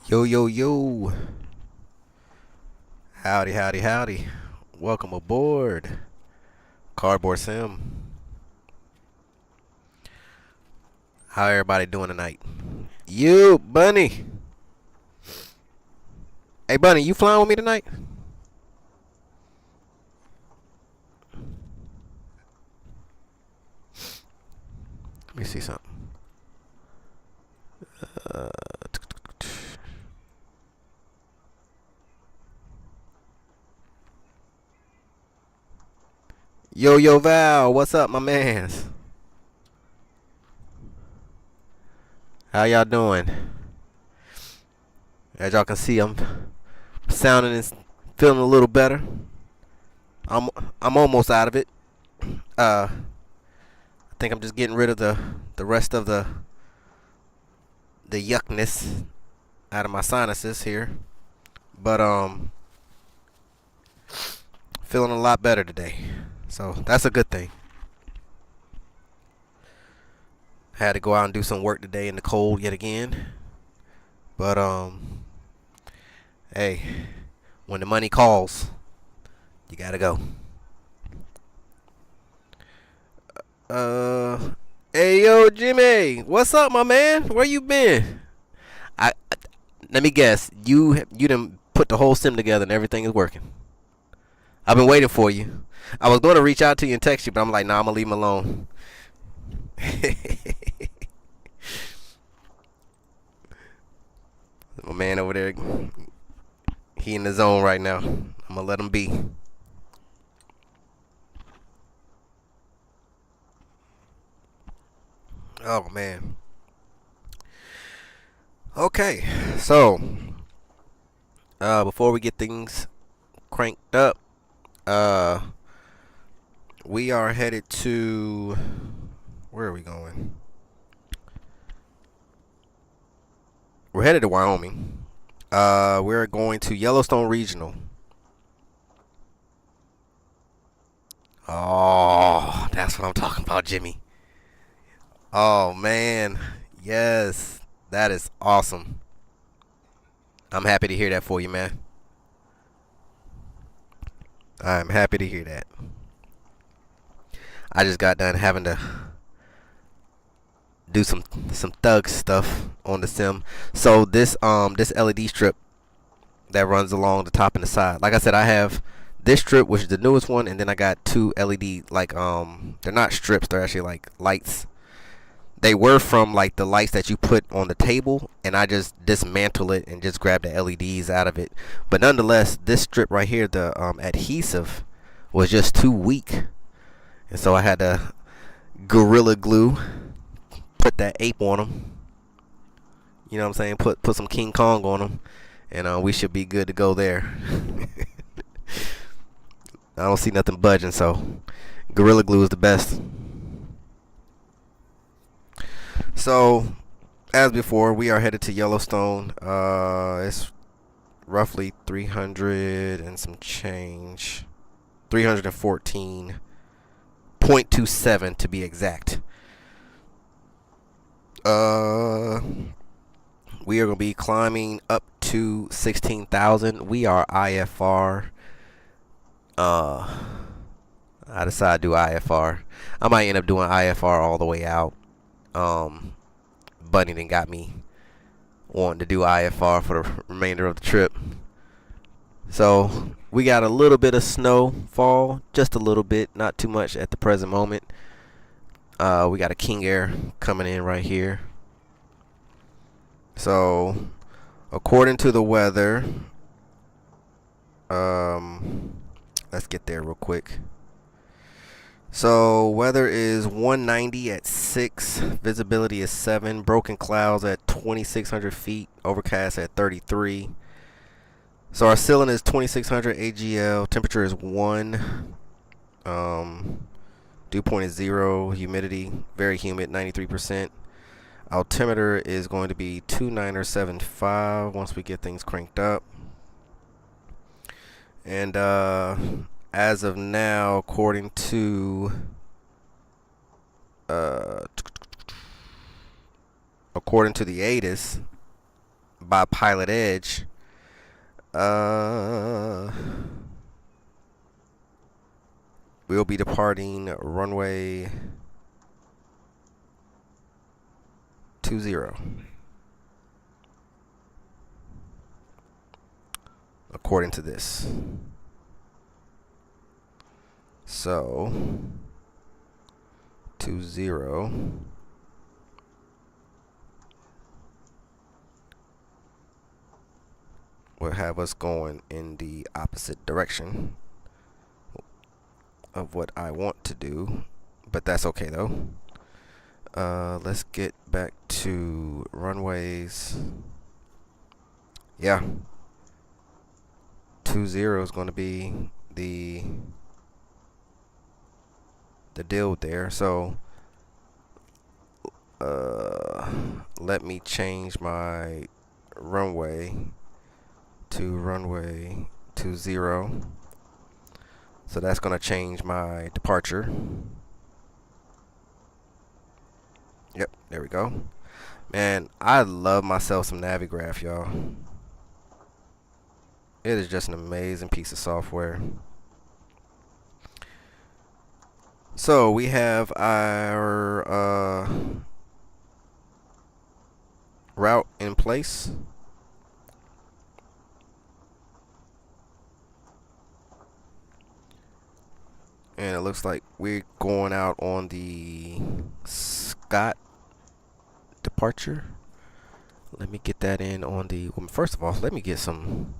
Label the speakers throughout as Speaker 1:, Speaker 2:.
Speaker 1: Yo, yo, yo. Howdy, howdy, howdy. Welcome aboard Cardboard Sim. How everybody doing tonight? You, Bunny. Hey, Bunny, you flying with me tonight? Let me see something. Uh, Yo, yo, Val. What's up, my mans? How y'all doing? As y'all can see, I'm sounding and feeling a little better. I'm almost out of it. I think I'm just getting rid of the rest of the yuckness out of my sinuses here. But feeling a lot better today. So that's a good thing. Had to go out and do some work today in the cold yet again. But hey, when the money calls, you gotta go. Hey yo, Jimmy, what's up, my man? Where you been? Let me guess, you done put the whole sim together and everything is working. I've been waiting for you. I was going to reach out to you and text you, but I'm like, nah, I'm gonna leave him alone. My man over there, he in the zone right now. I'm gonna let him be. Oh man. Okay, so before we get things cranked up, we are headed to, where are we going? We're headed to Wyoming. We're going to Yellowstone Regional. Oh, that's what I'm talking about, Jimmy. Oh man, yes, that is awesome. I'm happy to hear that for you, man. I'm happy to hear that. I just got done having to do some thug stuff on the sim. So this LED strip that runs along the top and the side. Like I said, I have this strip, which is the newest one, and then I got two LED, like they're not strips, they're actually like lights. They were from like the lights that you put on the table, and I just dismantle it and just grab the LEDs out of it. But nonetheless, this strip right here, the adhesive was just too weak, and so I had to Gorilla Glue, put that ape on them. You know what I'm saying? Put some King Kong on them, and we should be good to go there. I don't see nothing budging, so Gorilla Glue is the best. So, as before, we are headed to Yellowstone. It's roughly 300 and some change. 314.27 to be exact. We are going to be climbing up to 16,000. We are IFR. I decided to do IFR. I might end up doing IFR all the way out. Bunny done got me wanting to do IFR for the remainder of the trip. So we got a little bit of snowfall, just a little bit, not too much at the present moment. We got a King Air coming in right here. So according to the weather, let's get there real quick. So weather is 190 at 6, visibility is 7, broken clouds at 2,600 feet, overcast at 33. So our ceiling is 2,600 AGL, temperature is 1, dew point is 0, humidity very humid, 93%. Altimeter is going to be 2975 once we get things cranked up. And as of now, according to the ATIS, by pilot edge. We'll be departing runway 20, according to this. So 20 will have us going in the opposite direction of what I want to do, but that's okay though. Let's get back to runways. Yeah, 20 is going to be the deal there. So let me change my runway to runway 20. So that's going to change my departure. Yep, there we go. Man, I love myself some Navigraph, y'all. It is just an amazing piece of software. So we have our route in place. And it looks like we're going out on the Scott departure. Let me get that in on the, well, first of all, let me get some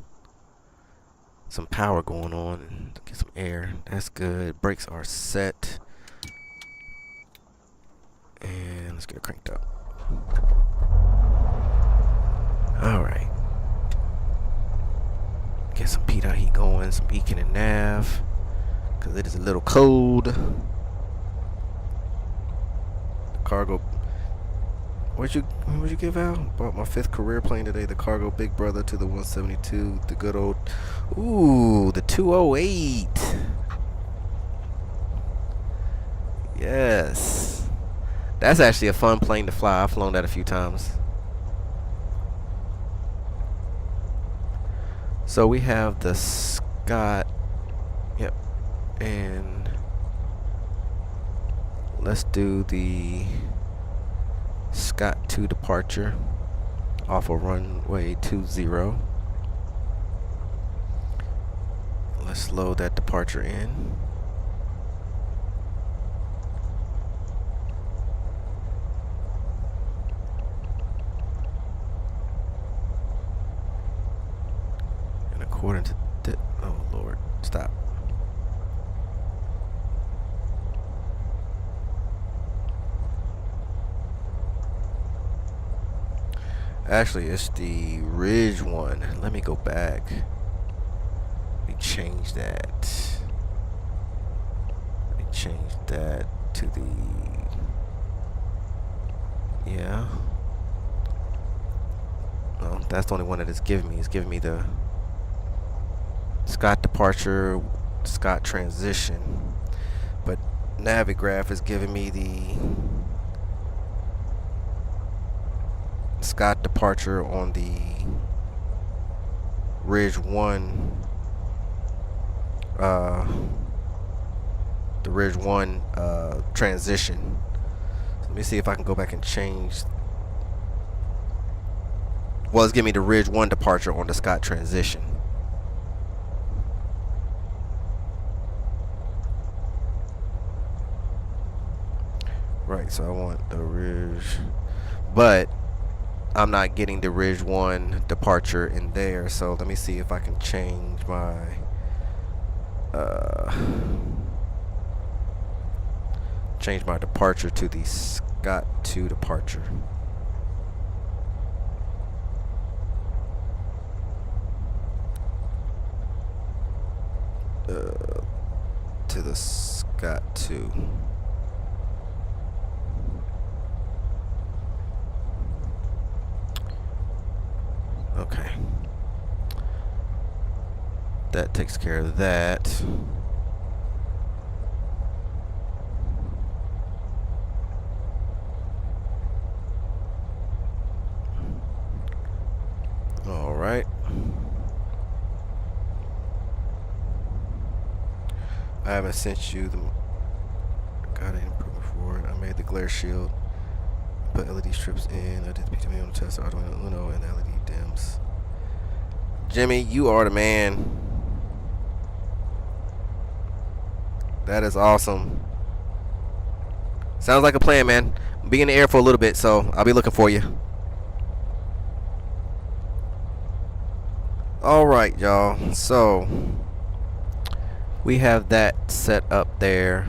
Speaker 1: power going on and get some air. That's good. Brakes are set. And let's get it cranked up. Alright. Get some PDOT heat going, some beacon and nav, because it is a little cold. The cargo. What'd you give out? Bought my 5th career plane today. The cargo big brother to the 172. The good old, ooh, the 208. Yes, that's actually a fun plane to fly. I've flown that a few times. So we have the Scott. Yep, and let's do the Scott 2 departure off of runway 20. Let's load that departure in. And according to oh Lord, stop. Actually, it's the Ridge one. Let me go back. Let me change that. Let me change that to the, yeah. Well, that's the only one that it's giving me. It's giving me the Scott departure, Scott transition. But Navigraph is giving me the Scott departure on the Ridge 1, the Ridge 1 transition. So let me see if I can go back and change. Well, it's giving me the Ridge 1 departure on the Scott transition. Right, so I want the Ridge, but I'm not getting the Ridge 1 departure in there, so let me see if I can change my departure to the Scott 2 departure. To the Scott 2. Okay. That takes care of that. right. I haven't sent you the. Got an improvement for it. I made the glare shield. Put LED strips in. I did the PTV on the test. Arduino Uno and LED dims. Jimmy, you are the man. That is awesome. Sounds like a plan, man. I'll be in the air for a little bit, so I'll be looking for you. Alright, y'all. So, we have that set up there.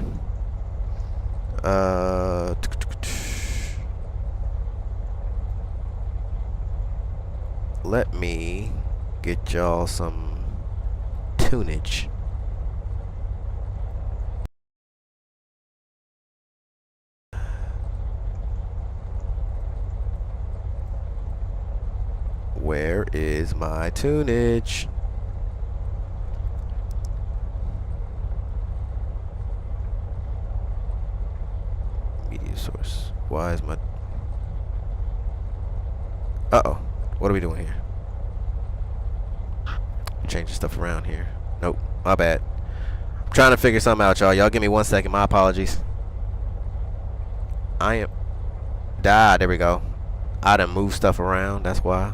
Speaker 1: Let me get y'all some tunage. Where is my tunage? Media source. Why is my... Uh-oh. What are we doing here? Changing stuff around here. Nope. My bad. I'm trying to figure something out, y'all. Y'all give me 1 second. My apologies. I am... There we go. I done moved stuff around. That's why.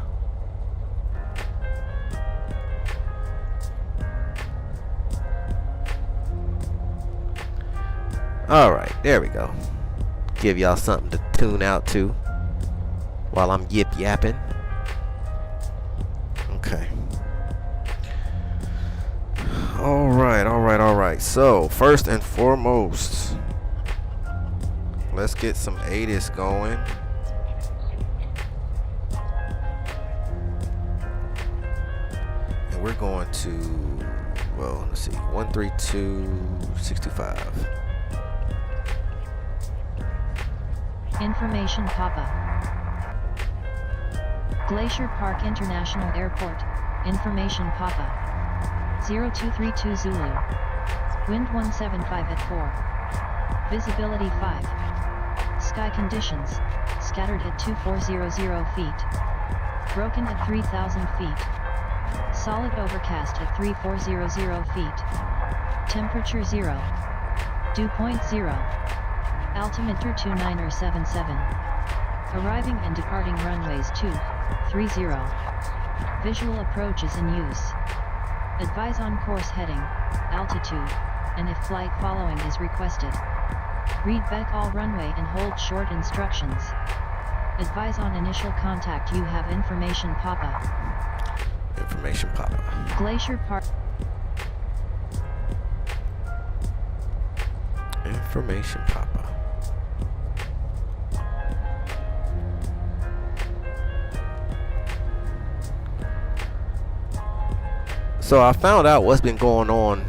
Speaker 1: Alright. There we go. Give y'all something to tune out to while I'm yapping. Okay. Alright. So, first and foremost, let's get some ATIS going. And we're going to, well, let's see, 132.625.
Speaker 2: Information pop-up. Glacier Park International Airport. Information pop-up. 0232 Zulu. Wind 175 at 4. Visibility 5. Sky conditions. Scattered at 2400 feet. Broken at 3000 feet. Solid overcast at 3400 feet. Temperature 0. Dew point 0. Altimeter 2977. Arriving and departing runways 230. Visual approach is in use. Advise on course heading, altitude, and if flight following is requested. Read back all runway and hold short instructions. Advise on initial contact. You have information pop-up.
Speaker 1: Information pop-up.
Speaker 2: Glacier Park.
Speaker 1: Information pop-up. So I found out what's been going on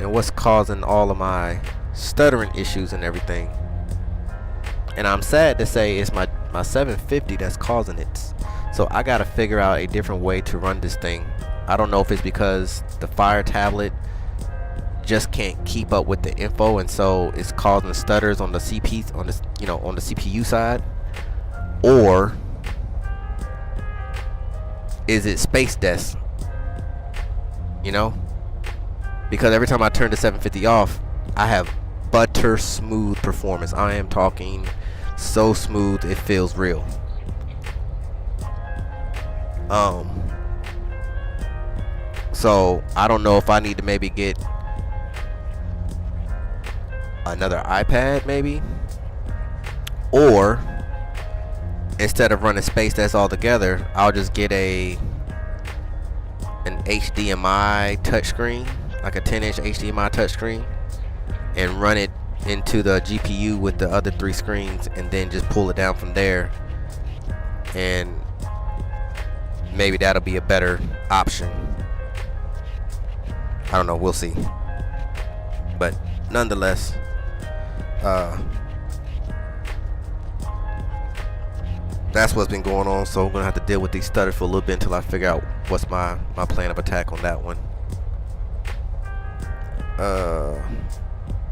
Speaker 1: and what's causing all of my stuttering issues and everything. And I'm sad to say it's my 750 that's causing it. So I gotta figure out a different way to run this thing. I don't know if it's because the Fire tablet just can't keep up with the info, and so it's causing stutters on the CPU on the CPU side, or is it spacedesk? Because every time I turn the 750 off, I have butter smooth performance. I am talking so smooth it feels real. So I don't know if I need to maybe get another iPad maybe, or instead of running SpaceDesk altogether, I'll just get an HDMI touchscreen, like a 10-inch HDMI touchscreen, and run it into the GPU with the other 3 screens, and then just pull it down from there, and maybe that'll be a better option. I don't know, we'll see. But nonetheless, that's what's been going on. So I'm gonna have to deal with these stutters for a little bit until I figure out what's my plan of attack on that one.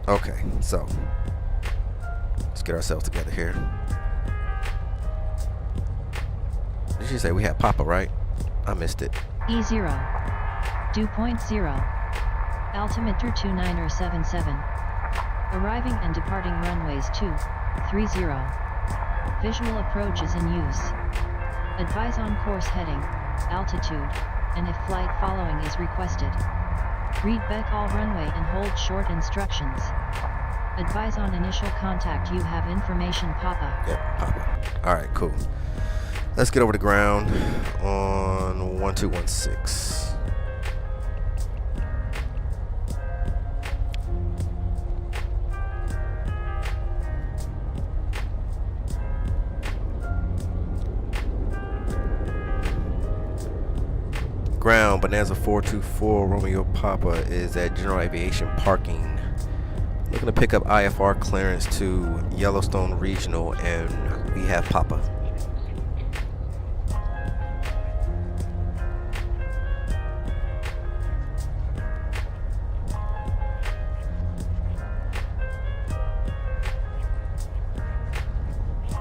Speaker 1: Okay, so let's get ourselves together here. Did you say we had Papa, right? I missed it.
Speaker 2: E0. Dew point 0. Altimeter 2977. Arriving and departing runways 230. Visual approach is in use. Advise on course heading, altitude, and if flight following is requested. Read back all runway and hold short instructions. Advise on initial contact. You have information, Papa.
Speaker 1: Yep, Papa. Alright, cool. Let's get over the ground on 1216. Ground, Bonanza 424 Romeo Papa is at General Aviation Parking. Looking to pick up IFR clearance to Yellowstone Regional, and we have Papa.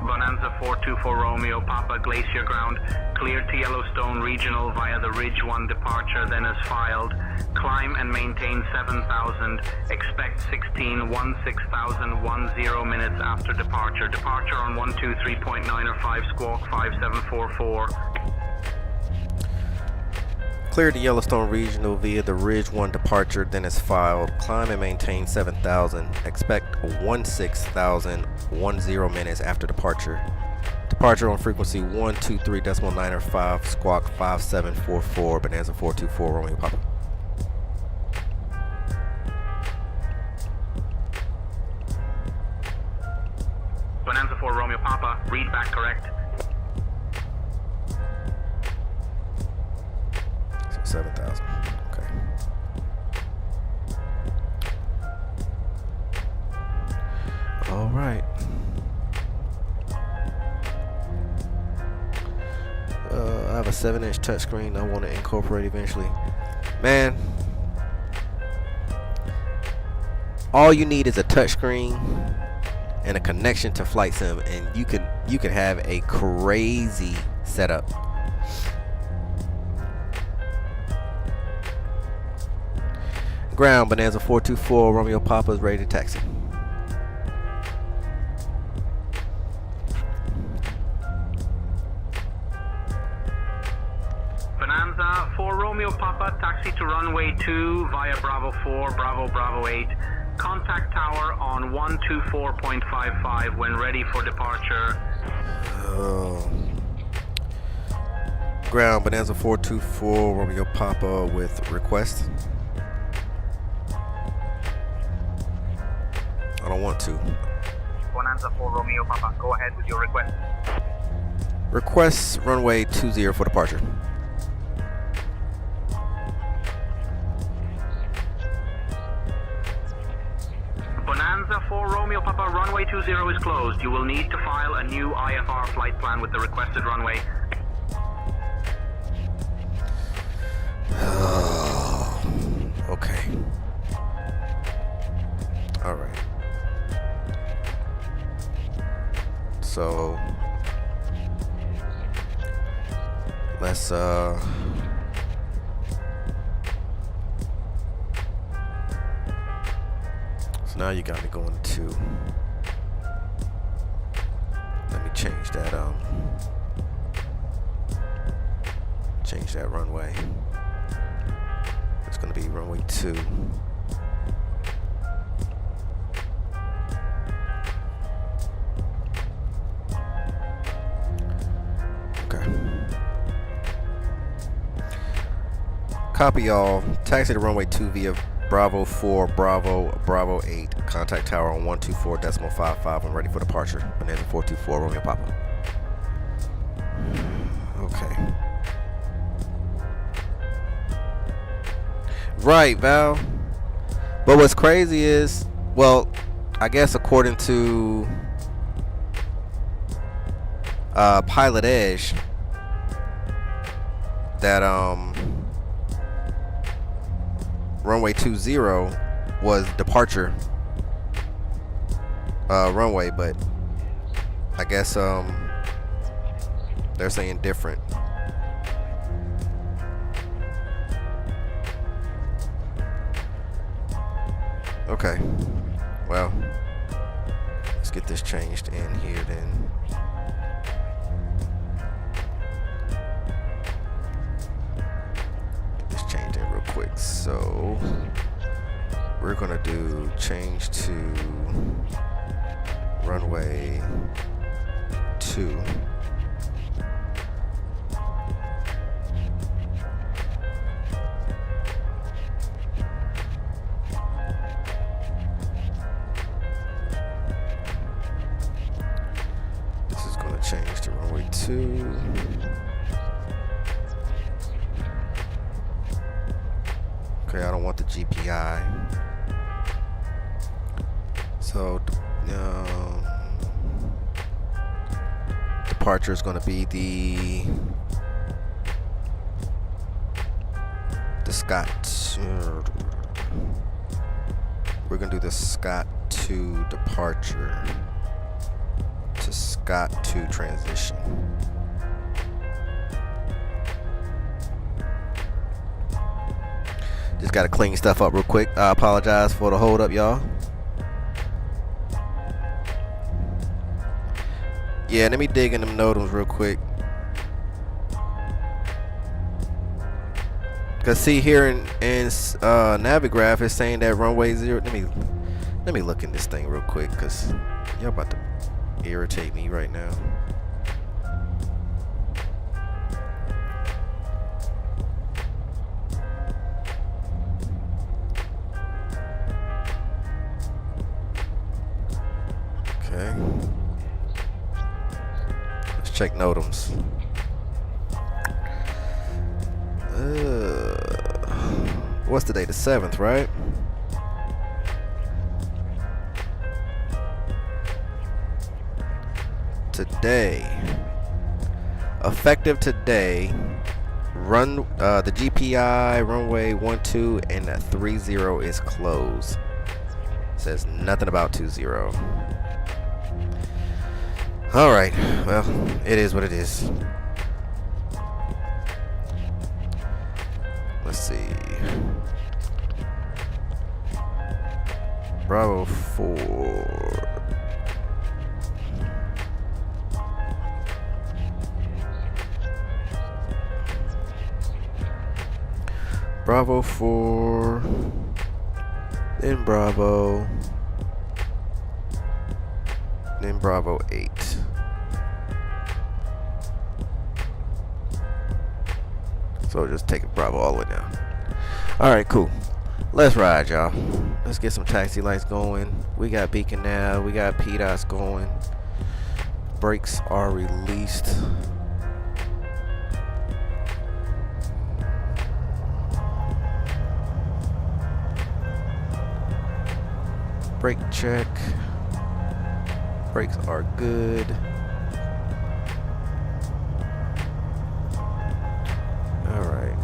Speaker 3: Bonanza 424 Romeo Papa, Glacier Ground, cleared to Yellowstone Regional via the Ridge 1 departure, then as filed. Climb and maintain 7,000, expect 16,10 minutes after departure. Departure on 123.9 or 5 squawk 5744.
Speaker 1: Cleared to Yellowstone Regional via the Ridge 1 departure, then is filed. Climb and maintain 7,000. Expect 16,10 minutes after departure. Departure on frequency 123.9 or 5 squawk 5744. Bonanza 424 Romeo Papa.
Speaker 3: Bonanza 4 Romeo Papa, read back correct.
Speaker 1: 7,000. Okay. All right. I have a 7-inch touchscreen I want to incorporate eventually. Man, all you need is a touchscreen and a connection to Flight Sim, and you can have a crazy setup. Ground, Bonanza 424 Romeo Papa is ready to taxi.
Speaker 3: Bonanza 4 Romeo Papa, taxi to runway 2 via Bravo 4, Bravo 8. Contact tower on 124.55 when ready for departure.
Speaker 1: Ground, Bonanza 424 Romeo Papa with request. I don't want to.
Speaker 3: Bonanza 4 Romeo Papa, go ahead with your request.
Speaker 1: Request runway 20 for departure.
Speaker 3: Bonanza 4 Romeo Papa, runway 20 is closed. You will need to file a new IFR flight plan with the requested runway.
Speaker 1: Okay. All right. So let's so now you got me going to, let me change that runway. It's going to be runway 2. Copy, y'all. Taxi to runway 2 via Bravo 4, Bravo 8. Contact tower on 124.55 when ready for departure. Bonanza 424 Romeo Papa. Okay. Right, Val. But what's crazy is, well, I guess according to Pilot Edge, that runway 20 was departure runway, but I guess they're saying different. Okay. Well, let's get this changed in here then. Get this changed in real quick. So we're gonna do change to runway 2. This is gonna change to runway 2. Okay, I don't want the GPI. So departure is going to be the Scott. We're going to do the Scott to departure to Scott to transition. Just got to clean stuff up real quick. I apologize for the hold up, y'all. Yeah, let me dig in them nodems real quick. Cause see here in Navigraph it's saying that runway 0. Let me look in this thing real quick, cause y'all about to irritate me right now. Okay. Let's check nodems. What's the date? The 7th, right? Today, effective today, run the GPI runway 12 and 30 is closed. Says nothing about 20. All right, well, it is what it is. Let's see. Bravo 4. Bravo 4. Then Bravo. Then Bravo 8. So just take Bravo all the way down. Alright, cool. Let's ride, y'all. Let's get some taxi lights going. We got beacon now. We got PDOTs going. Brakes are released. Brake check. Brakes are good. Alright.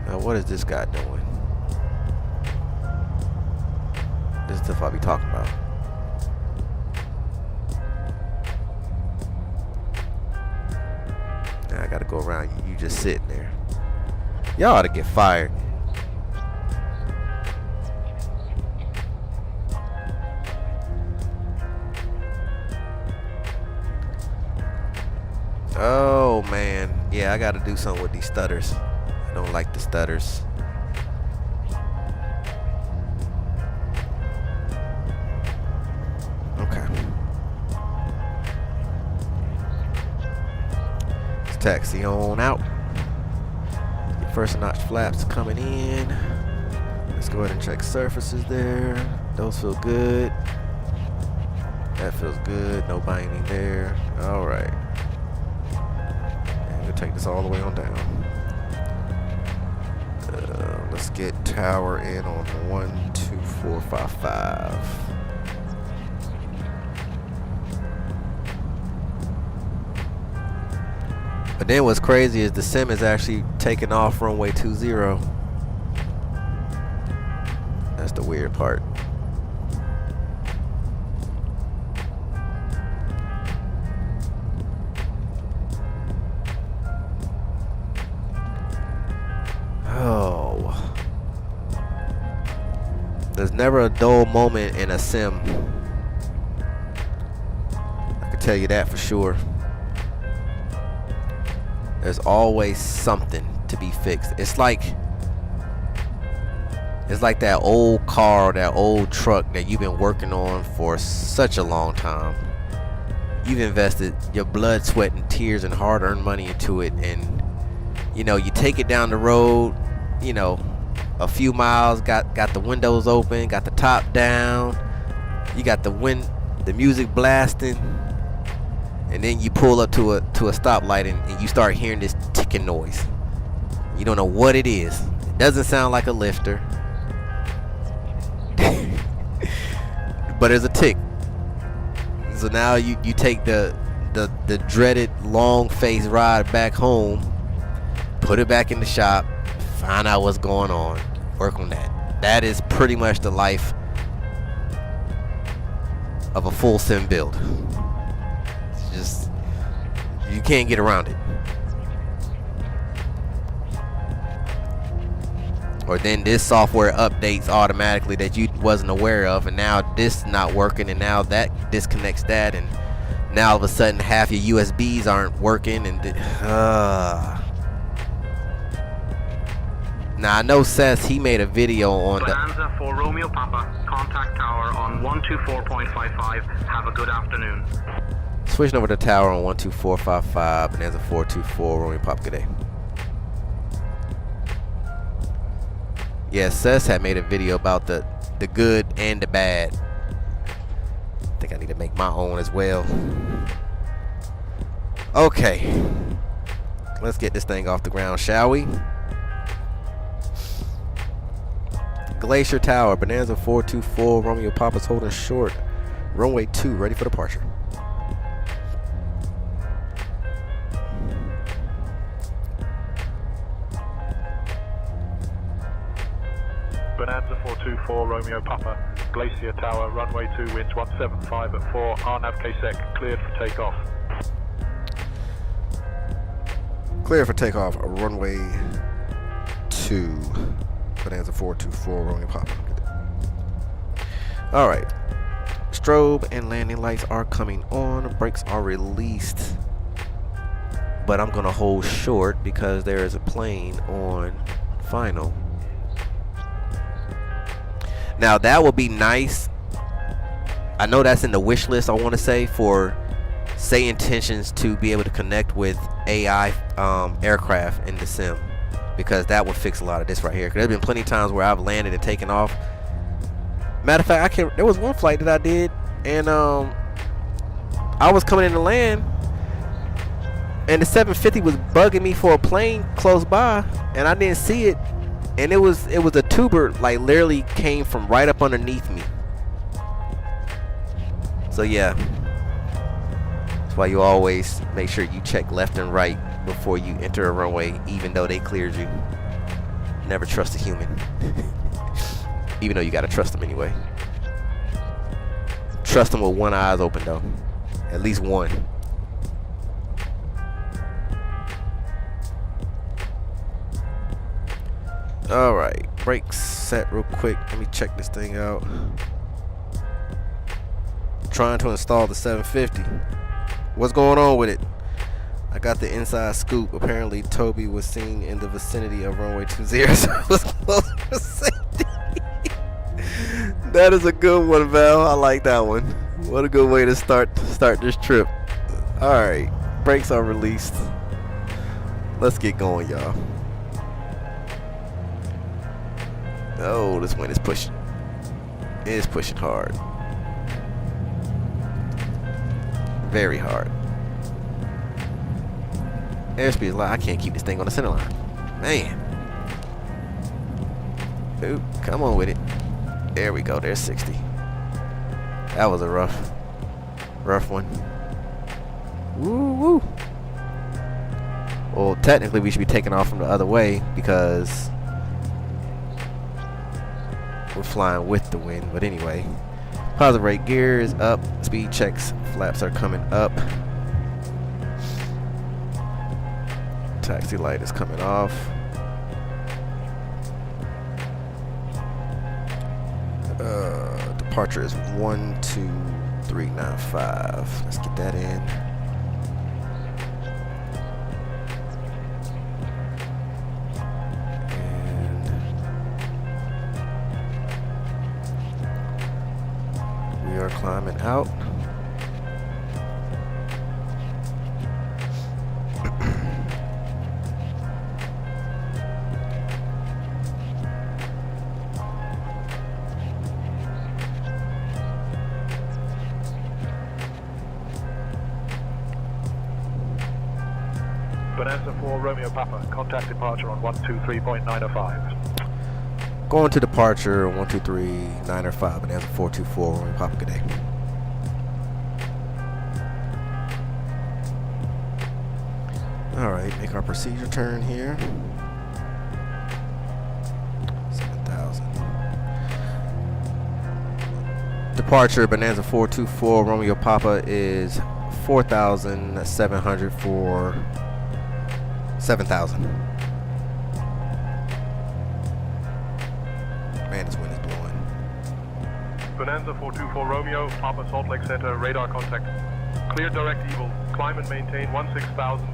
Speaker 1: Now what is this guy doing? This is the stuff I'll be talking about. Now I gotta go around you just sitting there. Y'all ought to get fired. Oh man, yeah, I gotta do something with these stutters. I don't like the stutters. Okay. Let's taxi on out. First notch flaps coming in. Let's go ahead and check surfaces there. Those feel good. That feels good. No binding there. All right. And we'll take this all the way on down. Let's get tower in on 12455. But then what's crazy is the sim is actually taking off runway 20. That's the weird part. There's never a dull moment in a sim. I can tell you that for sure. There's always something to be fixed. It's like that old car, that old truck that you've been working on for such a long time. You've invested your blood, sweat, and tears and hard-earned money into it, and you know, you take it down the road, you know, a few miles, got the windows open, got the top down, you got the music blasting, and then you pull up to a stoplight and you start hearing this ticking noise. You don't know what it is. It doesn't sound like a lifter, but there's a tick. So now you take the dreaded long-faced ride back home, put it back in the shop, find out what's going on, work on that. That is pretty much the life of a full sim build. It's just, you can't get around it. Or then this software updates automatically that you wasn't aware of, and now this not working, and now that disconnects that, and now all of a sudden half your USBs aren't working, and now I know Seth, he made a video on
Speaker 3: Bonanza for Romeo Papa, contact tower on 124.55. Have a good afternoon.
Speaker 1: Switching over to tower on 12455, Bonanza 424, Romeo Papa, good day. Yeah, Seth had made a video about the good and the bad. I think I need to make my own as well. Okay, let's get this thing off the ground, shall we? Glacier Tower, Bonanza 424, Romeo Papa's holding short. Runway 2, ready for departure.
Speaker 4: Bonanza 424, Romeo Papa, Glacier Tower, runway 2, winds 175 at 4, RNAV KSEC, cleared for takeoff.
Speaker 1: Clear for takeoff, runway 2, Bonanza 424, Romeo Papa. Alright, strobe and landing lights are coming on, brakes are released, but I'm gonna hold short because there is a plane on final. Now that would be nice. I know that's in the wish list, I want to say, for SayIntentions to be able to connect with AI aircraft in the sim, because that would fix a lot of this right here. Because there's been plenty of times where I've landed and taken off. Matter of fact, there was one flight that I did, and I was coming in to land, and the 750 was bugging me for a plane close by, and I didn't see it. And it was a tuber, like literally came from right up underneath me. So yeah, that's why you always make sure you check left and right before you enter a runway, even though they cleared you. Never trust a human. Even though you gotta trust them anyway. Trust them with one eye open though, at least one. Alright, brakes set real quick. Let me check this thing out. Trying to install the 750. What's going on with it? I got the inside scoop. Apparently Toby was seen in the vicinity of runway 20, so it was close to safety. That is a good one, Val. I like that one. What a good way to start this trip. Alright, brakes are released. Let's get going, y'all. Oh, this wind is pushing. It is pushing hard. Very hard. Airspeed is low. I can't keep this thing on the center line. Man. Oop, come on with it. There we go. There's 60. That was a rough one. Woo woo. Well, technically we should be taking off from the other way because we're flying with the wind, but anyway. Positive rate, gear is up, speed checks, flaps are coming up. Taxi light is coming off. Departure is 12395. Let's get that in. And we are climbing out.
Speaker 4: Bonanza 4 Romeo Papa, contact departure on 123.905.
Speaker 1: Going to departure 123.905, Bonanza 424 Romeo Papa, good day. Alright, make our procedure turn here. 7,000. Departure Bonanza 424 Romeo Papa is 4,700 for 7,000. Man, this wind is blowing.
Speaker 4: Bonanza 424 Romeo, Papa Salt Lake Center, radar contact. Clear direct evil, climb and maintain 16,000.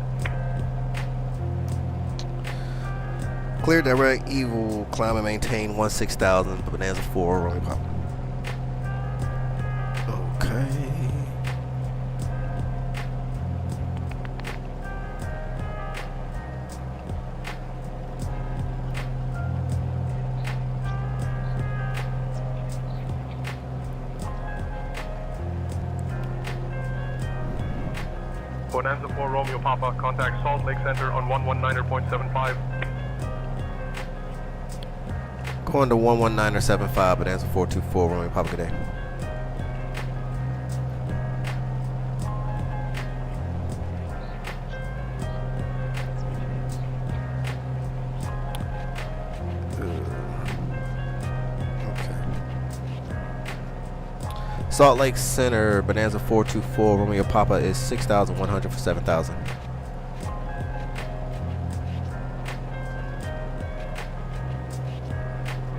Speaker 1: Clear direct evil, climb and maintain 16,000, Bonanza 4 Romeo Papa. Okay.
Speaker 4: Bonanza 4 Romeo Papa, contact Salt Lake Center on 119.75.
Speaker 1: Going to 119.75, Bonanza 424 Romeo Papa, good day. Salt Lake Center, Bonanza 424 Romeo Papa is 6,100 for 7,000.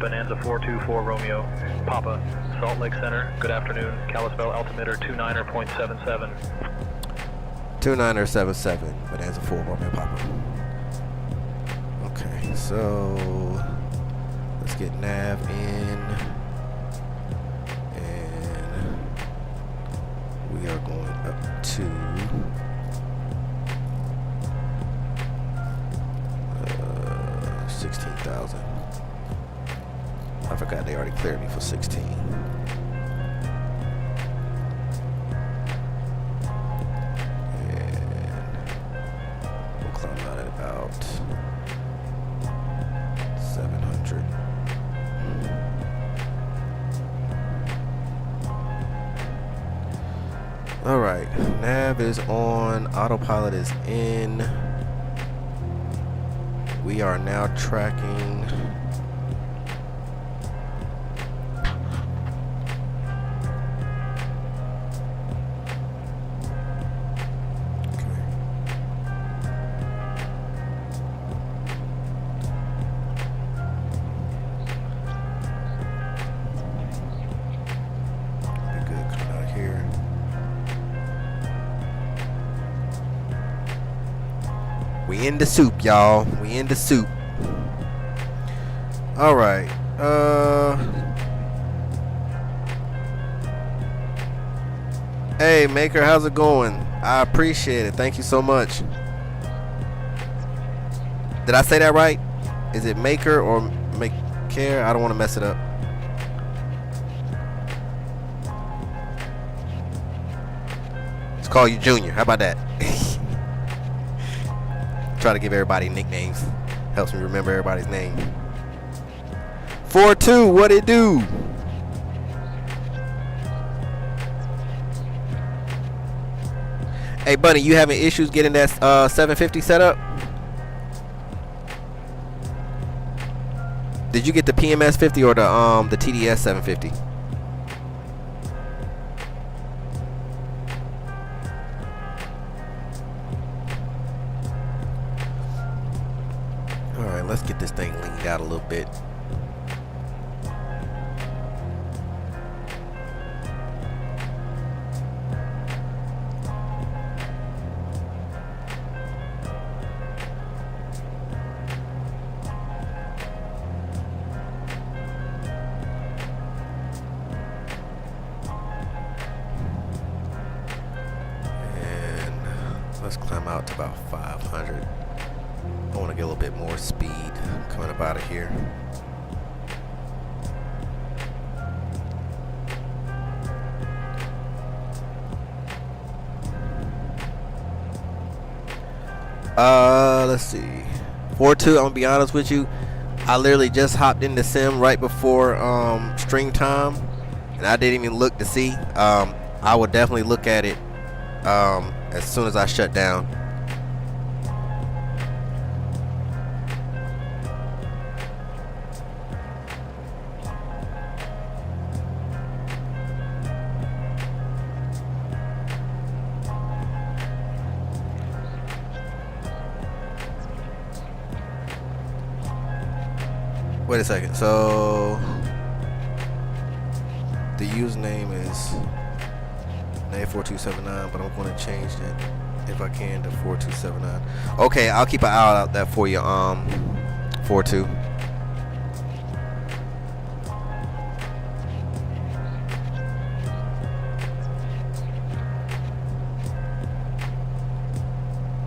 Speaker 5: Bonanza 424 Romeo Papa, Salt Lake Center, good afternoon. Kalispell altimeter 29er.77.
Speaker 1: 29er77, Bonanza 4 Romeo Papa. Okay, so let's get nav in. We are going up to 16,000. I forgot they already cleared me for 16. And we'll climb out at about 700. Alright, nav is on, autopilot is in. We are now tracking. We in the soup, y'all. We in the soup. Alright. Hey, Maker, how's it going? I appreciate it. Thank you so much. Did I say that right? Is it Maker or Make Care? I don't want to mess it up. Let's call you Junior. How about that? Try to give everybody nicknames. Helps me remember everybody's name. 4-2, what it do? Hey, Bunny, you having issues getting that 750 set up? Did you get the PMS 50 or the TDS 750? All right, let's get this thing leaned out a little bit. Let's climb out to about 500. I want to get a little bit more speed coming up out of here. Let's see. 4.2, I'm gonna be honest with you. I literally just hopped in the sim right before stream time, and I didn't even look to see. I will definitely look at it as soon as I shut down. Wait a second. So the username is Nave4279, but I'm going to change that if I can to 4279. Okay, I'll keep an eye out that for you. 42.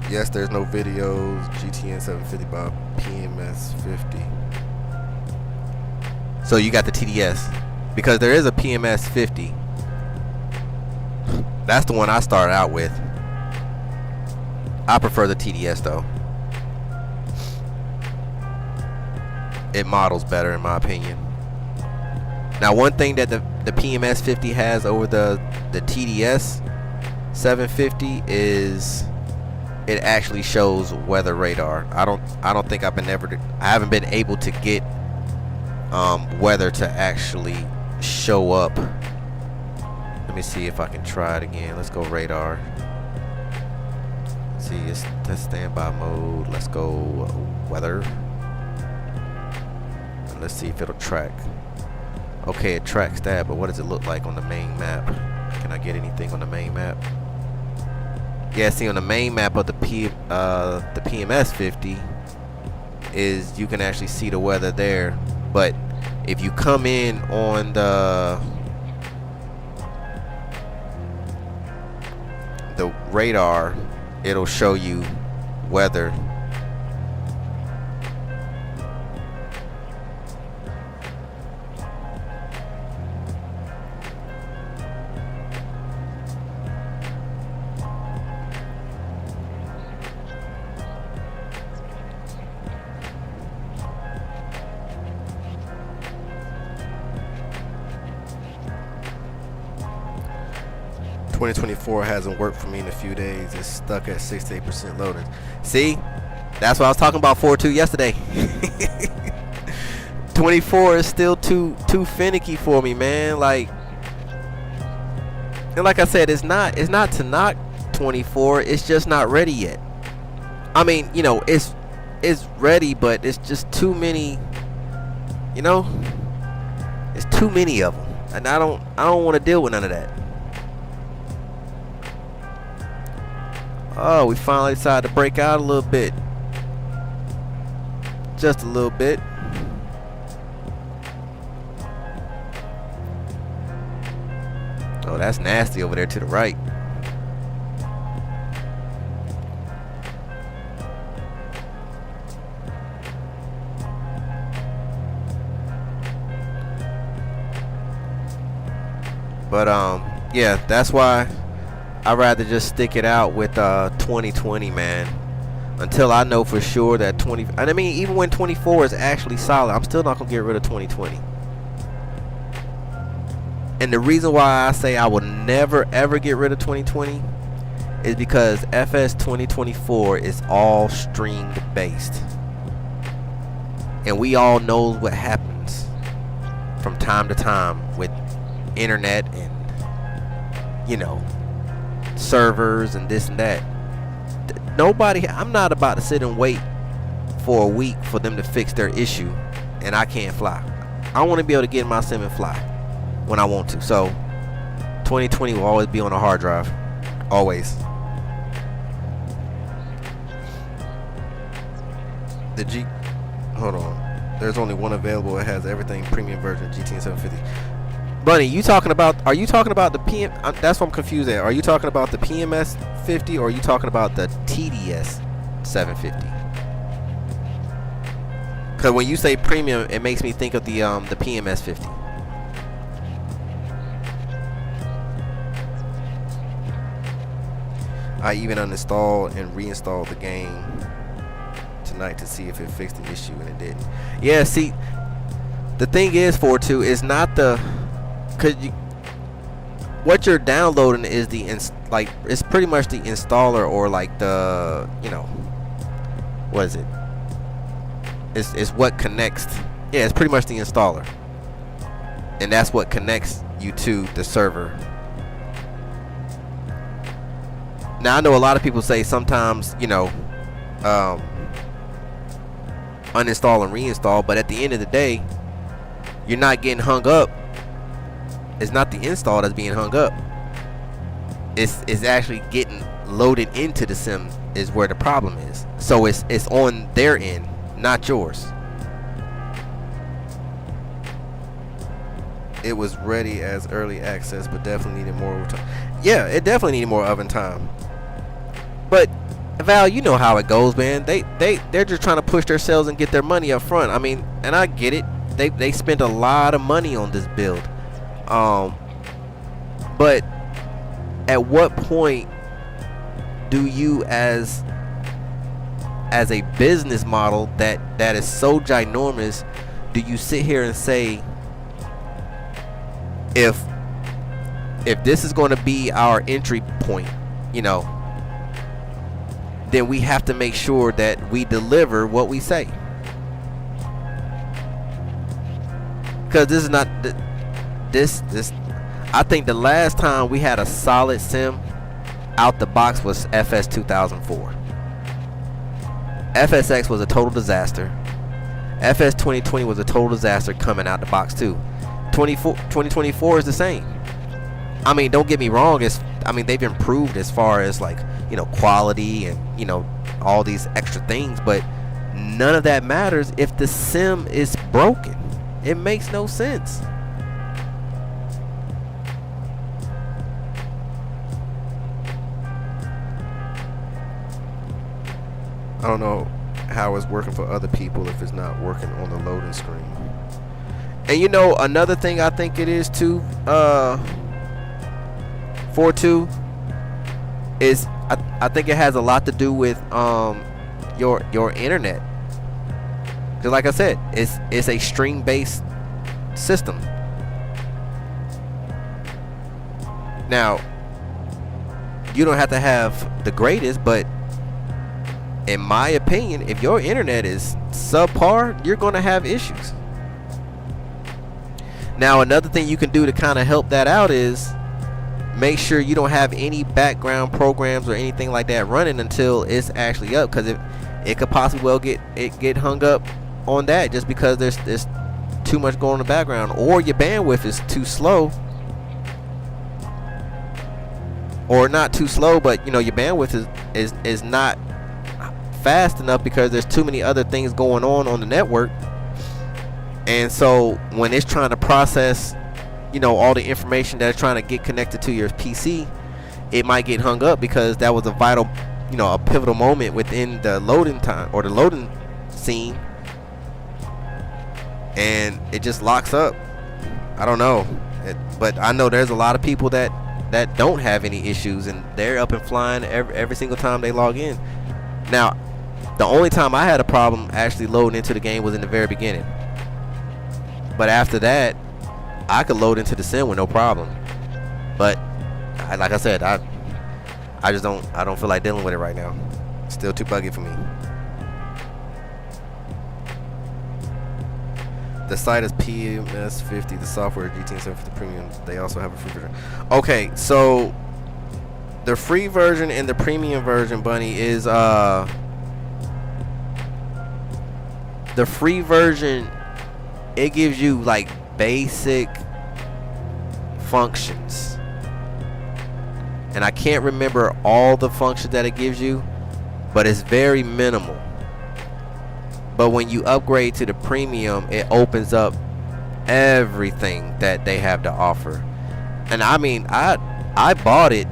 Speaker 1: Yes, there's no videos. GTN750 by PMS50. So you got the TDS, because there is a PMS 50. That's the one I started out with. I prefer the TDS though. It models better in my opinion. Now one thing that the PMS 50 has over the TDS 750 is it actually shows weather radar. I don't think I haven't been able to get weather to actually show up. Let me see if I can try it again. Let's go radar. See, it's standby mode. Let's go weather. And let's see if it'll track. Okay, it tracks that, but what does it look like on the main map? Can I get anything on the main map? Yeah, see, on the main map of the PMS 50 is you can actually see the weather there. But if you come in on the radar, it'll show you weather. .2024 hasn't worked for me in a few days. It's stuck at 68% loading. See, that's what I was talking about 4.2 yesterday. 24 is still too finicky for me, man. Like, and like I said, it's not to knock 24. It's just not ready yet. I mean, you know, it's ready, but it's just too many. You know, it's too many of them, and I don't want to deal with none of that. Oh, we finally decided to break out a little bit. Just a little bit. Oh, that's nasty over there to the right. But yeah, that's why I'd rather just stick it out with 2020, man, until I know for sure that 20. And I mean, even when 24 is actually solid, I'm still not gonna get rid of 2020. And the reason why I say I will never ever get rid of 2020 is because FS2024 is all streamed based, and we all know what happens from time to time with internet and, you know, servers and this and that. Nobody, I'm not about to sit and wait for a week for them to fix their issue and I can't fly. I want to be able to get in my sim and fly when I want to. So 2020 will always be on a hard drive, always. Hold on, there's only one available. It has everything, premium version, GTN750. Bunny, you talking about? Are you talking about the PM? That's what I'm confused at. Are you talking about the PMS 50 or are you talking about the TDS 750? Because when you say premium, it makes me think of the PMS 50. I even uninstalled and reinstalled the game tonight to see if it fixed the issue, and it didn't. Yeah, see, the thing is, 4.2 is not the, cause what you're downloading is the like it's pretty much the installer, or like the, you know, what is it? It's what connects. Yeah, it's pretty much the installer, and that's what connects you to the server. Now, I know a lot of people say sometimes, you know, uninstall and reinstall, but at the end of the day, you're not getting hung up. It's not the install that's being hung up. It's actually getting loaded into the sim is where the problem is. So it's on their end, not yours. It was ready as early access, but definitely needed more time. Yeah, it definitely needed more oven time. But Val, you know how it goes, man. They're just trying to push themselves and get their money up front. I mean, and I get it. They spent a lot of money on this build. But at what point do you, as a business model that is so ginormous, do you sit here and say, if this is going to be our entry point, you know, then we have to make sure that we deliver what we say. Because this is not this. I think the last time we had a solid sim out the box was FS 2004. FSX was a total disaster. FS 2020 was a total disaster coming out the box too. 2024 is the same. I mean, don't get me wrong. I mean, they've improved as far as, like, you know, quality and, you know, all these extra things, but none of that matters if the sim is broken. It makes no sense. I don't know how it's working for other people if it's not working on the loading screen. And, you know, another thing I think it is too, 4.2 is I think it has a lot to do with your internet. Because, like I said, it's a string based system. Now, you don't have to have the greatest, but in my opinion, if your internet is subpar, you're going to have issues. Now, another thing you can do to kind of help that out is make sure you don't have any background programs or anything like that running until it's actually up, because it could possibly well get hung up on that just because there's too much going on in the background, or your bandwidth is too slow, or not too slow, but, you know, your bandwidth is not fast enough because there's too many other things going on the network. And so when it's trying to process, you know, all the information that's trying to get connected to your PC, it might get hung up because that was a vital, you know, a pivotal moment within the loading time or the loading scene, and it just locks up. I don't know, but I know there's a lot of people that don't have any issues, and they're up and flying every single time they log in. Now, the only time I had a problem actually loading into the game was in the very beginning, but after that I could load into the sim with no problem. But like I said, I don't feel like dealing with it right now. It's still too buggy for me. The site is PMS50. The software is gtnxi premium. They also have a free version. Okay, so the free version and the premium version, Bunny, is the free version, it gives you like basic functions, and I can't remember all the functions that it gives you, but it's very minimal. But when you upgrade to the premium, it opens up everything that they have to offer. And I mean, I bought it.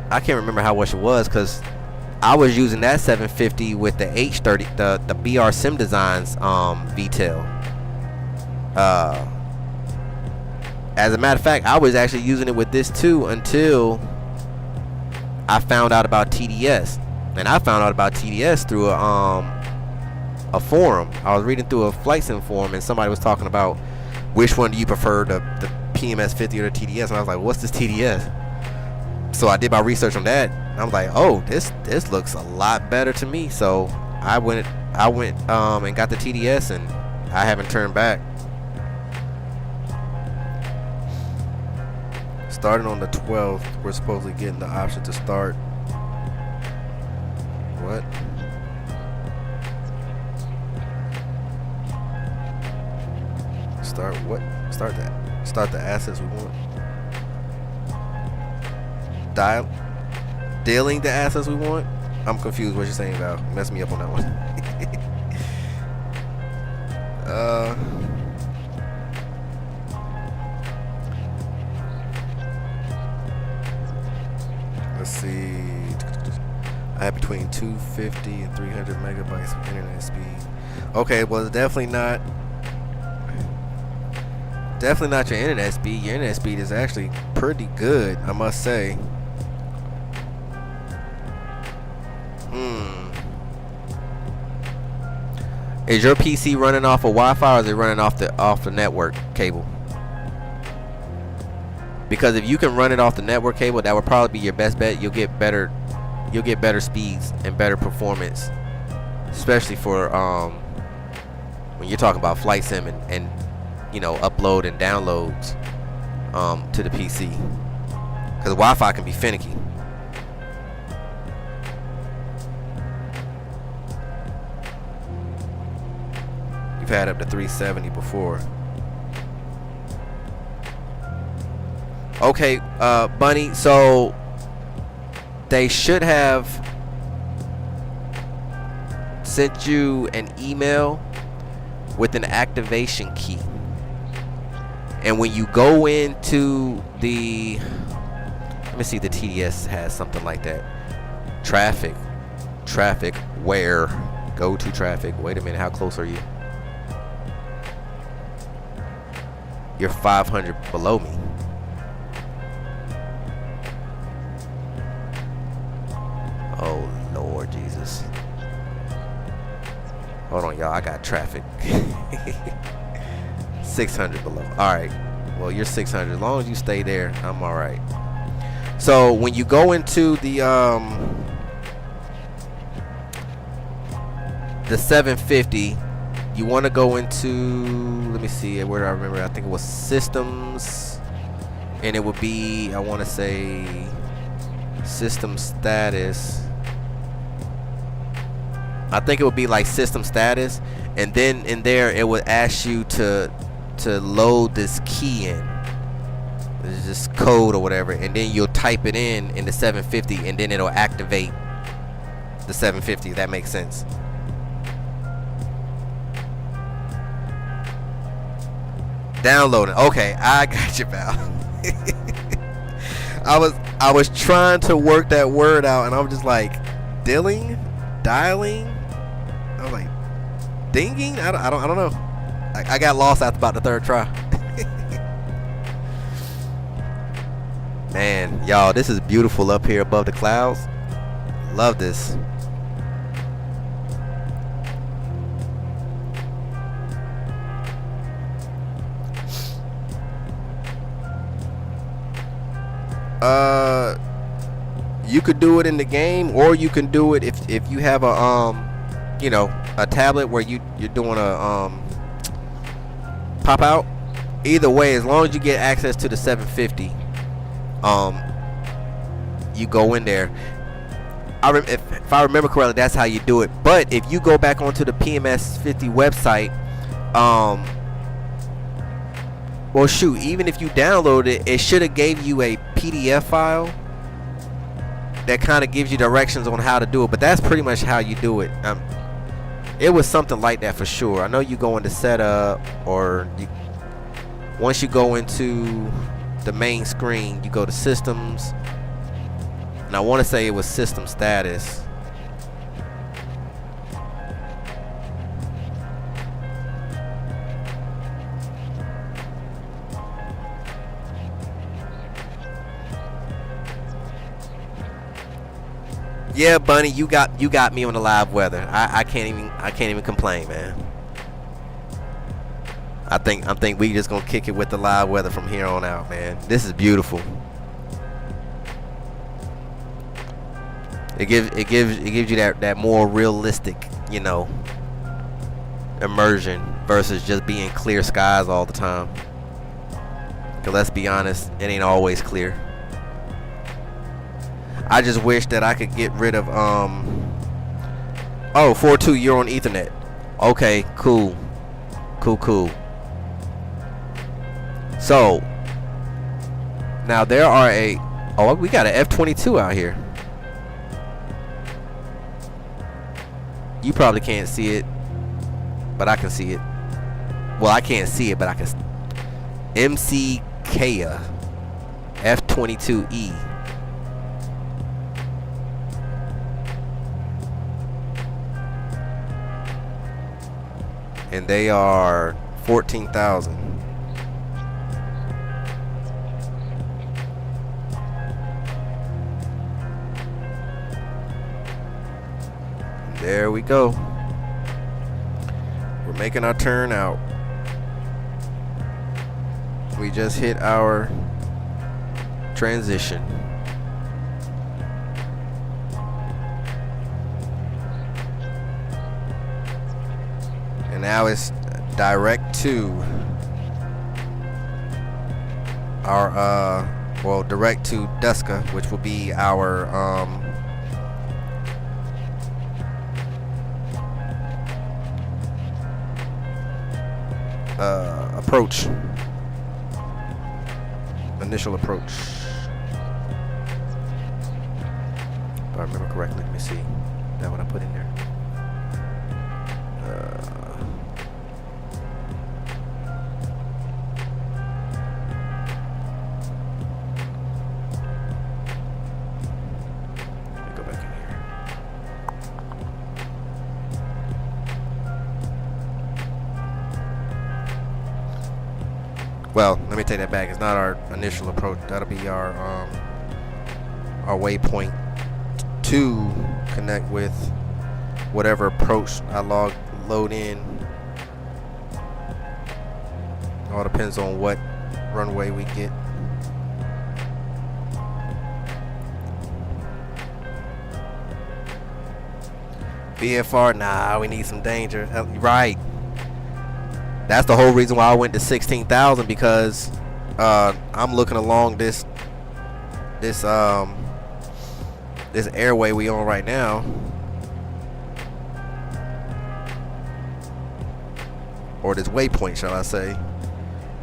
Speaker 1: I can't remember how much it was because I was using that 750 with the H30, the BR Sim Designs VTEL. As a matter of fact, I was actually using it with this too until I found out about TDS. And I found out about TDS through a forum. I was reading through a flight sim forum, and somebody was talking about which one do you prefer, the PMS50 or the TDS. And I was like, what's this TDS? So I did my research on that. And I was like, oh, this looks a lot better to me. So I went and got the TDS, and I haven't turned back. Starting on the 12th, we're supposedly getting the option to start. What? Start what? Start that. Start the assets we want. Dealing the assets we want? I'm confused what you're saying, Val. Mess me up on that one. Let's see. I have between 250 and 300 megabytes of internet speed. Okay, well, it's definitely not your internet speed. Your internet speed is actually pretty good, I must say. Is your PC running off of Wi-Fi, or is it running off the network cable? Because if you can run it off the network cable, that would probably be your best bet. You'll get better speeds and better performance, especially for when you're talking about flight sim and you know, upload and downloads to the PC, because Wi-Fi can be finicky. You've had up to 370 before. Okay, Bunny, so they should have sent you an email with an activation key. And when you go into the, let me see, the TDS has something like that. Traffic, where? Go to traffic. Wait a minute, how close are you? You're 500 below me. Oh, Lord Jesus. Hold on, y'all. I got traffic. 600 below. Alright. Well, you're 600. As long as you stay there, I'm alright. So, when you go into the 750, you want to go into, let me see, where do I remember? I think it was systems, and it would be, I want to say, system status. I think it would be like system status, and then in there it would ask you to load this key in. It's this code or whatever, and then you'll type it in the 750, and then it'll activate the 750. If that makes sense. Downloading. Okay, I got you, pal. I was trying to work that word out, and I'm just like, dialing. I was like, dinging. I don't know. I got lost after about the third try. Man, y'all, this is beautiful up here above the clouds. Love this. You could do it in the game, or you can do it if you have a you know, a tablet where you're doing a pop out. Either way, as long as you get access to the 750, you go in there. If I remember correctly, that's how you do it. But if you go back onto the PMS50 website, well, shoot, even if you download it, it should have gave you a PDF file that kind of gives you directions on how to do it. But that's pretty much how you do it. It was something like that for sure. I know you go into setup, or once you go into the main screen, you go to systems, and I want to say it was system status. Yeah, Bunny, you got me on the live weather. I can't even complain, man. I think we just gonna kick it with the live weather from here on out, man. This is beautiful. It gives you that more realistic, you know, immersion versus just being clear skies all the time. 'Cause let's be honest, it ain't always clear. I just wish that I could get rid of oh, 4.2, you're on Ethernet. Okay, cool. Cool. So now there are we got an F-22 out here. You probably can't see it, but I can see it. Well, I can't see it, but I can. MCKA F-22E. And they are 14,000. There we go. We're making our turn out. We just hit our transition. And now it's direct to our direct to Duska, which will be our approach. Initial approach. If I remember correctly, let me see. Is that what I put in there? Let me go back in here. Well, let me take that back. It's not our initial approach. That'll be our waypoint to connect with whatever approach I load in. All depends on what runway we get. VFR, nah, we need some danger. Right. That's the whole reason why I went to 16,000, because I'm looking along this airway we on right now, or this waypoint, shall I say,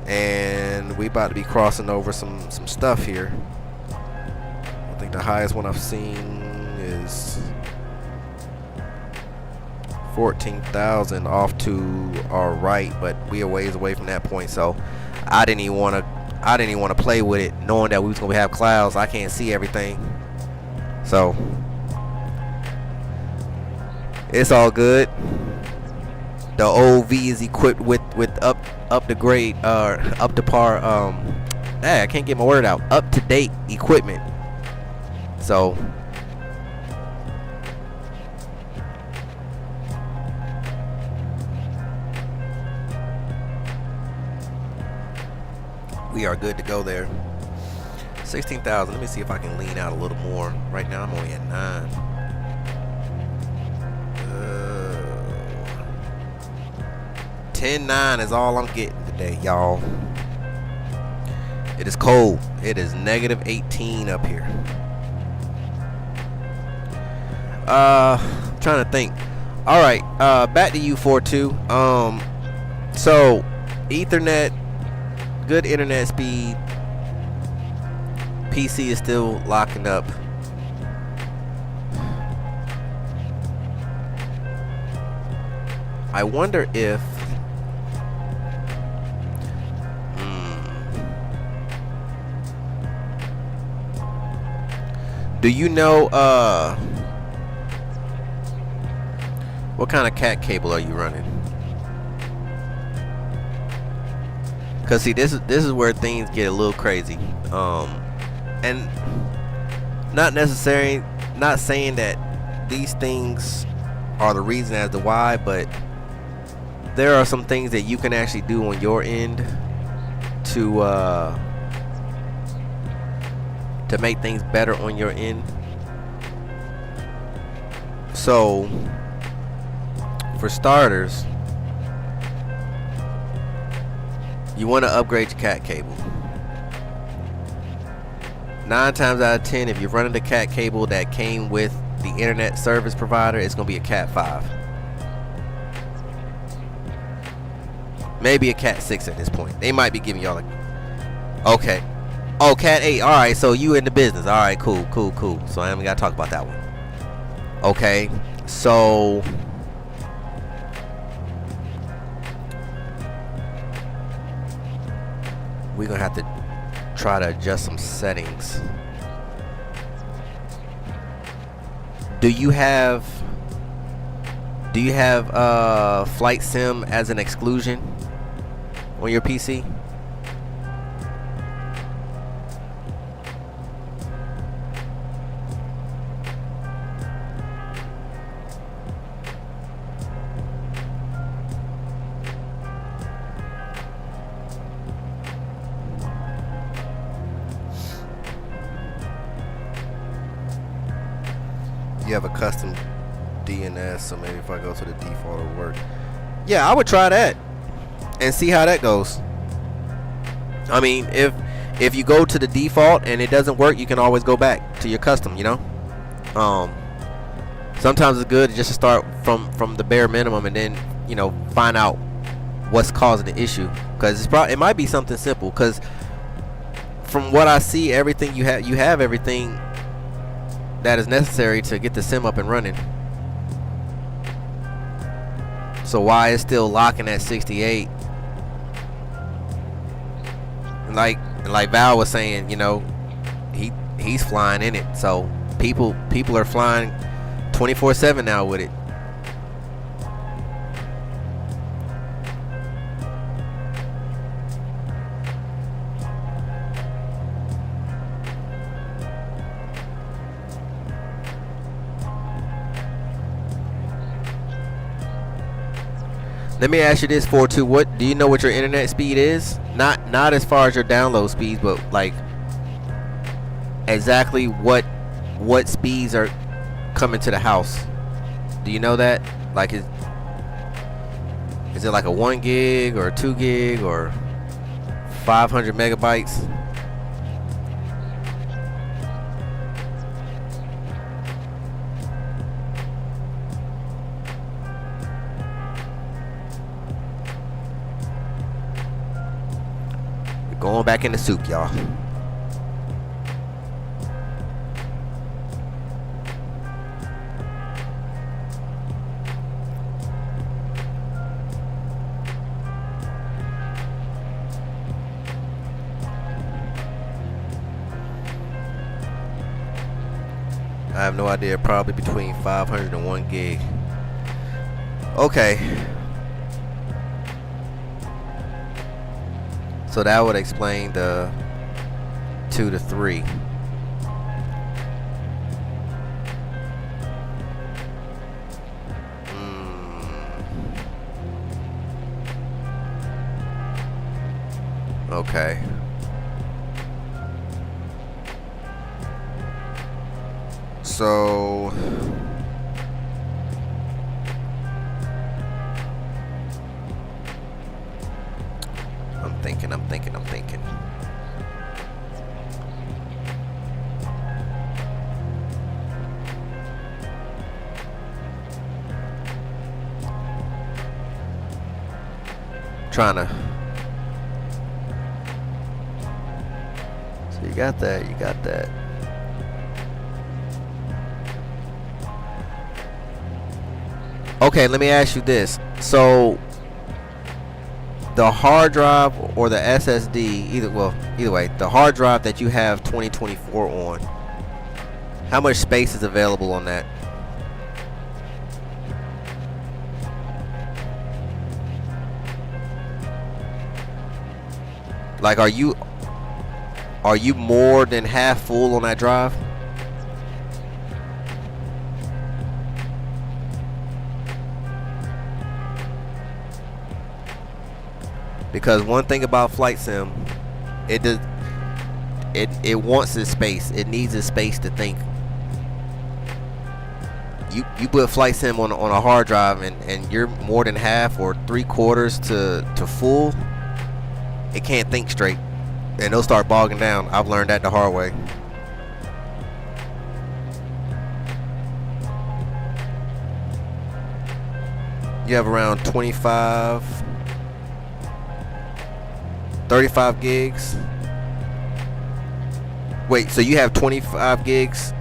Speaker 1: and we about to be crossing over some stuff here. I think the highest one I've seen is 14,000 off to our right, but we are ways away from that point, so I didn't even want to play with it, knowing that we was gonna have clouds. I can't see everything, so it's all good. The OV is equipped with up to grade, up to par. I can't get my word out. Up to date equipment. So we are good to go there. 16,000. Let me see if I can lean out a little more. Right now I'm only at 9. 10.9 is all I'm getting today, y'all. It is cold. It is negative 18 up here. I'm trying to think. All right, back to you, 4.2. So Ethernet, good internet speed. PC is still locking up. I wonder if Do you know what kind of cat cable are you running? Cause see, this is where things get a little crazy. And not necessarily, not saying that these things are the reason as to why, but there are some things that you can actually do on your end to make things better on your end. So for starters, you want to upgrade your cat cable. 9 times out of 10, if you're running the cat cable that came with the internet service provider, it's going to be a cat 5. Maybe a cat 6 at this point. They might be giving y'all okay. Oh, cat 8. Alright, so you in the business. Alright, cool. So I haven't got to talk about that one. Okay, so we're going to have to try to adjust some settings. Do you have flight sim as an exclusion on your PC? You have a custom DNS, so maybe if I go to the default it'll work. Yeah, I would try that and see how that goes. I mean, if you go to the default and it doesn't work, you can always go back to your custom, you know. Sometimes it's good just to start from the bare minimum and then, you know, find out what's causing the issue, because it might be something simple, because from what I see, everything you have everything that is necessary to get the sim up and running. So why it's still locking at 68? And like Val was saying, you know, he's flying in it. So people are flying 24/7 now with it. Let me ask you this, 4.2. What do you know what your internet speed is? Not as far as your download speeds, but like exactly what speeds are coming to the house. Do you know that? Like is it like a 1 gig or 2 gig or 500 megabytes? Going back in the soup, y'all. I have no idea. Probably between 500 and 1 gig. Okay. So that would explain the 2 to 3. Okay. So I'm thinking. Trying to. So you got that. Okay, let me ask you this. So the hard drive or the SSD, either way, the hard drive that you have 2024 on, How much space is available on that? Like, are you more than half full on that drive? Because one thing about flight sim, it wants its space. It needs its space to think. You put flight sim on a hard drive and you're more than half or 3/4 to full, it can't think straight. And it'll start bogging down. I've learned that the hard way. You have around 35 gigs. Wait, so you have 25 gigs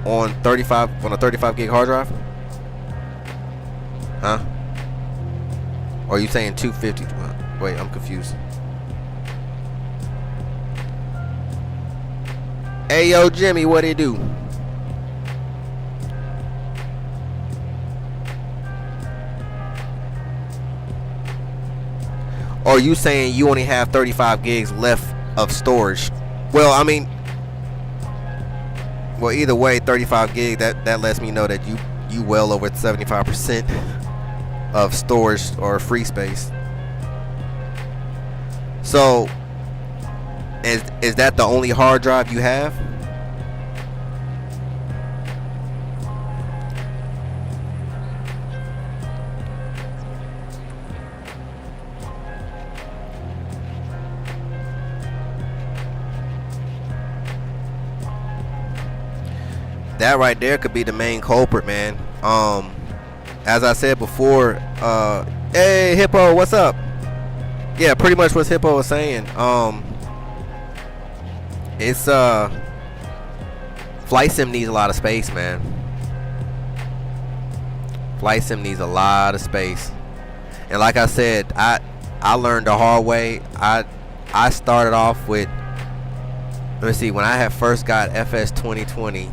Speaker 1: on a 35 gig hard drive? Huh? Or are you saying 250? Wait, I'm confused. Hey, yo, Jimmy, what it do? Or are you saying you only have 35 gigs left of storage? Well, I mean, well, either way, 35 gig, that lets me know that you well over 75% of storage or free space. So, is that the only hard drive you have? That right there could be the main culprit, man. As I said before, hey Hippo, what's up? Yeah, pretty much what Hippo was saying. It's flight sim needs a lot of space, man. Flight sim needs a lot of space. And like I said, I learned the hard way. I started off with, let me see, when I had first got FS2020.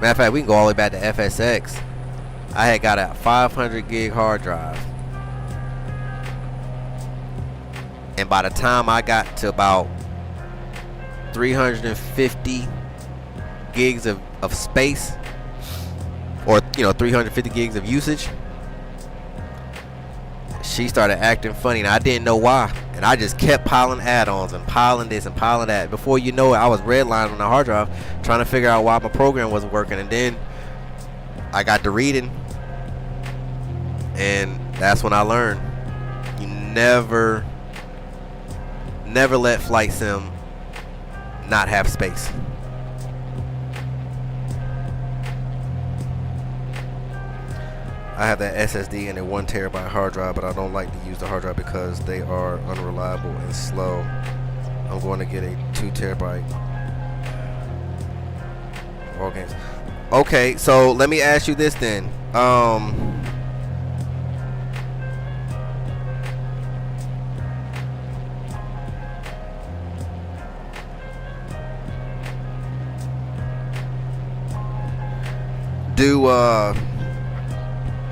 Speaker 1: Matter of fact, we can go all the way back to FSX. I had got a 500 gig hard drive. And by the time I got to about 350 gigs of space, or 350 gigs of usage, she started acting funny, and I didn't know why. And I just kept piling add-ons and piling this and piling that. Before you know it, I was redlining on the hard drive trying to figure out why my program wasn't working. And then I got to reading, and that's when I learned. You never let flight sim not have space. I have that SSD and a 1 terabyte hard drive, but I don't like to use the hard drive because they are unreliable and slow. I'm going to get a 2 terabyte. All games. Okay, so let me ask you this then.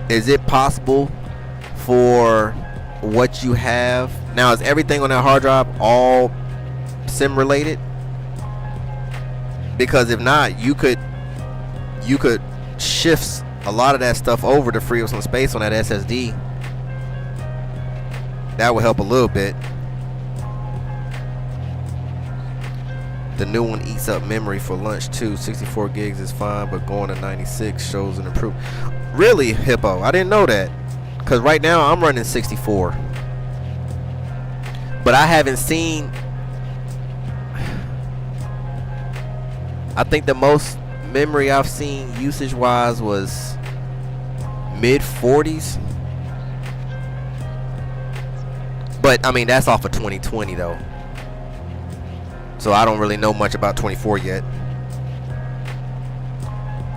Speaker 1: Is it possible for what you have now? Is everything on that hard drive all sim related? Because if not, you could shift a lot of that stuff over to free up some space on that SSD. That would help a little bit. The new one eats up memory for lunch too. 64 gigs is fine, but going to 96 shows an improvement. Really, Hippo? I didn't know that. Because right now I'm running 64. But I haven't seen... I think the most memory I've seen usage-wise was mid-40s. But, I mean, that's off of 2020, though. So I don't really know much about 24 yet.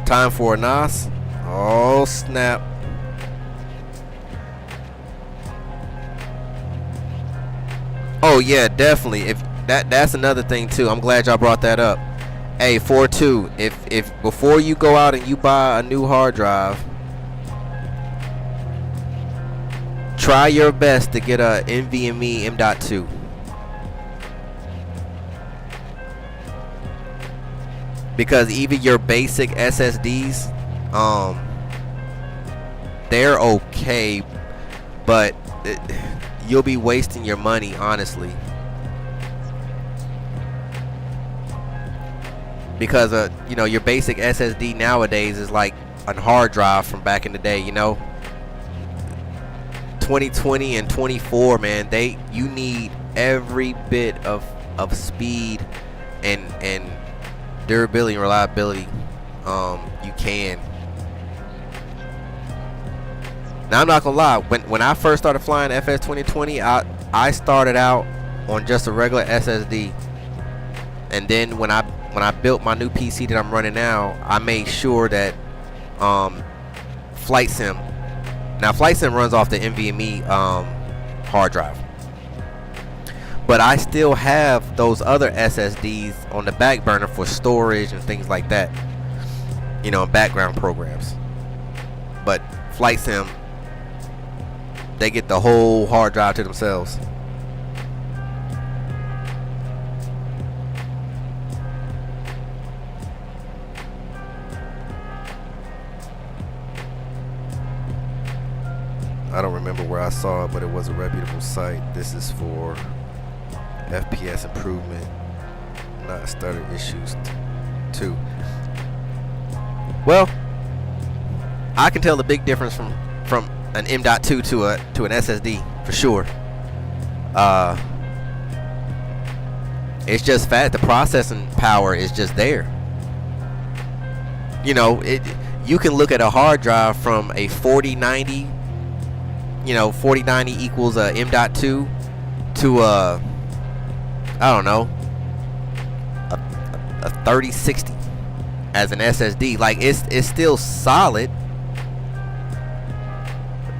Speaker 1: Time for a NOS. Oh snap. Oh yeah, definitely. If that's another thing too. I'm glad y'all brought that up. Hey, 4-2. If before you go out and you buy a new hard drive, try your best to get a NVMe M.2. Because even your basic SSDs, they're okay, but you'll be wasting your money, honestly. Because you know, your basic SSD nowadays is like a hard drive from back in the day, you know. 2020 and 24, man, you need every bit of speed and durability and reliability you can. Now I'm not gonna lie, when I first started flying FS2020, I started out on just a regular SSD, and then when I built my new PC that I'm running now, I made sure that Flight Sim. Now Flight Sim runs off the NVMe hard drive, but I still have those other SSDs on the back burner for storage and things like that, you know, background programs. But Flight Sim, they get the whole hard drive to themselves. I don't remember where I saw it, but it was a reputable site. This is for FPS improvement, not stutter issues too. Well, I can tell the big difference from an M.2 to an SSD for sure. It's just fast. The processing power is just there. You know, you can look at a hard drive from a 4090. You know, 4090 equals a M.2 to I don't know, a 3060 as an SSD. Like it's still solid,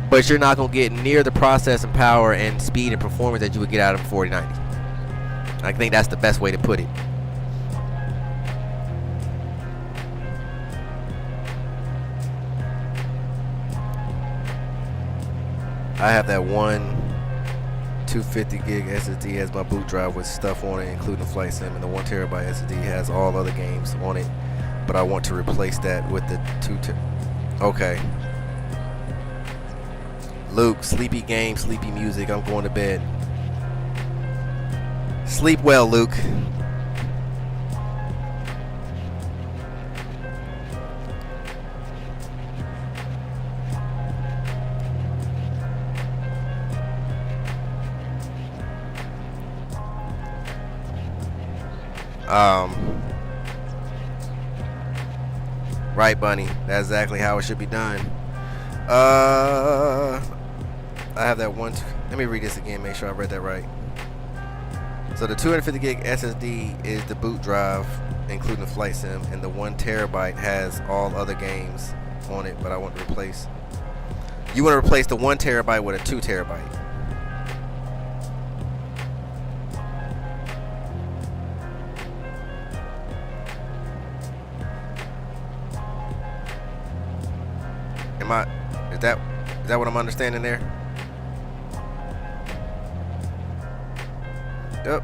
Speaker 1: but you're not gonna get near the processing power and speed and performance that you would get out of a 4090. I think that's the best way to put it. I have that one 250 gig SSD as my boot drive with stuff on it, including Flight Sim, and the 1 terabyte SSD has all other games on it, but I want to replace that with the 2 terabyte. Okay. Luke, sleepy game, sleepy music. I'm going to bed. Sleep well, Luke. Right, Bunny. That's exactly how it should be done. I have that one. Let me read this again, make sure I read that right. So the 250 gig SSD is the boot drive, including the Flight Sim, and the 1 terabyte has all other games on it, but I want to replace. You want to replace the 1 terabyte with a 2 terabyte. Is that what I'm understanding there? Yep.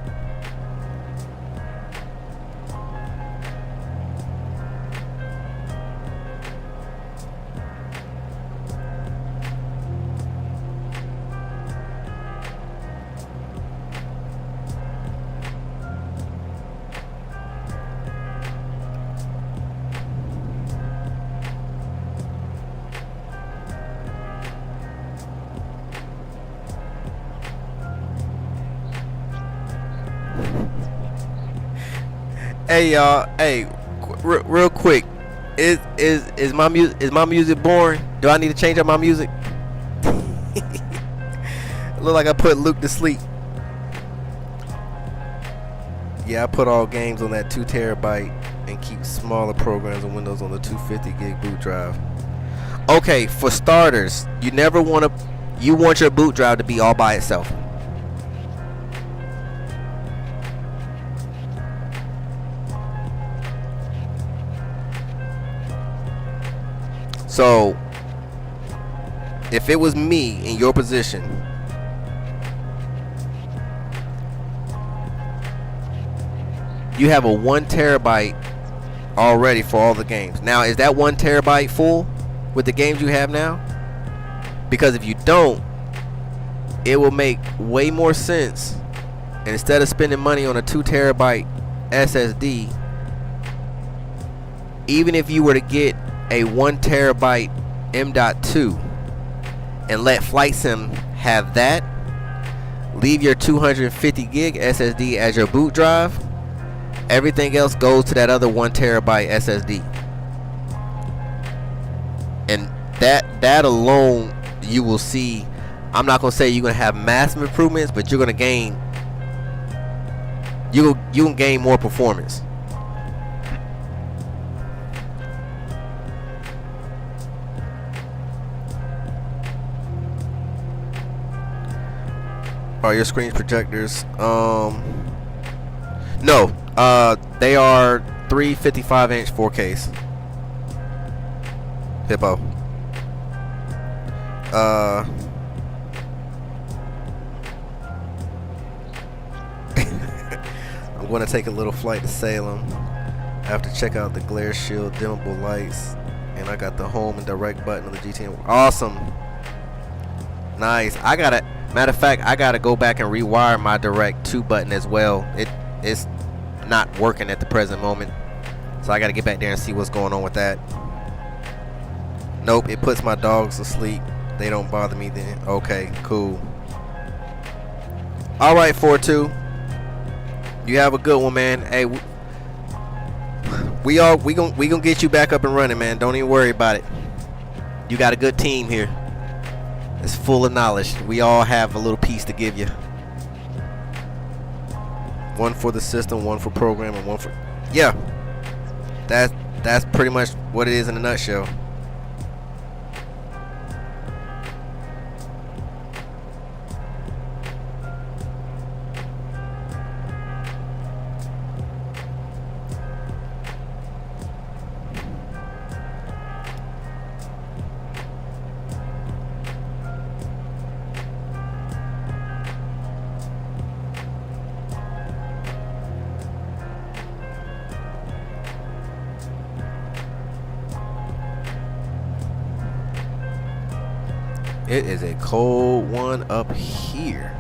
Speaker 1: Hey y'all, hey, real quick, is my music boring? Do I need to change up my music? Look like I put Luke to sleep. Yeah, I put all games on that 2 terabyte and keep smaller programs and Windows on the 250 gig boot drive. Okay, for starters, you want your boot drive to be all by itself. So if it was me in your position, you have a 1 terabyte already for all the games. Now, is that 1 terabyte full with the games you have now? Because if you don't, it will make way more sense. And instead of spending money on a 2 terabyte SSD, even if you were to get a 1 terabyte M.2 and let Flight Sim have that, leave your 250 gig SSD as your boot drive, everything else goes to that other 1 terabyte SSD. And that alone, you will see, I'm not going to say you're going to have massive improvements, but you're going to gain, you can gain more performance. Are your screens projectors? No. They are 355-inch 4Ks. Hippo. I'm going to take a little flight to Salem. I have to check out the glare shield, dimmable lights, and I got the home and direct button on the GTN. Awesome. Nice. Matter of fact, I gotta go back and rewire my direct 2 button as well. It's not working at the present moment, so I gotta get back there and see what's going on with that. Nope, it puts my dogs to sleep. They don't bother me then. Okay, cool. All right, 4-2. You have a good one, man. Hey, we gonna get you back up and running, man. Don't even worry about it. You got a good team here. It's full of knowledge. We all have a little piece to give you. One for the system, one for programming, one for... Yeah. That's pretty much what it is in a nutshell. It is a cold one up here.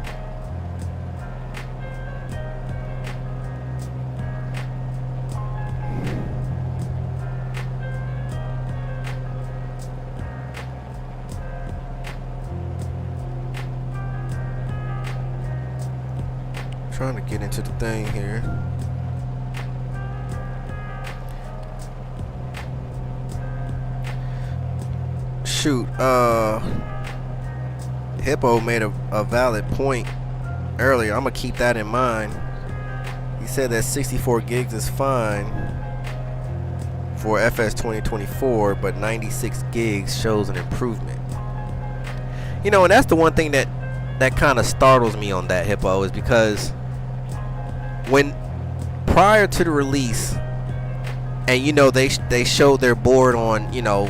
Speaker 1: Trying to get into the thing here. Shoot, Hippo made a valid point earlier. I'm gonna keep that in mind. He said that 64 gigs is fine for FS2024, but 96 gigs shows an improvement. You know, and that's the one thing that kind of startles me on that, Hippo, is because when prior to the release, and you know they showed their board on, you know,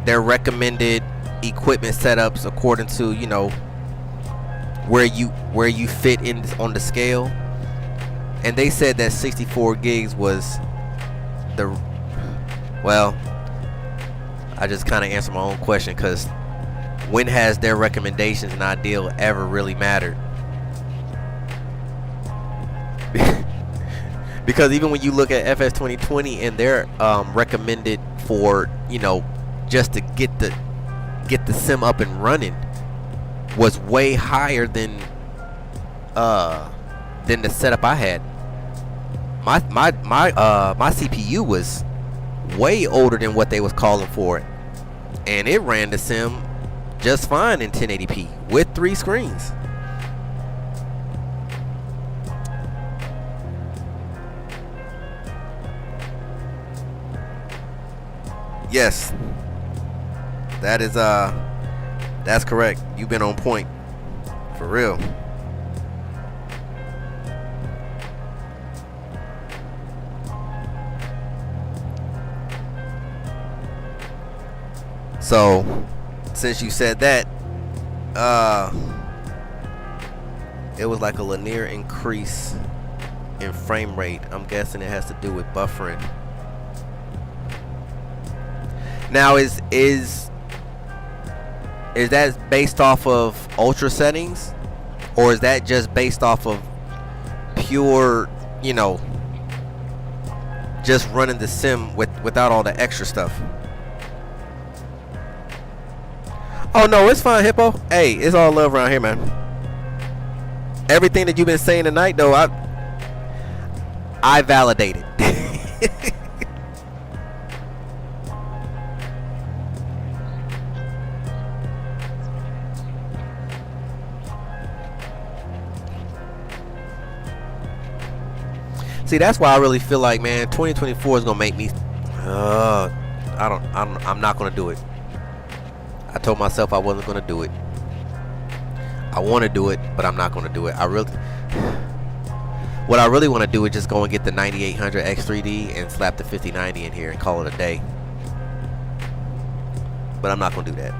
Speaker 1: their recommended equipment setups according to, you know, where you fit in on the scale, and they said that 64 gigs was the, well, I just kind of answered my own question, because when has their recommendations and ideal ever really mattered? Because even when you look at FS2020 and their recommended for, you know, just to get the sim up and running was way higher than the setup I had. My CPU was way older than what they was calling for it, and it ran the sim just fine in 1080p with 3 screens. Yes, that is that's correct. You've been on point for real. So since you said that, it was like a linear increase in frame rate. I'm guessing it has to do with buffering. Now is that based off of ultra settings, or is that just based off of pure, you know, just running the sim without all the extra stuff? Oh no, it's fine, Hippo. Hey, it's all love around here, man. Everything that you've been saying tonight, though, I validate it. See, that's why I really feel like, man, 2024 is gonna make me. I'm not gonna do it. I told myself I wasn't gonna do it. I want to do it, but I'm not gonna do it. What I really want to do is just go and get the 9800 X3D and slap the 5090 in here and call it a day. But I'm not gonna do that.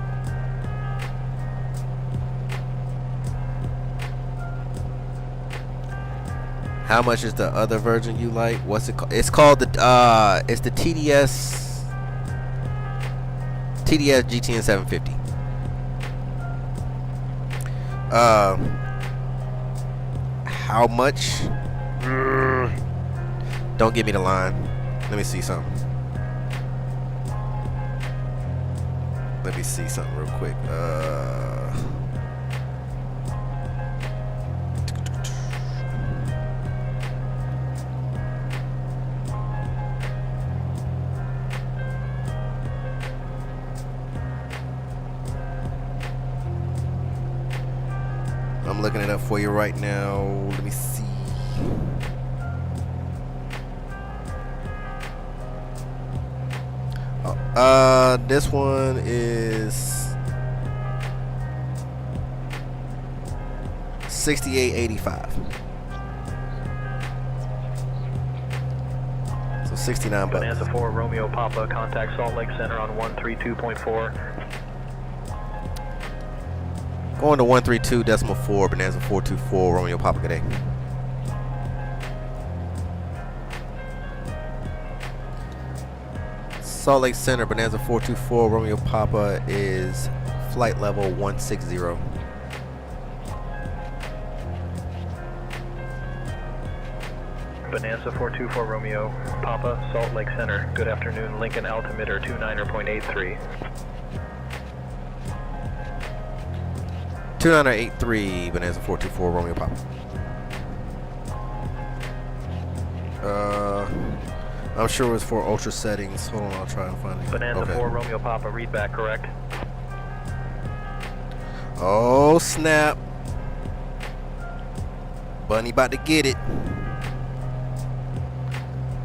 Speaker 1: How much is the other version you like? What's it called? It's called the it's the TDS GTN750. How much? Don't give me the line. Let me see something. Let me see something real quick. I'm looking it up for you right now. Let me see. This one is 6885. So 69 bucks.
Speaker 5: Bonanza 4 Romeo Papa, contact Salt Lake Center on 132.4.
Speaker 1: Going to 132.4, Bonanza 424, Romeo Papa, good day. Salt Lake Center, Bonanza 424, Romeo Papa is flight level 160.
Speaker 5: Bonanza 424 Romeo Papa, Salt Lake Center. Good afternoon, Lincoln altimeter 29.83.
Speaker 1: 2983, Bonanza 424, Romeo Papa. I'm sure it was for ultra settings. Hold on, I'll try and find it.
Speaker 5: Bonanza 4 Romeo Papa, read back correct.
Speaker 1: Oh snap. Bunny about to get it.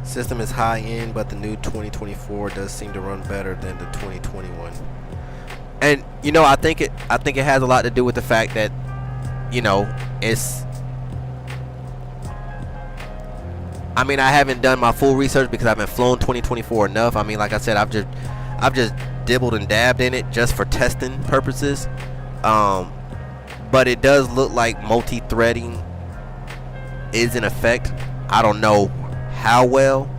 Speaker 1: System is high end, but the new 2024 does seem to run better than the 2021. And you know, I think it has a lot to do with the fact that, you know, I mean, I haven't done my full research because I haven't flown 2024 enough. I mean, like I said, I've just dibbled and dabbed in it just for testing purposes. But it does look like multi-threading is in effect. I don't know how well,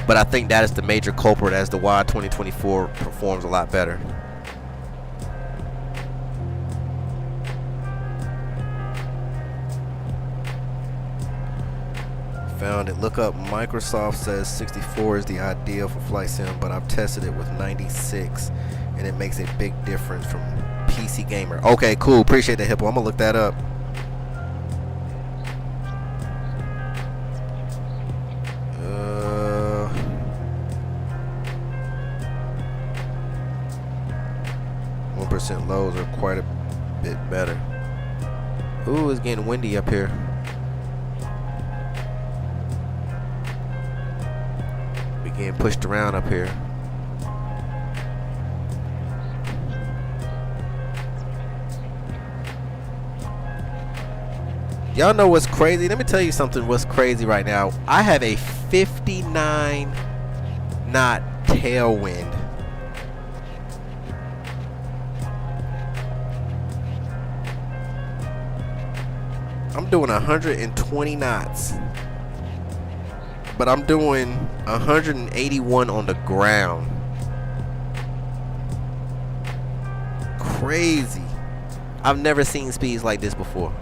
Speaker 1: but I think that is the major culprit as to why 2024 performs a lot better. Found it. Look up. Microsoft says 64 is the ideal for flight sim, but I've tested it with 96 and it makes a big difference from PC Gamer. Okay, cool. Appreciate the Hippo. I'm gonna look that up. % lows are quite a bit better. Ooh, it's getting windy up here. We getting pushed around up here. Y'all know what's crazy? Let me tell you something what's crazy right now. I have a 59 knot tailwind I'm doing 120 knots, but I'm doing 181 on the ground. Crazy. I've never seen speeds like this before.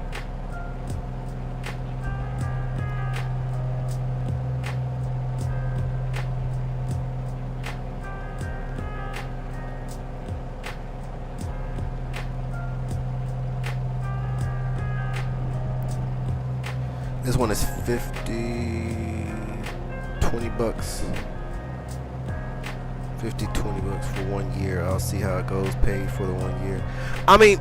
Speaker 1: This one is 20 bucks. 20 bucks for 1 year. I'll see how it goes. Paid for the 1 year. I mean,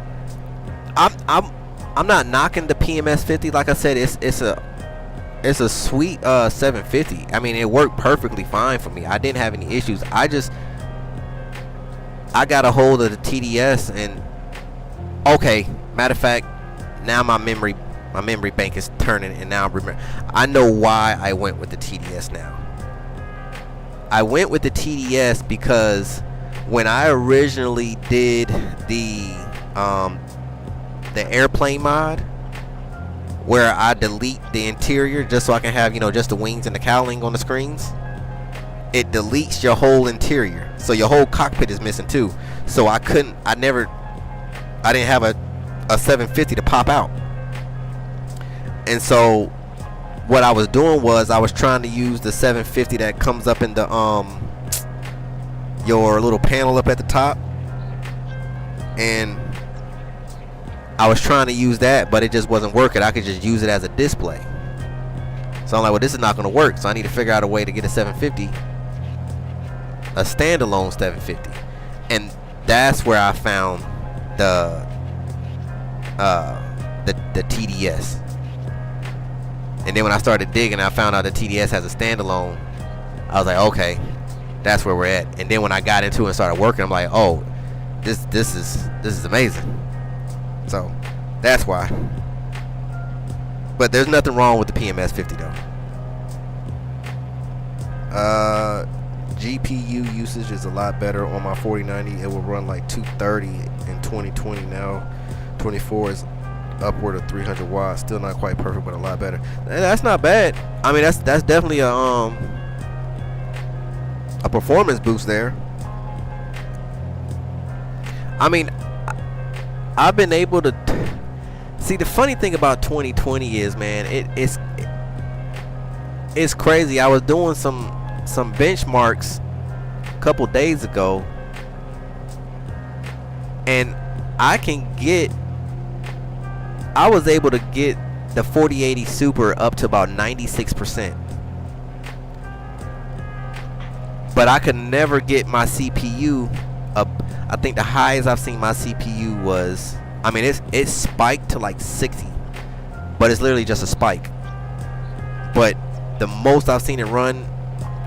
Speaker 1: I'm not knocking the PMS 50. Like I said, it's a sweet 750. I mean, it worked perfectly fine for me. I didn't have any issues. I got a hold of the TDS, and okay, matter of fact, now my memory bank is turning, and now I know why I went with the TDS now. I went with the TDS because when I originally did the airplane mod, where I delete the interior just so I can have, just the wings and the cowling on the screens, it deletes your whole interior, so your whole cockpit is missing too. So I didn't have a 750 to pop out. And so what I was doing was I was trying to use the 750 that comes up in the your little panel up at the top, and I was trying to use that, but it just wasn't working. I could just use it as a display. So I'm like, well, this is not going to work, so I need to figure out a way to get a 750, a standalone 750. And that's where I found the TDS. And then when I started digging, I found out the TDS has a standalone. I was like, okay, that's where we're at. And then when I got into it and started working, I'm like, oh, this is amazing. So that's why. But there's nothing wrong with the PMS 50 though. GPU usage is a lot better on my 4090. It will run like 230 in 2020. Now 24 is upward of 300 watts. Still not quite perfect, but a lot better. That's not bad. I mean, that's definitely a performance boost there. I mean, I've been able to see. The funny thing about 2020 is, man, it's crazy. I was doing some benchmarks a couple days ago, and I was able to get the 4080 Super up to about 96%. But I could never get my CPU up. I think the highest I've seen my CPU was, I mean, it spiked to like 60, but it's literally just a spike. But the most I've seen it run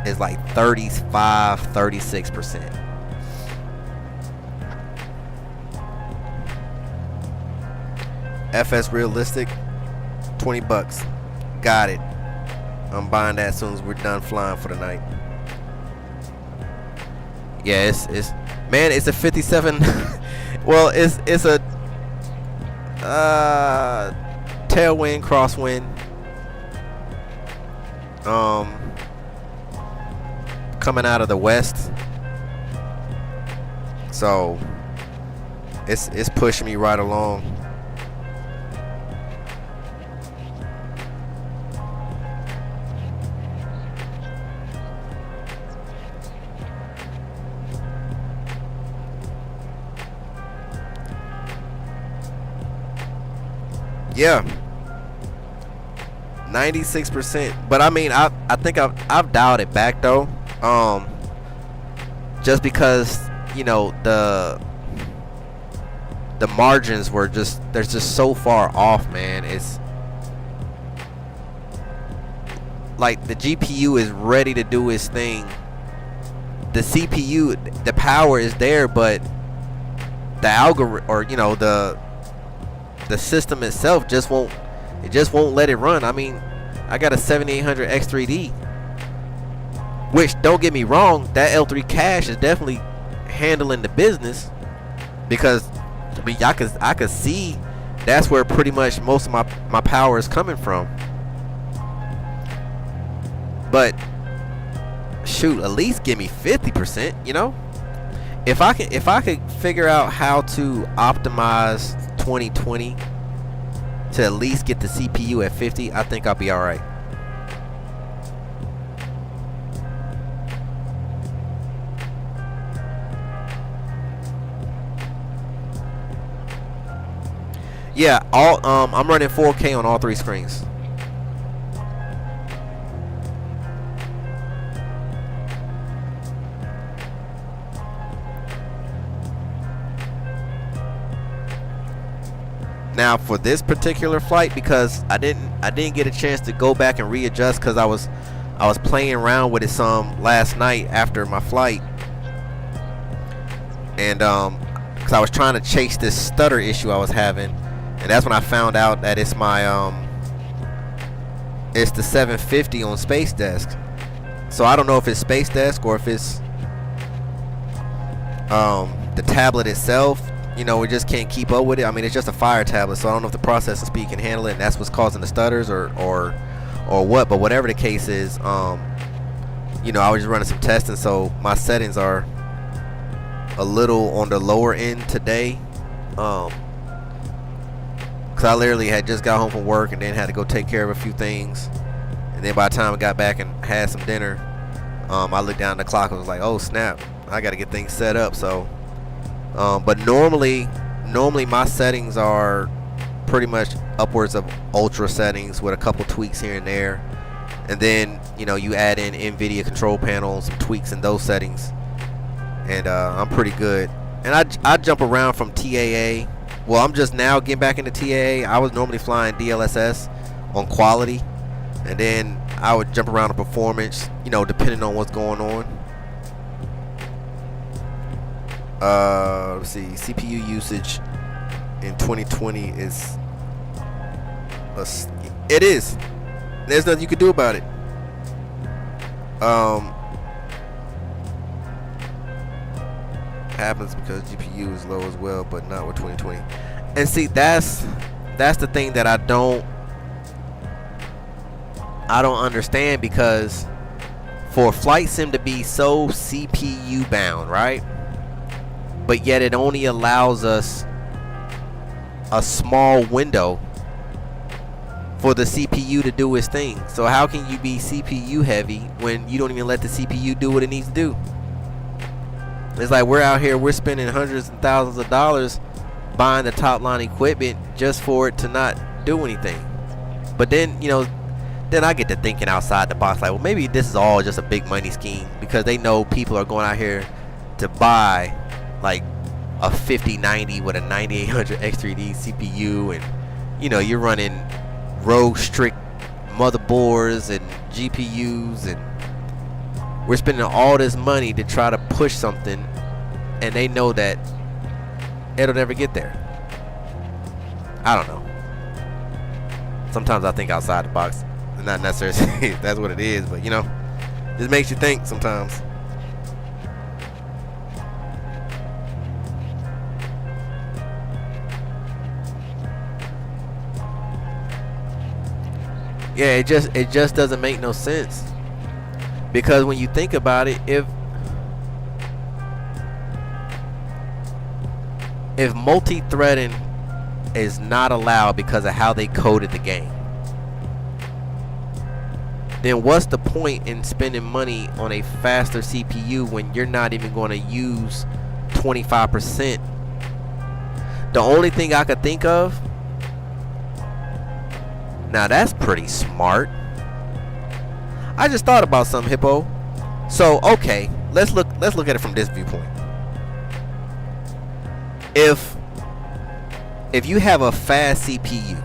Speaker 1: is like 35, 36%. FS Realistic, 20 bucks. Got it. I'm buying that as soon as we're done flying for the night. Yeah, it's a 57. Well, it's a tailwind, crosswind. Coming out of the west. So it's pushing me right along. Yeah, 96%. But I mean, I think I've dialed it back though, just because, you know, the margins were they're just so far off, man. It's like the GPU is ready to do its thing. The CPU, the power is there, but the algorithm, or you know, the system itself just won't let it run. I mean, I got a 7800 X3D, which, don't get me wrong, that L3 cache is definitely handling the business, because I mean, I could see that's where pretty much most of my power is coming from. But shoot, at least give me 50%, you know? If I could figure out how to optimize 2020 to at least get the CPU at 50, I think I'll be all right. Yeah, I'm running 4K on all 3 screens. Now for this particular flight, because I didn't get a chance to go back and readjust, because I was playing around with it some last night after my flight, and because I was trying to chase this stutter issue I was having, and that's when I found out that it's my it's the 750 on SpaceDesk. So I don't know if it's SpaceDesk or if it's the tablet itself. You know, we just can't keep up with it. I mean, it's just a Fire tablet, so I don't know if the processor speed can handle it, and that's what's causing the stutters, or what. But whatever the case is, you know, I was just running some testing, so my settings are a little on the lower end today, because I literally had just got home from work and then had to go take care of a few things, and then by the time I got back and had some dinner, I looked down at the clock and was like, oh snap, I got to get things set up. So but normally my settings are pretty much upwards of ultra settings with a couple tweaks here and there, and then, you know, you add in NVIDIA control panel, some tweaks in those settings, and I'm pretty good. And I jump around from TAA. Well, I'm just now getting back into TAA. I was normally flying DLSS on quality, and then I would jump around to performance, you know, depending on what's going on. Let's see, CPU usage in 2020 is it is. There's nothing you can do about it. Happens because GPU is low as well, but not with 2020. And see, that's the thing that I don't understand, because for flight sim to be so CPU bound, right? But yet it only allows us a small window for the CPU to do its thing. So how can you be CPU heavy when you don't even let the CPU do what it needs to do? It's like we're out here, we're spending hundreds and thousands of dollars buying the top line equipment just for it to not do anything. But then, you know, then I get to thinking outside the box, like, well, maybe this is all just a big money scheme, because they know people are going out here to buy like a 5090 with a 9800 X3D CPU, and, you know, you're running Rogue Strict motherboards and GPUs, and we're spending all this money to try to push something, and they know that it'll never get there. I don't know. Sometimes I think outside the box, not necessarily that's what it is, but, you know, just makes you think sometimes. Yeah, it just doesn't make no sense, because when you think about it, if multi-threading is not allowed because of how they coded the game, then what's the point in spending money on a faster CPU when you're not even going to use 25%? The only thing I could think of, now that's pretty smart. I just thought about something, Hippo. So okay, let's look at it from this viewpoint. If you have a fast CPU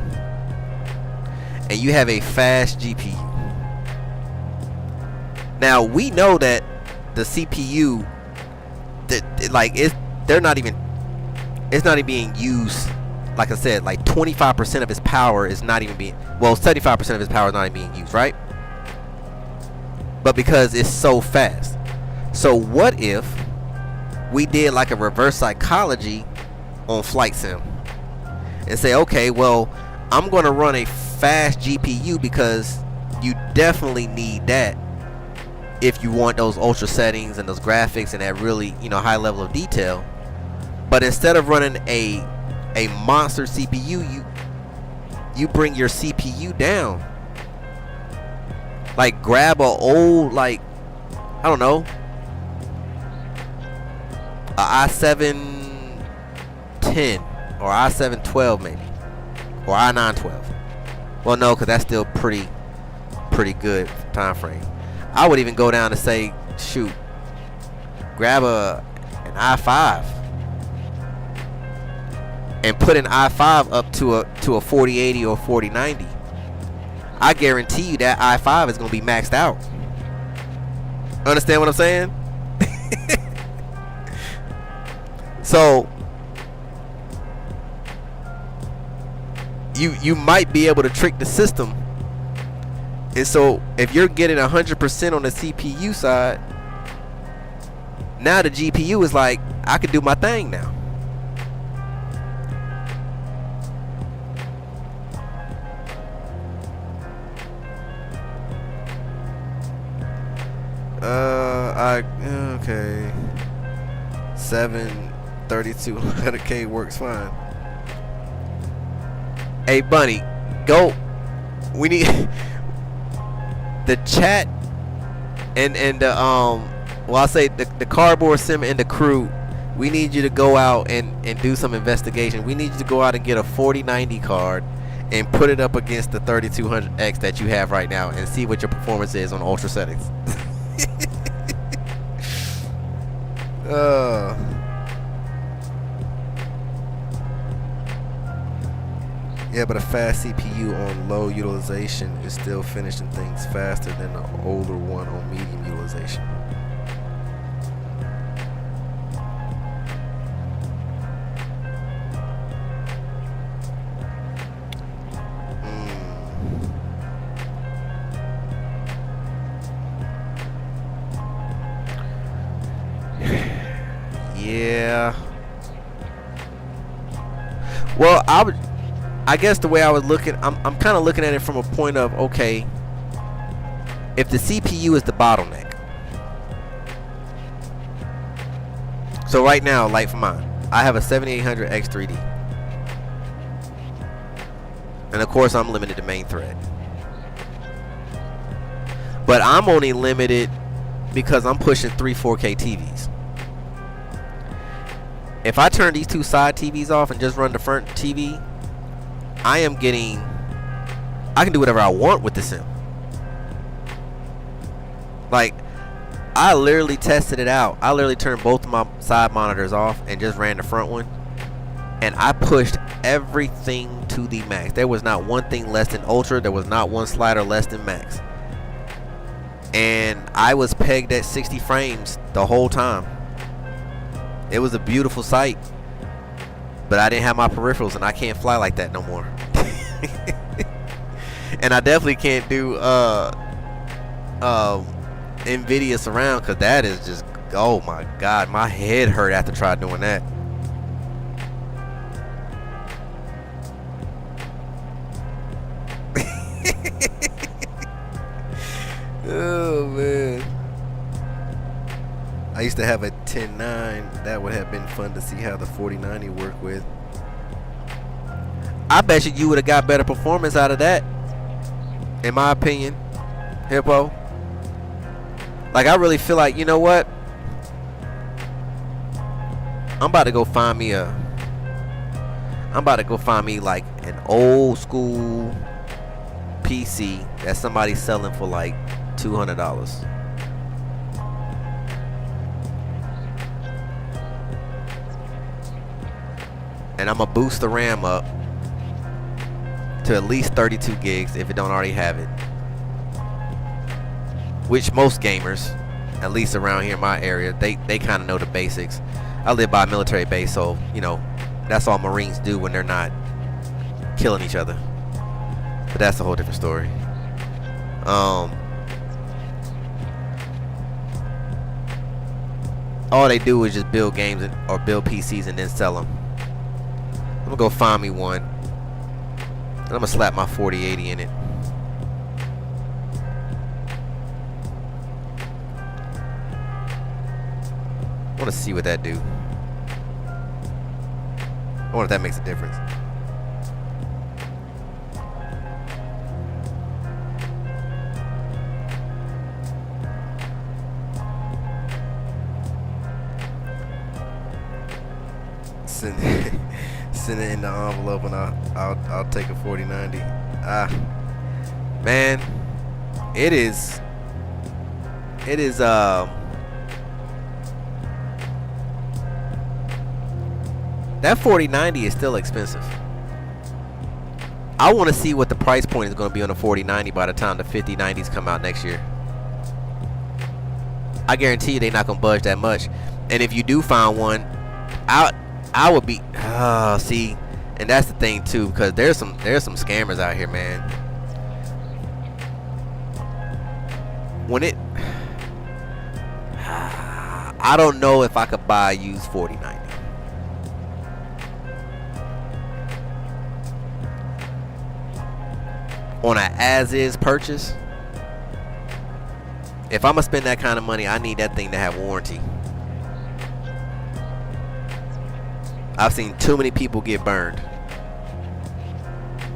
Speaker 1: and you have a fast GPU, now we know that the CPU, it's not even being used. Like I said, like 25% of its power is not even being, well, 75% of its power is not even being used, right? But because it's so fast. So what if we did like a reverse psychology on flight sim, and say, okay, well, I'm going to run a fast GPU because you definitely need that if you want those ultra settings and those graphics and that really, you know, high level of detail. But instead of running a monster CPU, you bring your CPU down. Like, grab a old, like, I don't know, a i7-10 or i7-12 maybe, or i9-12. Well, no, because that's still pretty good time frame. I would even go down and say, shoot, grab an i5 and put an i5 up to a 4080 or 4090. I guarantee you that i5 is going to be maxed out. Understand what I'm saying? So you might be able to trick the system. And so if you're getting 100% on the CPU side, now the GPU is like, I can do my thing now. Okay. 3200K works fine. Hey Bunny, go. We need the chat and the well, I'll say the cardboard sim and the crew. We need you to go out and do some investigation. We need you to go out and get a 4090 card and put it up against the 3200X that you have right now and see what your performance is on ultra settings. Yeah, but a fast CPU on low utilization is still finishing things faster than the older one on medium utilization. Yeah. Well, I guess the way I would look at, I'm kind of looking at it from a point of, okay, if the CPU is the bottleneck. So right now, like for mine, I have a 7800 X3D. And of course I'm limited to main thread. But I'm only limited because I'm pushing 3 4K TVs. If I turn these two side TVs off and just run the front TV, I can do whatever I want with the sim. Like, I literally tested it out. I literally turned both of my side monitors off and just ran the front one. And I pushed everything to the max. There was not one thing less than ultra. There was not one slider less than max. And I was pegged at 60 frames the whole time. It was a beautiful sight. But I didn't have my peripherals, and I can't fly like that no more. And I definitely can't do NVIDIA surround, because that is just, oh my god, my head hurt after trying doing that. Oh man, I used to have a 10.9. That would have been fun to see how the 4090 work with. I bet you would have got better performance out of that, in my opinion, Hippo. Like, I really feel like, you know what? I'm about to go find me like an old school PC that somebody's selling for like $200. And I'm gonna boost the RAM up to at least 32 gigs if it don't already have it. Which most gamers, at least around here in my area, they kind of know the basics. I live by a military base, so, you know, that's all Marines do when they're not killing each other. But that's a whole different story. All they do is just build games or build PCs and then sell them. I'm gonna go find me one I'm gonna slap my 4080 in it. I want to see what that do. I wonder if that makes a difference. Send it in the envelope and I'll take a 4090. Man, it is that 4090 is still expensive. I want to see what the price point is going to be on the 4090 by the time the 5090s come out next year. I guarantee you they're not going to budge that much. And if you do find one, I would be see, and that's the thing too, because there's some scammers out here, man. When it I don't know if I could buy a used 4090. On an as-is purchase, if I'm gonna spend that kind of money, I need that thing to have warranty. I've seen too many people get burned.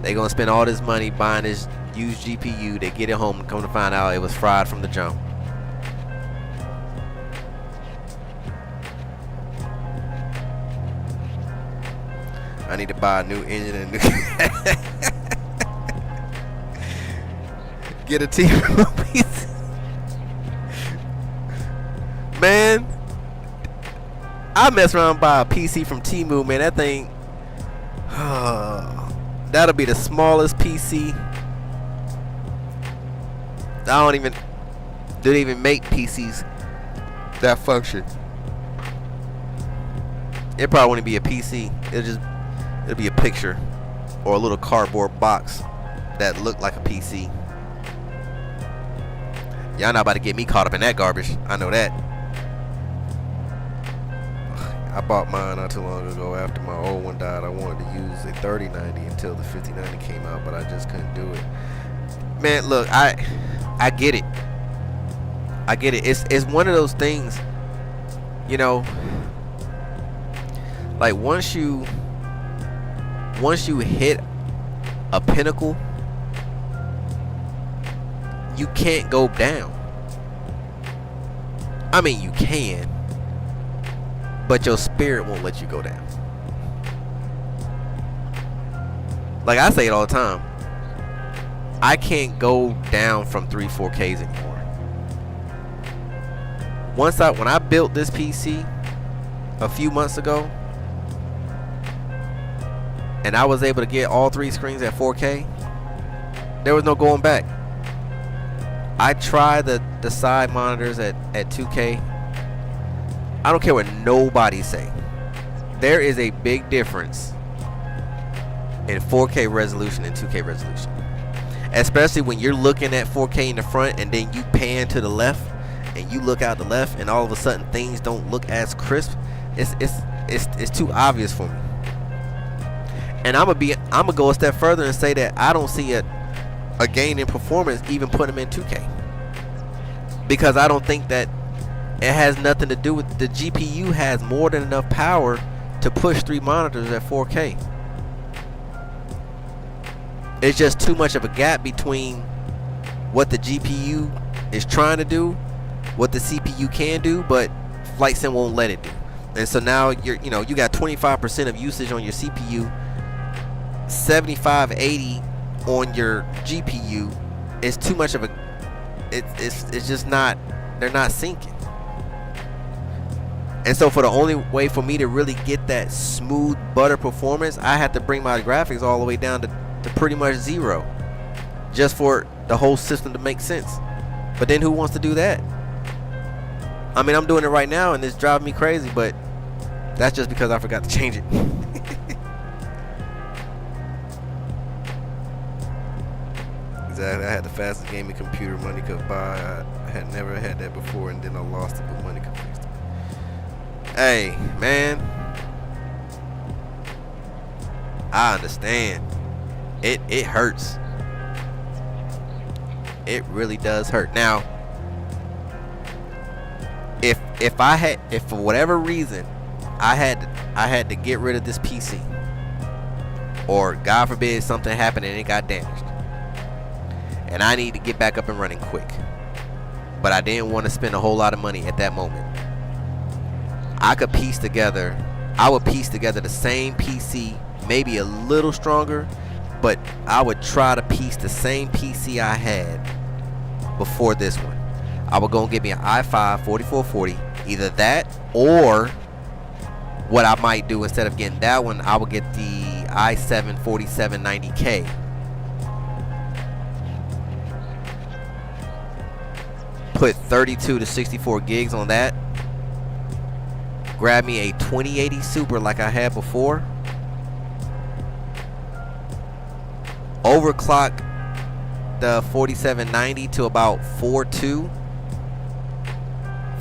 Speaker 1: They gonna spend all this money buying this used GPU. They get it home and come to find out it was fried from the jump. I need to buy a new engine and get a TV piece. Man, I mess around and buy a PC from Temu, man. That thing, that'll be the smallest PC. They don't even make PCs that function. It probably wouldn't be a PC. It'll be a picture or a little cardboard box that looked like a PC. Y'all not about to get me caught up in that garbage. I know that. I bought mine not too long ago after my old one died. I wanted to use a 3090 until the 5090 came out, but I just couldn't do it. Man, look, I get it. I get it. It's one of those things, you know, like once you hit a pinnacle, you can't go down. I mean, you can, but your spirit won't let you go down. Like I say it all the time, I can't go down from 4Ks anymore. When I built this PC a few months ago, and I was able to get all 3 screens at 4K, there was no going back. I tried the side monitors at 2K. I don't care what nobody say. There is a big difference in 4K resolution and 2K resolution. Especially when you're looking at 4K in the front and then you pan to the left and you look out the left and all of a sudden things don't look as crisp. It's too obvious for me. And I'm gonna go a step further and say that I don't see a gain in performance even putting them in 2K, because I don't think that it has nothing to do with the GPU. Has more than enough power to push 3 monitors at 4K. It's just too much of a gap between what the GPU is trying to do, what the CPU can do, but Flight Sim won't let it do. And so now you got 25% of usage on your CPU, 75-80 on your GPU. It's too much of a it's just not, they're not syncing. And so for the only way for me to really get that smooth butter performance, I had to bring my graphics all the way down to pretty much 0, just for the whole system to make sense. But then who wants to do that? I mean, I'm doing it right now and it's driving me crazy, but that's just because I forgot to change it. Exactly. I had the fastest gaming computer money could buy. I had never had that before, and then I lost it, but money could fix it. Hey, man, I understand. It hurts. It really does hurt. Now, if for whatever reason I had to get rid of this PC, or God forbid something happened and it got damaged, and I need to get back up and running quick, but I didn't want to spend a whole lot of money at that moment, I would piece together the same PC, maybe a little stronger, but I would try to piece the same PC I had before this one. I would go and get me an i5 4440, either that, or what I might do, instead of getting that one, I would get the i7 4790K. Put 32 to 64 gigs on that. Grab me a 2080 Super like I had before. Overclock the 4790 to about 4.2,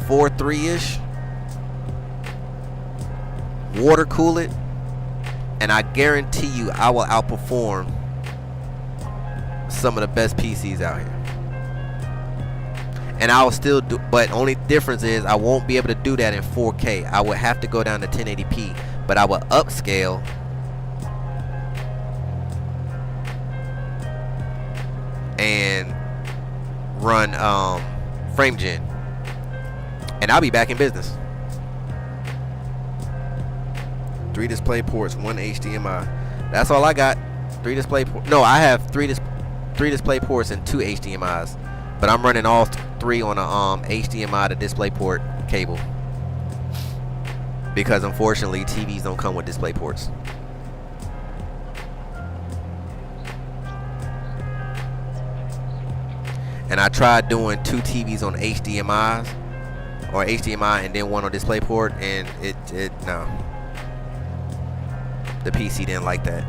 Speaker 1: 4.3-ish. Water cool it, and I guarantee you I will outperform some of the best PCs out here. And I will still do, but only difference is I won't be able to do that in 4K. I would have to go down to 1080p, but I will upscale and run frame gen, and I'll be back in business. 3 display ports, 1 HDMI. That's all I got. 3 display ports. No, I have 3 display ports and 2 HDMIs, but I'm running all 3 on a HDMI to DisplayPort cable, because unfortunately TVs don't come with display ports. And I tried doing 2 TVs on HDMIs, or HDMI and then 1 on DisplayPort, and no. The PC didn't like that.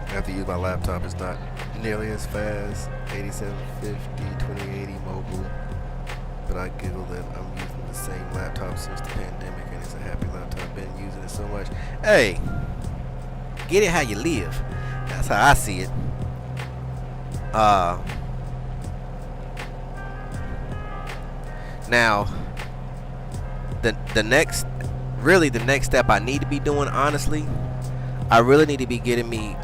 Speaker 1: I have to use my laptop. It's not nearly as fast. 8750, 2080 mobile. But I giggle that I'm using the same laptop since the pandemic, and it's a happy laptop. Been using it so much. Hey, get it how you live. That's how I see it. Now, the next step I need to be doing, honestly, I really need to be getting me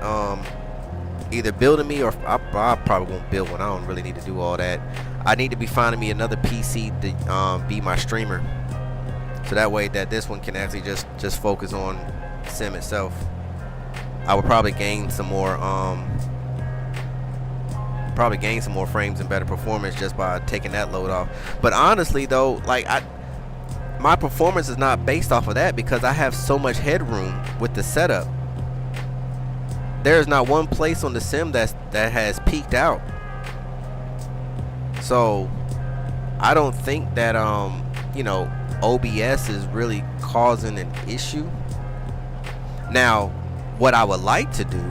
Speaker 1: either building me, or I probably won't build one. I don't really need to do all that. I need to be finding me another PC to be my streamer, so that way that this one can actually just focus on sim itself. I would probably gain some more frames and better performance just by taking that load off. But honestly though, like my performance is not based off of that, because I have so much headroom with the setup. There is not one place on the sim that has peaked out. So I don't think that OBS is really causing an issue. Now, what I would like to do,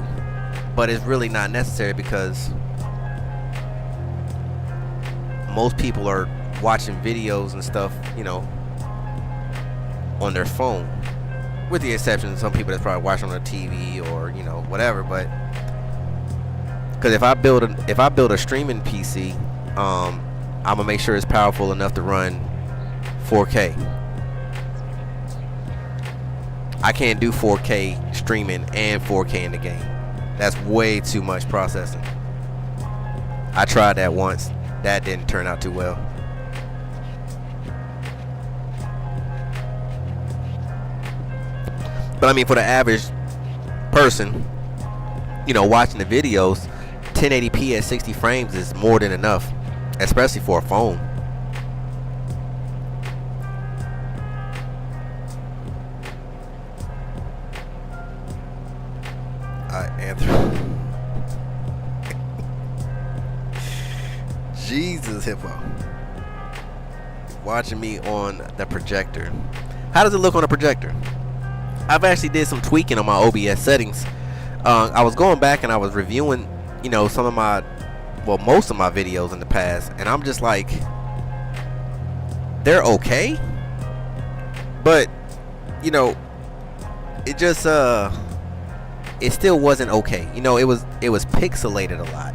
Speaker 1: but it's really not necessary, because most people are watching videos and stuff, on their phone, with the exception of some people that's probably watching on their TV or whatever. But because if I build a streaming PC, I'm gonna make sure it's powerful enough to run 4K. I can't do 4K streaming and 4K in the game. That's way too much processing. I tried that once. That didn't turn out too well. But I mean, for the average person, watching the videos, 1080p at 60 frames is more than enough, especially for a phone. Jesus, Hippo. Watching me on the projector. How does it look on the projector? I've actually did some tweaking on my OBS settings. I was going back and I was reviewing, you know, some of my, well, most of my videos in the past, and I'm just like, they're okay, but you know, it just it still wasn't okay. You know, it was pixelated a lot,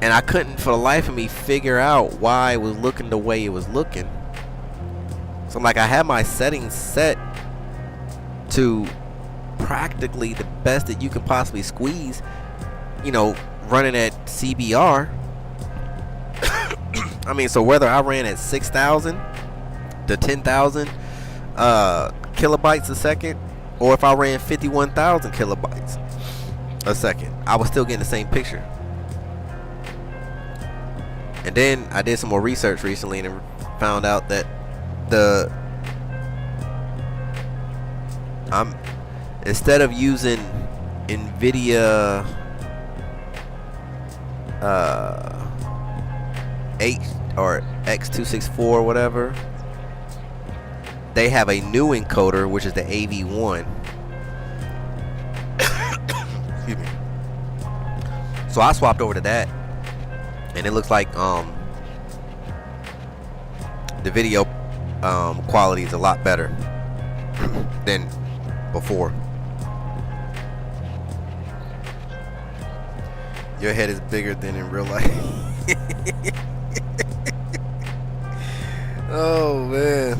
Speaker 1: and I couldn't for the life of me figure out why it was looking the way it was looking. So I'm like, I had my settings set to practically the best that you can possibly squeeze, you know, running at CBR. I mean, so whether I ran at 6,000 to 10,000 kilobytes a second, or if I ran 51,000 kilobytes a second, I was still getting the same picture. And then I did some more research recently and found out that instead of using NVIDIA 8 or X264 or whatever, they have a new encoder, which is the AV1. Excuse me. So I swapped over to that, and it looks like the video quality is a lot better than before. Your head is bigger than in real life. Oh man.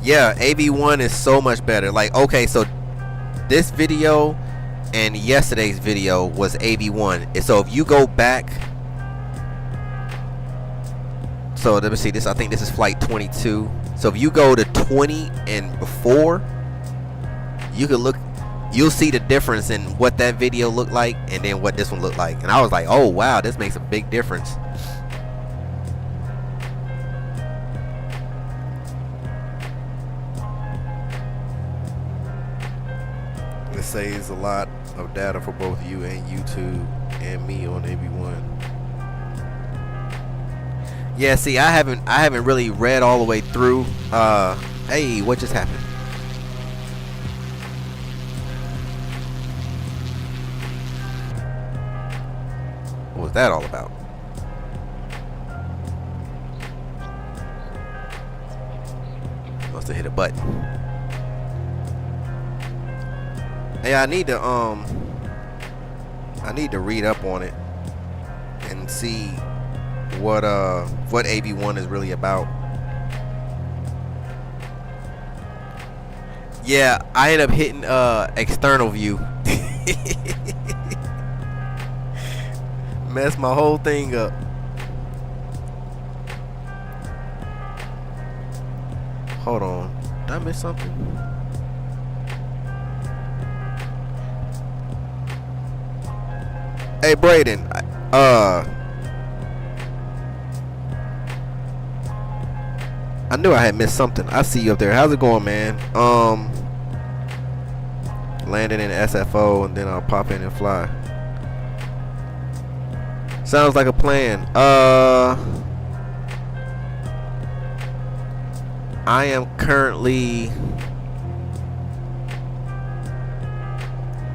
Speaker 1: Yeah, AV1 is so much better. Like, okay, so this video and yesterday's video was AV1. And so if you go back, so let me see this, I think this is flight 22. So if you go to 20 and before, you can look, you'll see the difference in what that video looked like and then what this one looked like. And I was like, oh wow, this makes a big difference. It saves a lot of data for both you and YouTube and me on AV1. Yeah, see, I haven't really read all the way through. Hey, what just happened? What was that all about? Must have hit a button. Hey, I need to read up on it and see what AV1 is really about. Yeah, I ended up hitting external view. Messed my whole thing up. Hold on, did I miss something? Hey Braden, I knew I had missed something. I see you up there. How's it going, man? Landing in SFO and then I'll pop in and fly. Sounds like a plan. I am currently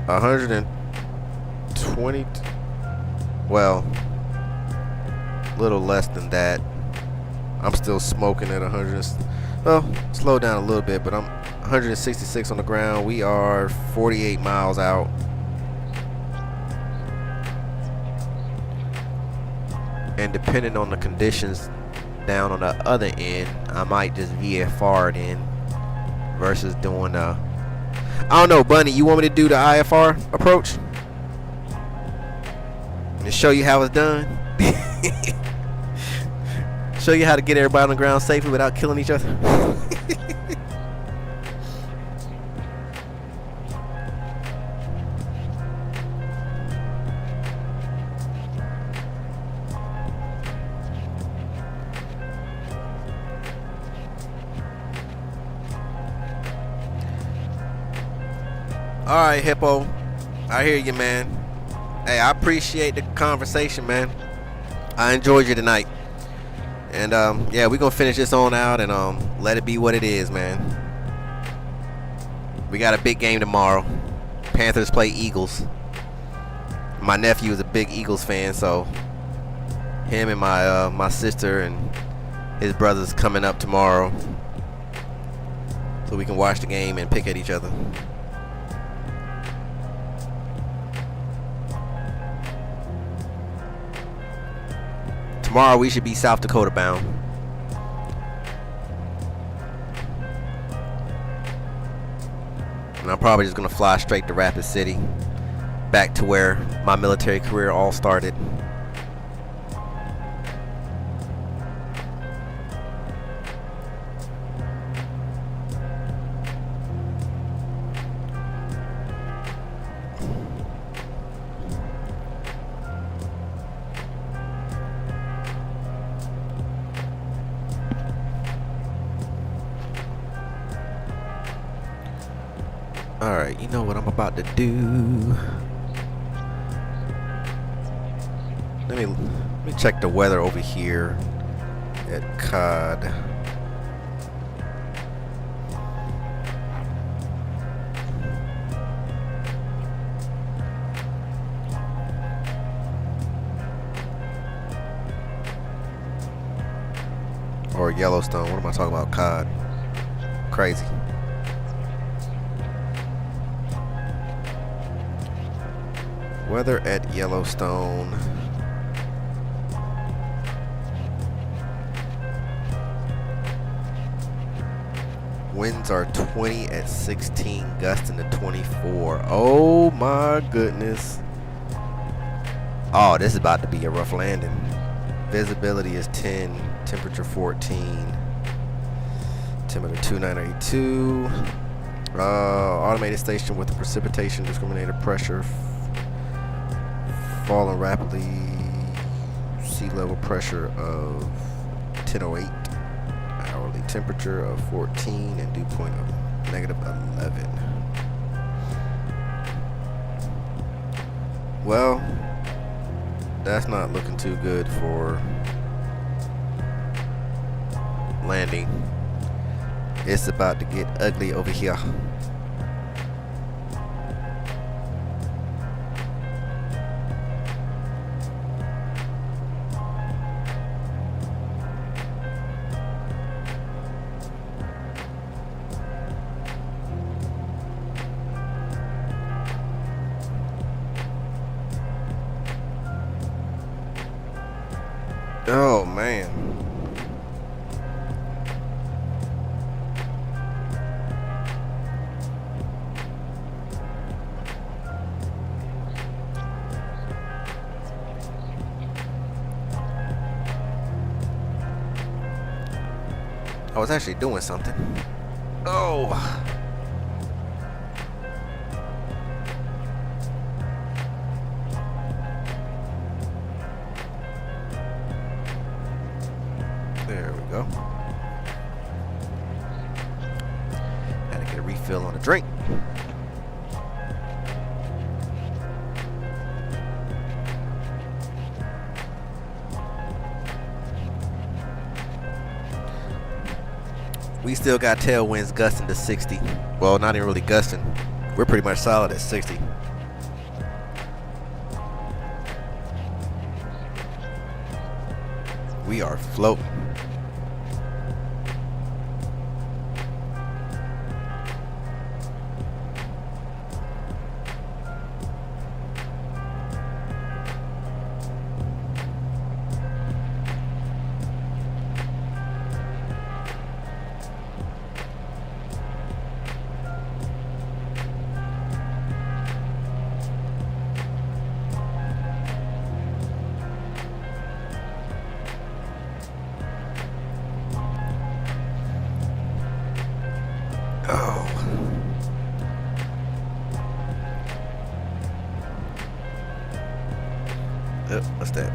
Speaker 1: 120. Well, a little less than that. I'm still smoking at 100. Well, slow down a little bit, but I'm 166 on the ground. We are 48 miles out. And depending on the conditions down on the other end, I might just VFR it in versus doing I don't know, Bunny, you want me to do the IFR approach? And show you how it's done? Show you how to get everybody on the ground safely without killing each other? Alright, Hippo. I hear you, man. Hey, I appreciate the conversation, man. I enjoyed you tonight. And yeah, we're gonna finish this on out and let it be what it is, man. We got a big game tomorrow. Panthers play Eagles. My nephew is a big Eagles fan, so him and my sister and his brother's coming up tomorrow, so we can watch the game and pick at each other. Tomorrow we should be South Dakota bound. And I'm probably just gonna fly straight to Rapid City, back to where my military career all started. Alright, you know what I'm about to do. Let me check the weather over here at COD. Or Yellowstone. What am I talking about? COD. Crazy. Weather at Yellowstone. Winds are 20 at 16, gusting to 24. Oh my goodness. Oh, this is about to be a rough landing. Visibility is 10, temperature 14, temperature 2982. Automated station with the precipitation discriminator pressure falling rapidly, sea level pressure of 1008, hourly temperature of 14, and dew point of -11. Well, that's not looking too good for landing. It's about to get ugly over here. Oh man. I was actually doing something. Oh. There we go. Had to get a refill on a drink. We still got tailwinds gusting to 60. Well, not even really gusting. We're pretty much solid at 60. We are floating. What's that?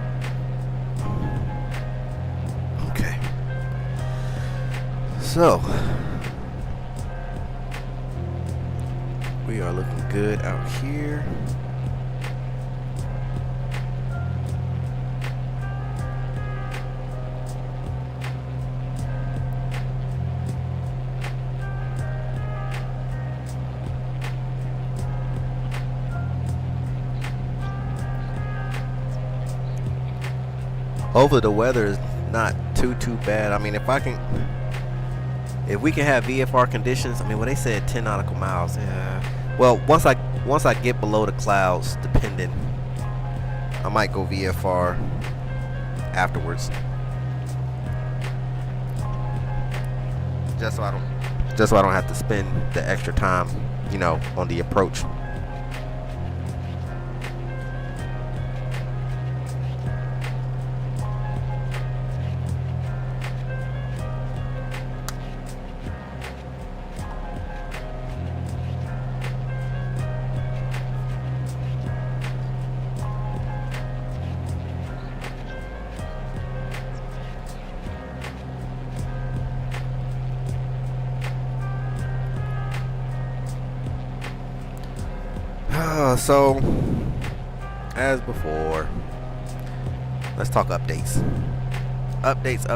Speaker 1: Okay. So We are looking good out here. Hopefully the weather is not too bad. I mean, if we can have VFR conditions, I mean, well, they said 10 nautical miles. Yeah. Well, once I get below the clouds, depending, I might go VFR afterwards, just so I don't have to spend the extra time, you know, on the approach. So, as before, let's talk updates. Updates.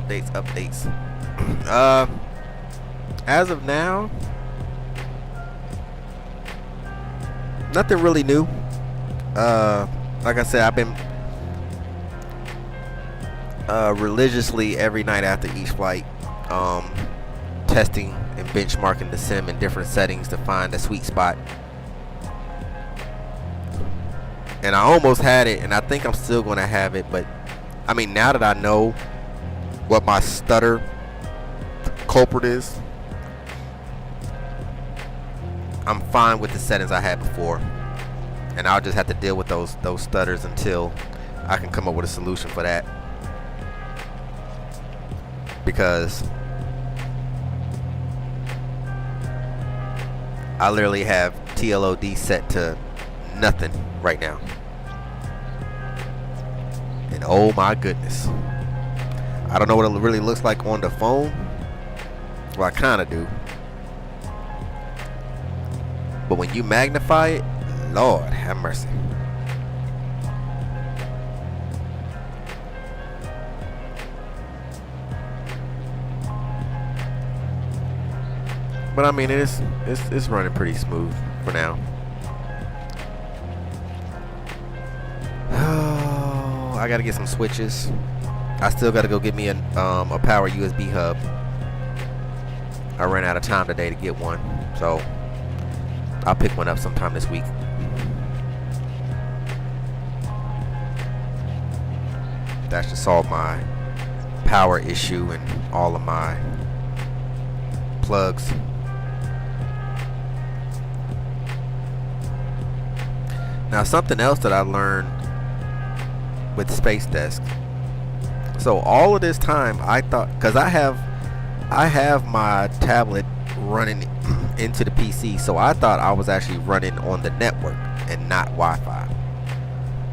Speaker 1: As of now, nothing really new. Like I said, I've been religiously every night after each flight, testing and benchmarking the sim in different settings to find a sweet spot. And I almost had it, and I think I'm still going to have it, but I mean, now that I know what my stutter culprit is, I'm fine with the settings I had before, and I'll just have to deal with those stutters until I can come up with a solution for that. Because I literally have TLOD set to nothing right now, and oh my goodness, I don't know what it really looks like on the phone. Well, I kind of do, but when you magnify it, Lord have mercy. But I mean, it's running pretty smooth for now. Oh, I gotta get some switches. I still gotta go get me a power USB hub. I ran out of time today to get one, so I'll pick one up sometime this week. That should solve my power issue and all of my plugs. Now, something else that I learned with SpaceDesk. So all of this time, I thought, because I have my tablet running into the PC, so I thought I was actually running on the network and not Wi-Fi.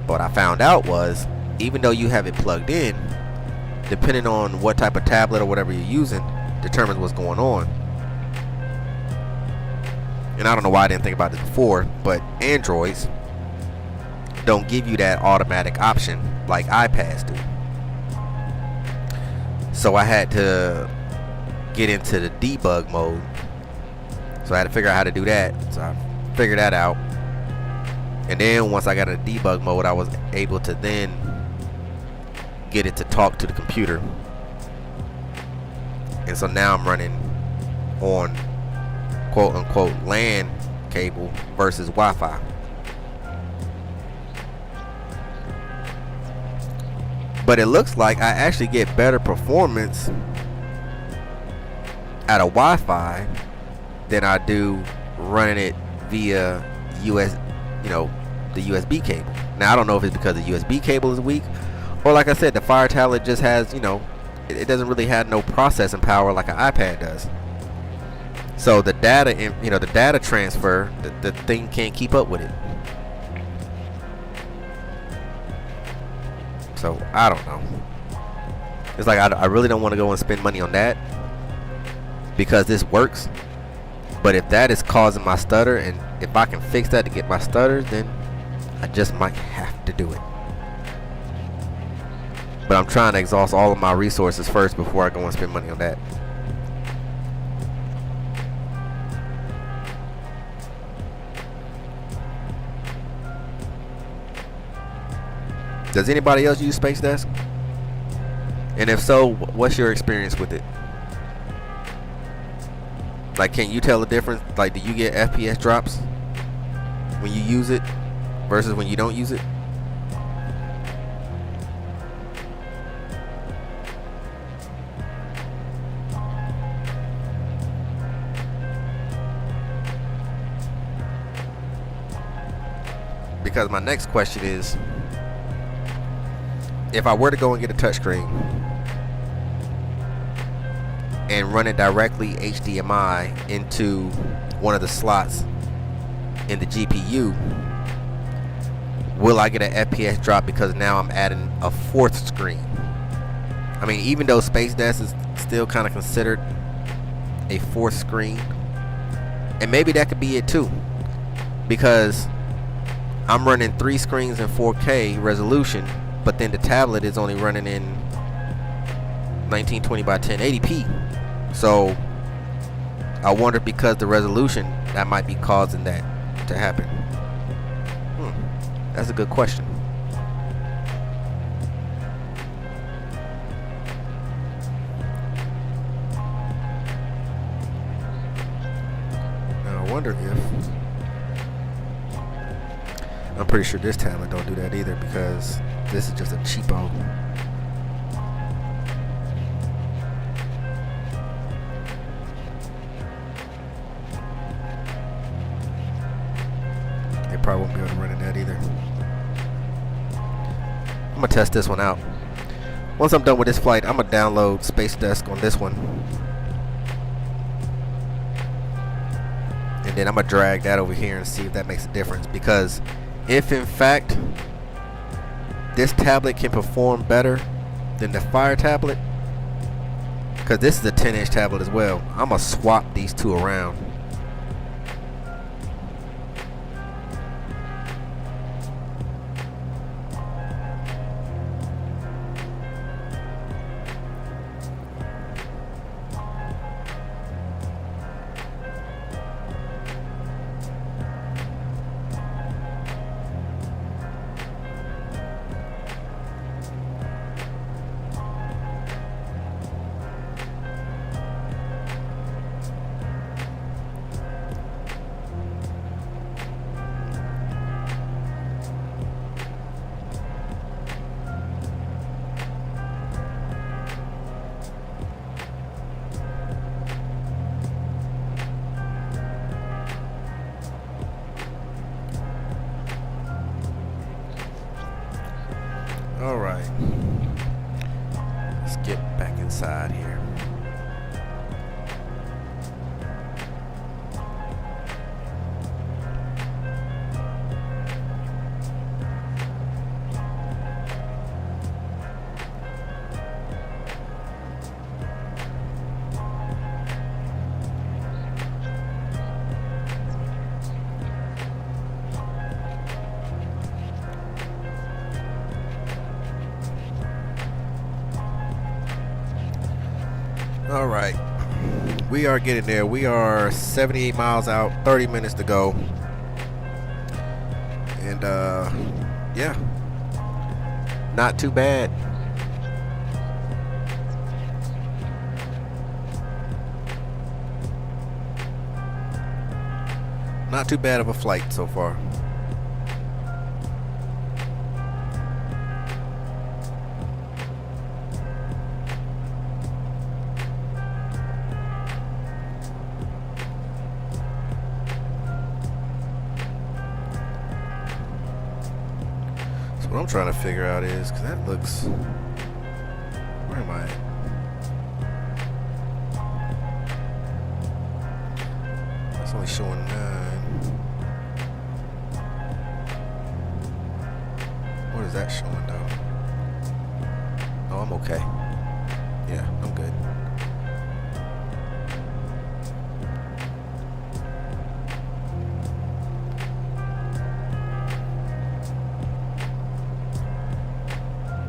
Speaker 1: But what I found out was, even though you have it plugged in, depending on what type of tablet or whatever you're using, determines what's going on. And I don't know why I didn't think about this before, but Androids don't give you that automatic option like iPads do. So I had to get into the debug mode. So I had to figure out how to do that. So I figured that out. And then once I got in debug mode, I was able to then get it to talk to the computer. And so now I'm running on quote unquote LAN cable versus Wi-Fi. But it looks like I actually get better performance out of Wi-Fi than I do running it via the USB cable. Now I don't know if it's because the USB cable is weak, or like I said, the Fire tablet just has, it doesn't really have no processing power like an iPad does. So the data, the data transfer, the thing can't keep up with it. So I don't know. It's like I really don't want to go and spend money on that because this works. But if that is causing my stutter, and if I can fix that to get my stutters, then I just might have to do it. But I'm trying to exhaust all of my resources first before I go and spend money on that. Does anybody else use SpaceDesk? And if so, what's your experience with it? Like, can you tell the difference? Like, do you get FPS drops when you use it versus when you don't use it? Because my next question is, if I were to go and get a touchscreen and run it directly HDMI into one of the slots in the GPU, will I get an FPS drop because now I'm adding a fourth screen? I mean, even though SpaceDesk is still kind of considered a fourth screen, and maybe that could be it too, because I'm running 3 screens in 4K resolution, but then the tablet is only running in 1920 by 1080p. So I wonder, because the resolution, that might be causing that to happen. That's a good question. Now I wonder if, I'm pretty sure this tablet don't do that either, because this is just a cheapo. They probably won't be able to run in that either. I'm gonna test this one out. Once I'm done with this flight, I'm gonna download SpaceDesk on this one, and then I'm gonna drag that over here and see if that makes a difference. Because if in fact this tablet can perform better than the Fire tablet, because this is a 10-inch tablet as well, I'm gonna swap these two around. Alright, let's get back inside here. All right, we are getting there. We are 78 miles out, 30 minutes to go. And yeah, not too bad. Not too bad of a flight so far. What I'm trying to figure out is, because that looks, where am I at? That's only showing 9. What is that showing though? Oh, I'm okay. Yeah, I'm good.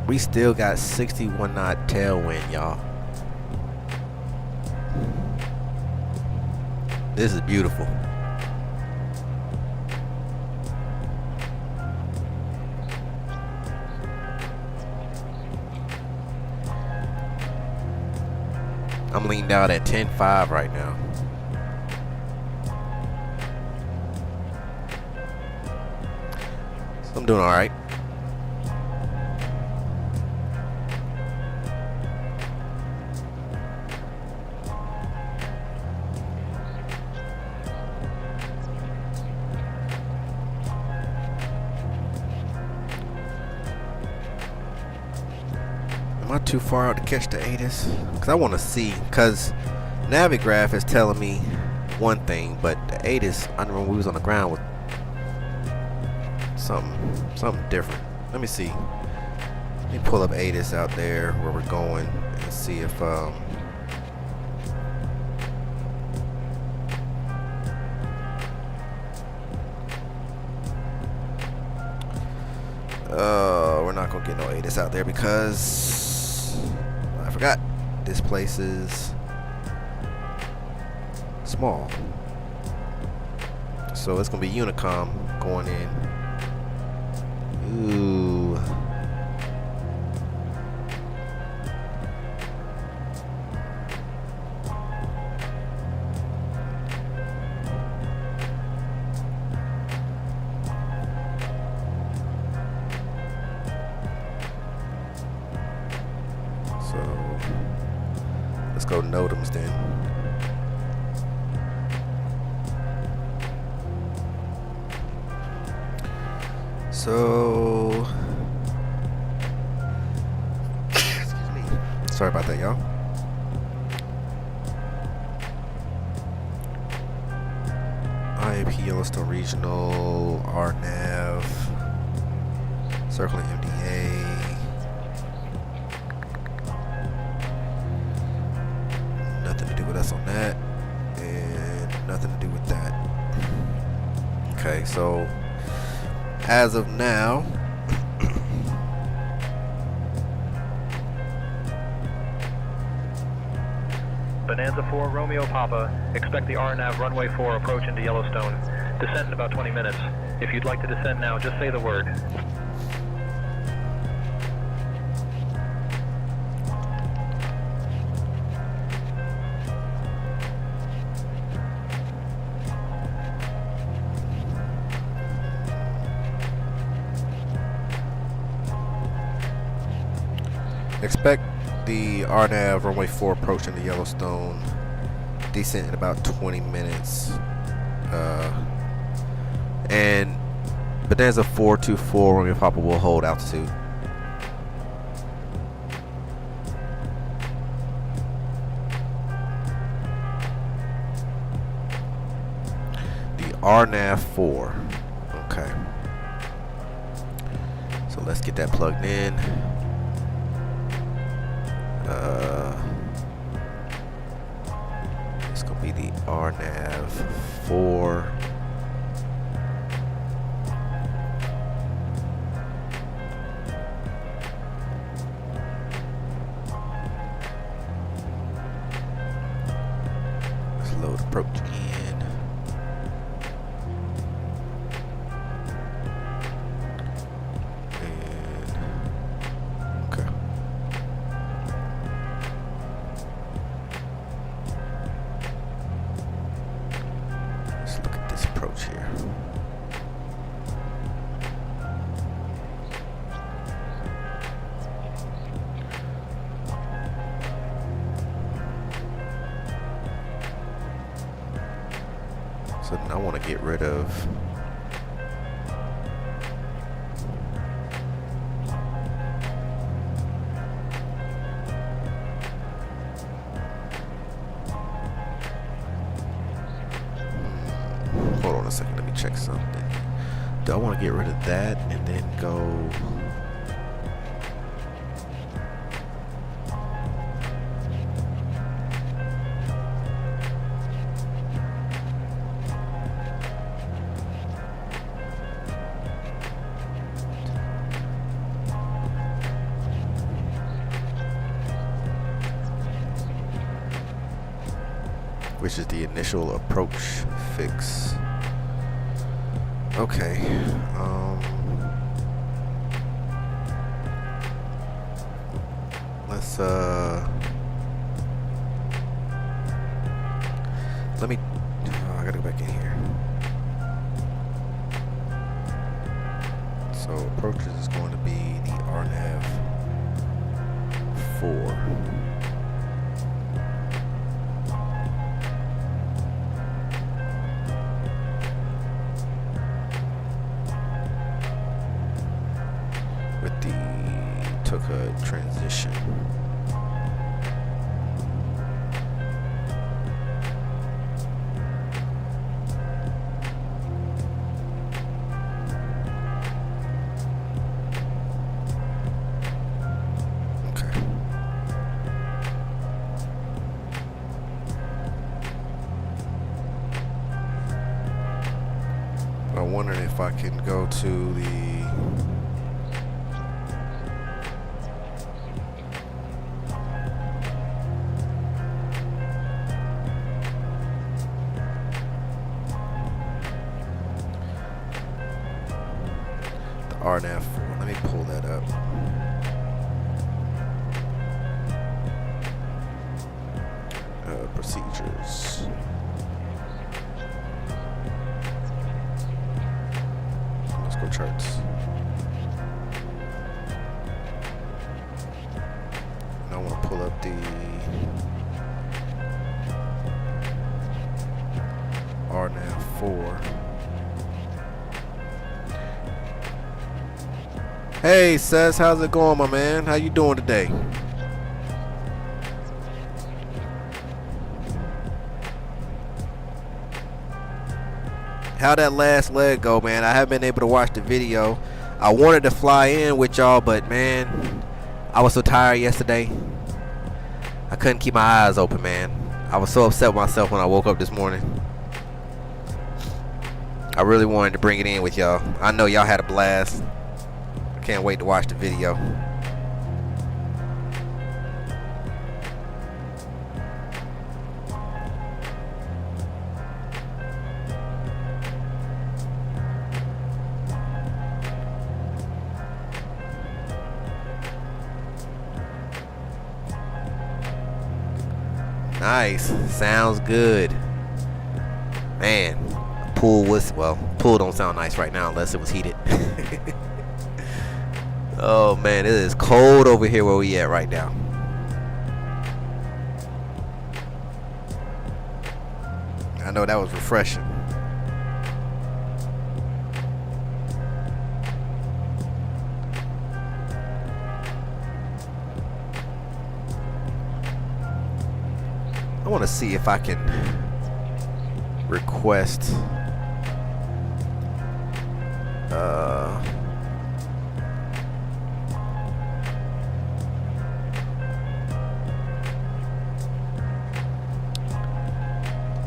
Speaker 1: We still got 61 knot tailwind, y'all. This is beautiful. I'm leaned out at 10.5 right now. So I'm doing all right. Am I too far out to catch the ATIS? Because I want to see. Because Navigraph is telling me one thing, but the ATIS, I remember we was on the ground with something different. Let me see. Let me pull up ATIS out there where we're going and see if we're not gonna get no ATIS out there because I forgot this place is small, so it's gonna be Unicom going in. Ooh. So let's go Nodems then. So excuse me. Sorry about that, y'all. IAP Yellowstone Regional, RNAV, circling MDA. Nothing to do with us on that, and nothing to do with that. Okay, so as of now,
Speaker 5: Bonanza 4, Romeo Papa. Expect the RNAV runway 4 approach into Yellowstone. Descend in about 20 minutes. If you'd like to descend now, just say the word.
Speaker 1: expect the RNAV runway 4 approach into Yellowstone. Descent in about 20 minutes. And Bonanza 424 Romeo Papa will hold altitude. The RNAV 4. Okay. So let's get that plugged in. It's gonna be the RNAV 4. Let's load approach in. Okay. Let's look at this approach here. So now I want to get rid of hold on a second, let me check something. Do I want to get rid of that and then go which is the initial approach fix. Okay. Let's let me. Oh, I gotta go back in here. So approaches is going to be the RNAV 4. With the Tuka transition. I'm wondering if I can go to the RNAV 4. Let me pull that up. Procedures. Let's go charts. And I want to pull up the RNAV 4. Hey, Sess, how's it going, my man? How you doing today? How that last leg go, man? I haven't been able to watch the video. I wanted to fly in with y'all, but man, I was so tired yesterday. I couldn't keep my eyes open, man. I was so upset with myself when I woke up this morning. I really wanted to bring it in with y'all. I know y'all had a blast. Can't wait to watch the video. Nice. Sounds good. Man, pool was, well, pool don't sound nice right now unless it was heated. Oh man, it is cold over here where we at right now. I know that was refreshing. I want to see if I can request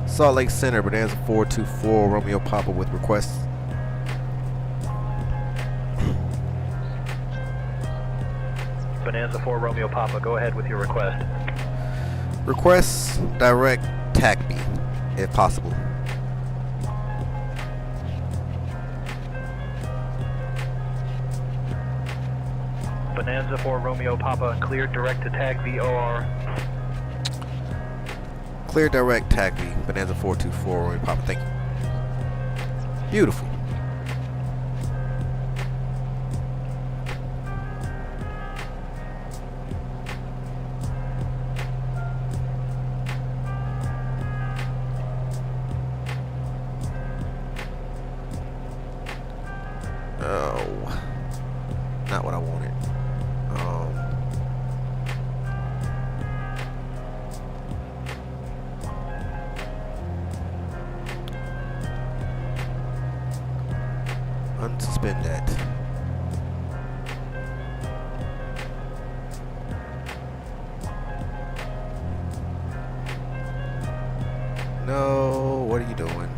Speaker 1: Salt Lake Center, Bonanza 424, Romeo Papa with requests.
Speaker 5: Bonanza 4, Romeo Papa, go ahead with your request.
Speaker 1: Request direct TACB, if possible.
Speaker 5: Bonanza 4, Romeo Papa, cleared direct to tag VOR.
Speaker 1: Clear direct TACB, Bonanza 424, Romeo Papa, thank you. Beautiful. Oh, not what I wanted. Unsuspend that. No, what are you doing?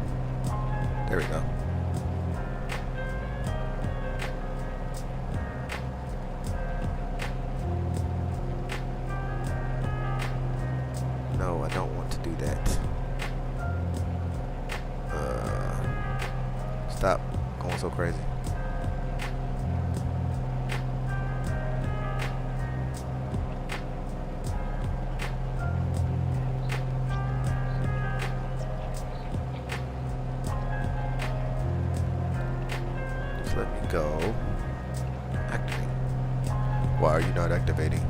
Speaker 1: There we go. No, I don't want to do that. Stop going so crazy. Just let me go. Activate. Why are you not activating?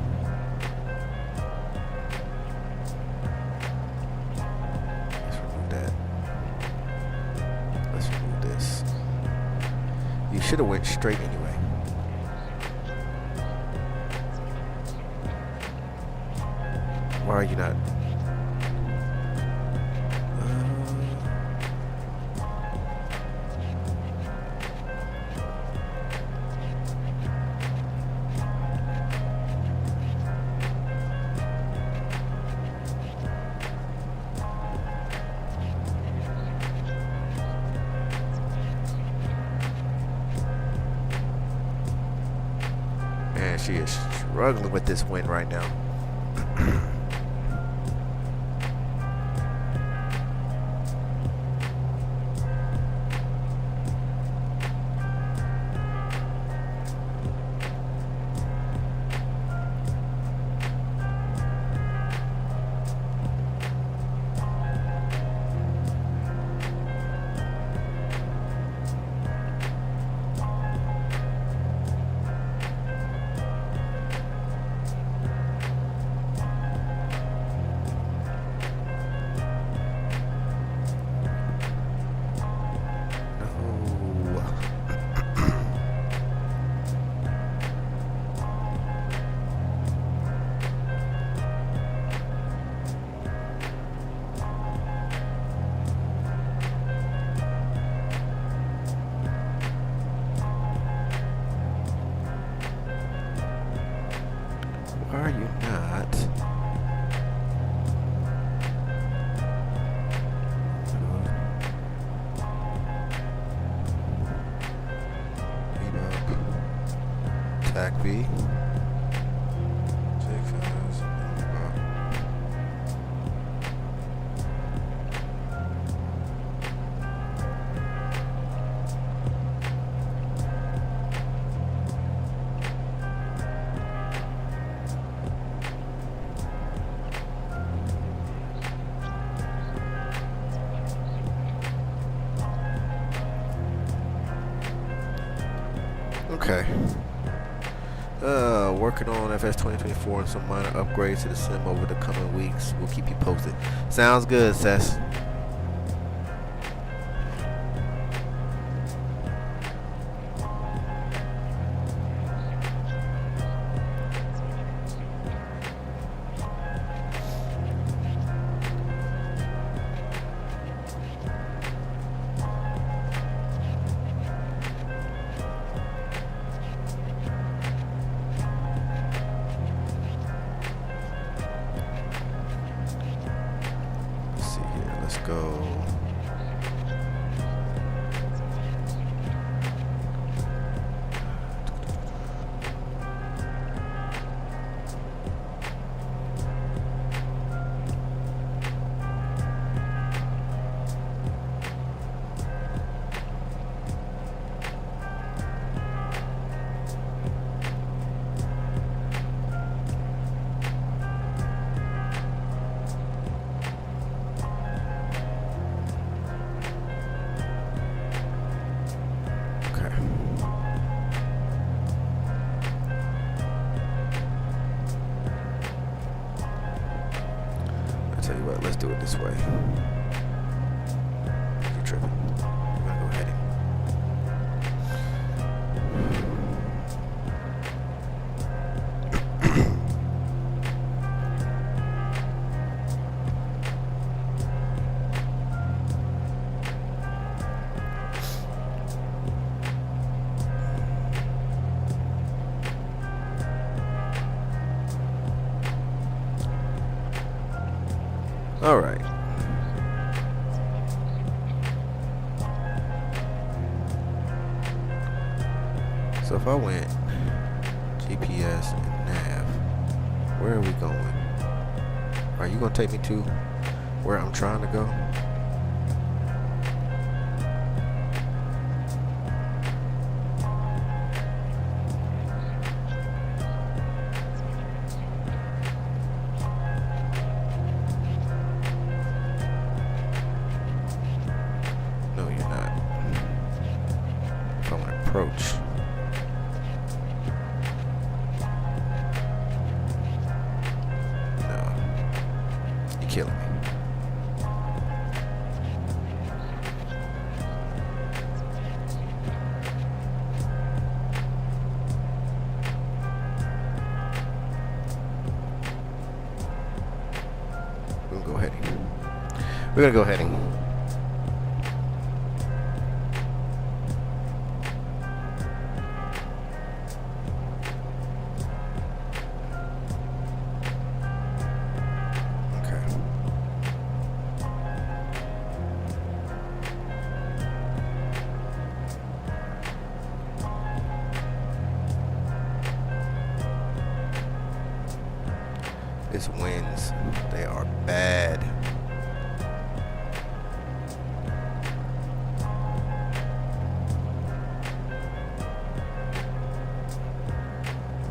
Speaker 1: Let's remove that. Let's remove this. You should have went straight anyway. Why are you not? Man, she is struggling with this wind right now. Why are you not? TAC V. Okay. Working on FS2024 and some minor upgrades to the sim over the coming weeks. We'll keep you posted. Sounds good, Sess. Go. Tell you what, let's do it this way. You're tripping. We're gonna go heading. All right. So if I went GPS and nav, where are we going? Are you gonna take me to where I'm trying to go? approach. No. You're killing me. We're gonna go heading. Okay. These winds, they are bad.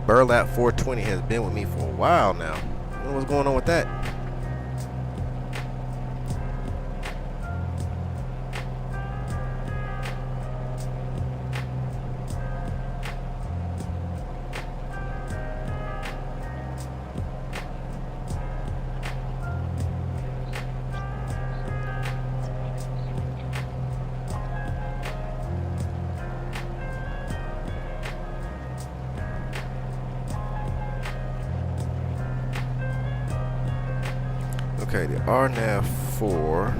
Speaker 1: Burlap 420 has been with me for a while now. I don't know what's going on with that. Okay, the RNAV 4.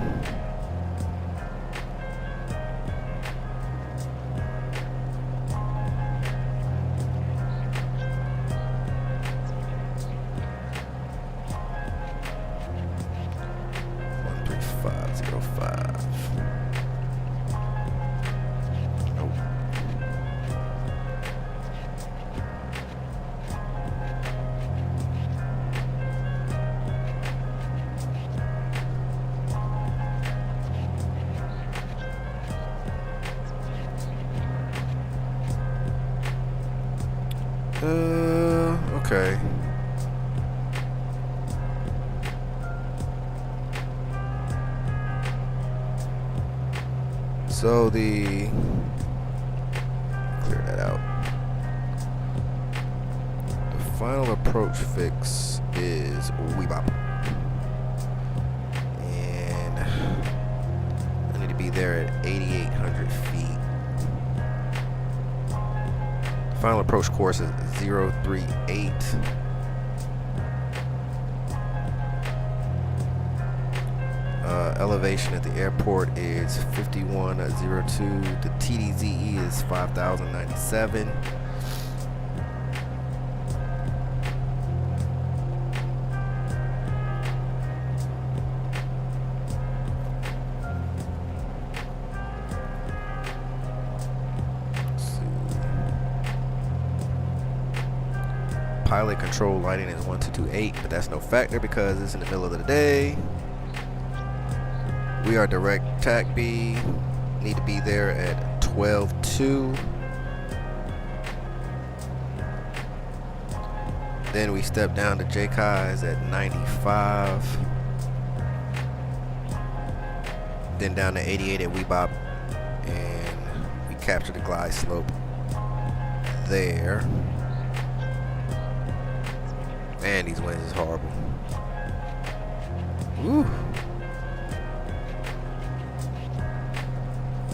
Speaker 1: Okay. So clear that out. The final approach fix is Weebop. And I need to be there at 8,800 feet. Final approach course is 038. Elevation at the airport is 5102. The TDZE is 5,097. Pilot control lighting is 1228, but that's no factor because it's in the middle of the day. We are direct TAC B. Need to be there at 12.2. Then we step down to JKIs at 95. Then down to 88 at Weebop. And we capture the glide slope there. Man, these winds is horrible. Woo.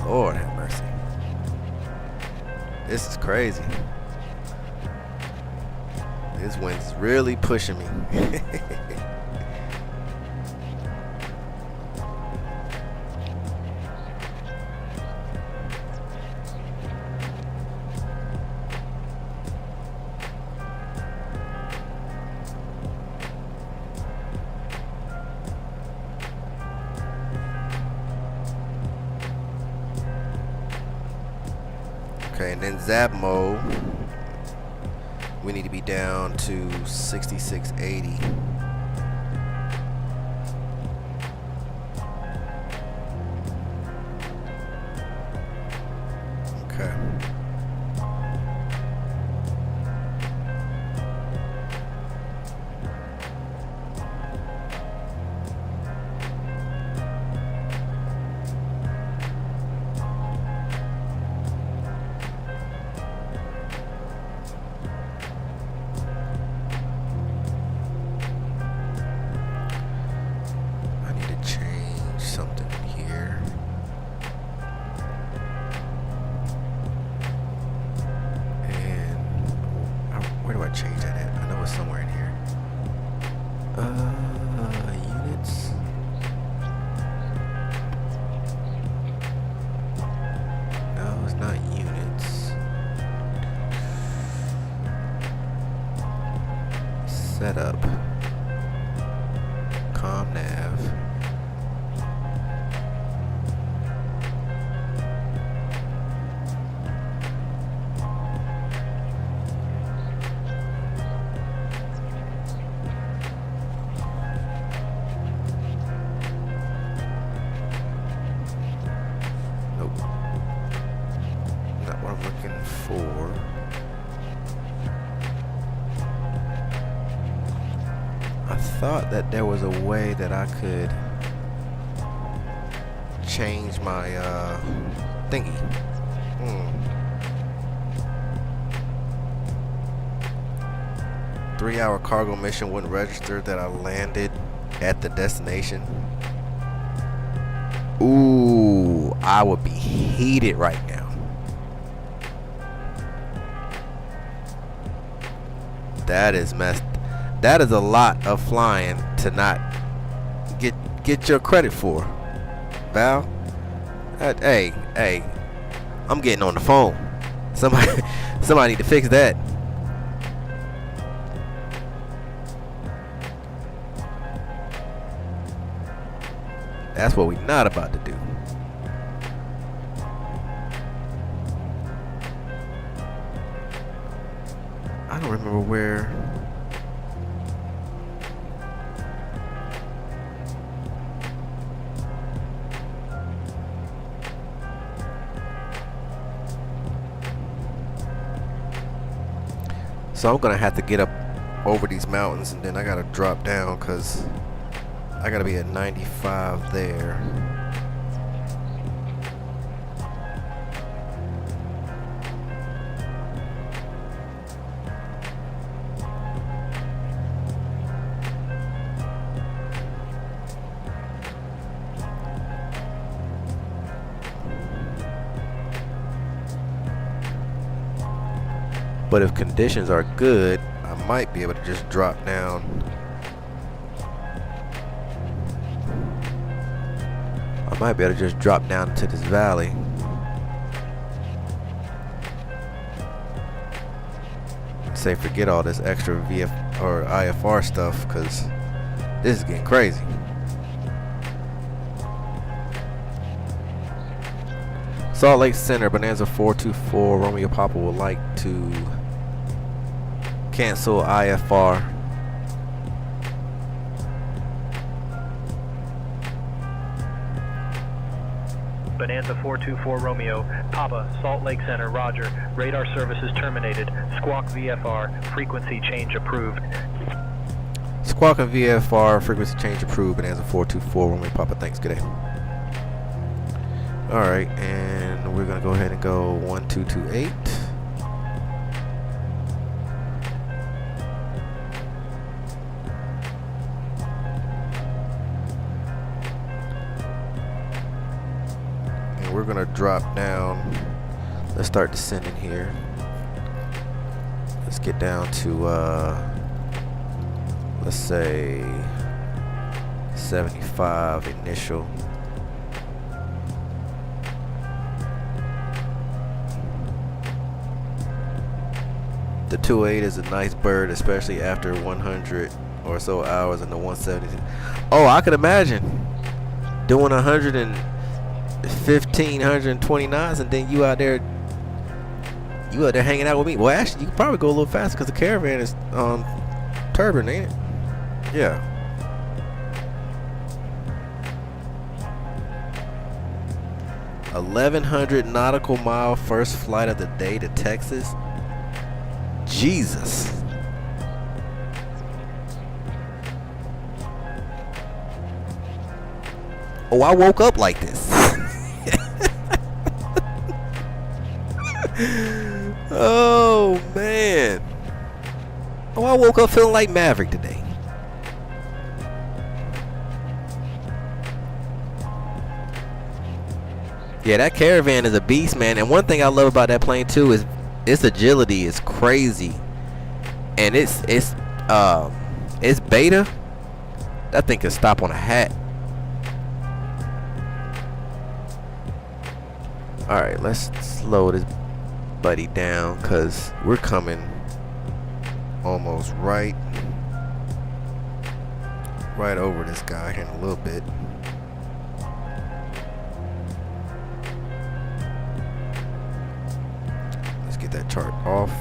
Speaker 1: Lord have mercy. This is crazy. This wind's really pushing me. Okay, and then zap mode, we need to be down to 6680. Okay. setup. Com nav. Nope. Not what I'm looking for. I thought that there was a way that I could change my thingy. 3-hour cargo mission wouldn't register that I landed at the destination. Ooh, I would be heated right now. That is messed. That is a lot of flying to not get your credit for, Val. Hey, I'm getting on the phone. Somebody need to fix that. That's what we're not about to do. I don't remember where. So I'm gonna have to get up over these mountains, and then I gotta drop down because I gotta be at 95 there. But if conditions are good, I might be able to just drop down. I might be able to just drop down into this valley. Say forget all this extra VF or IFR stuff, because this is getting crazy. Salt Lake Center, Bonanza 424, Romeo Papa would like to cancel IFR.
Speaker 5: Bonanza 424 Romeo, Papa, Salt Lake Center, roger. Radar services terminated. Squawk VFR, frequency change approved.
Speaker 1: Squawk and VFR, frequency change approved. Bonanza 424 Romeo Papa, thanks, good day. Alright, and we're gonna go ahead and go 1228. And we're gonna drop down. Let's start descending here. Let's get down to let's say 75 initial. The 2.8 is a nice bird, especially after 100 or so hours in the 170. Oh, I could imagine doing 115, 120 knots, and then you out there hanging out with me. Well, actually, you could probably go a little faster because the Caravan is turbine, ain't it? Yeah. $1,100 nautical mile first flight of the day to Texas. Jesus. Oh, I woke up like this. Oh, man. Oh, I woke up feeling like Maverick today. Yeah, that Caravan is a beast, man. And one thing I love about that plane too is its agility is crazy, and it's beta. That thing can stop on a hat. All right, let's slow this buddy down because we're coming almost right right over this guy here in a little bit. Let's get that chart off.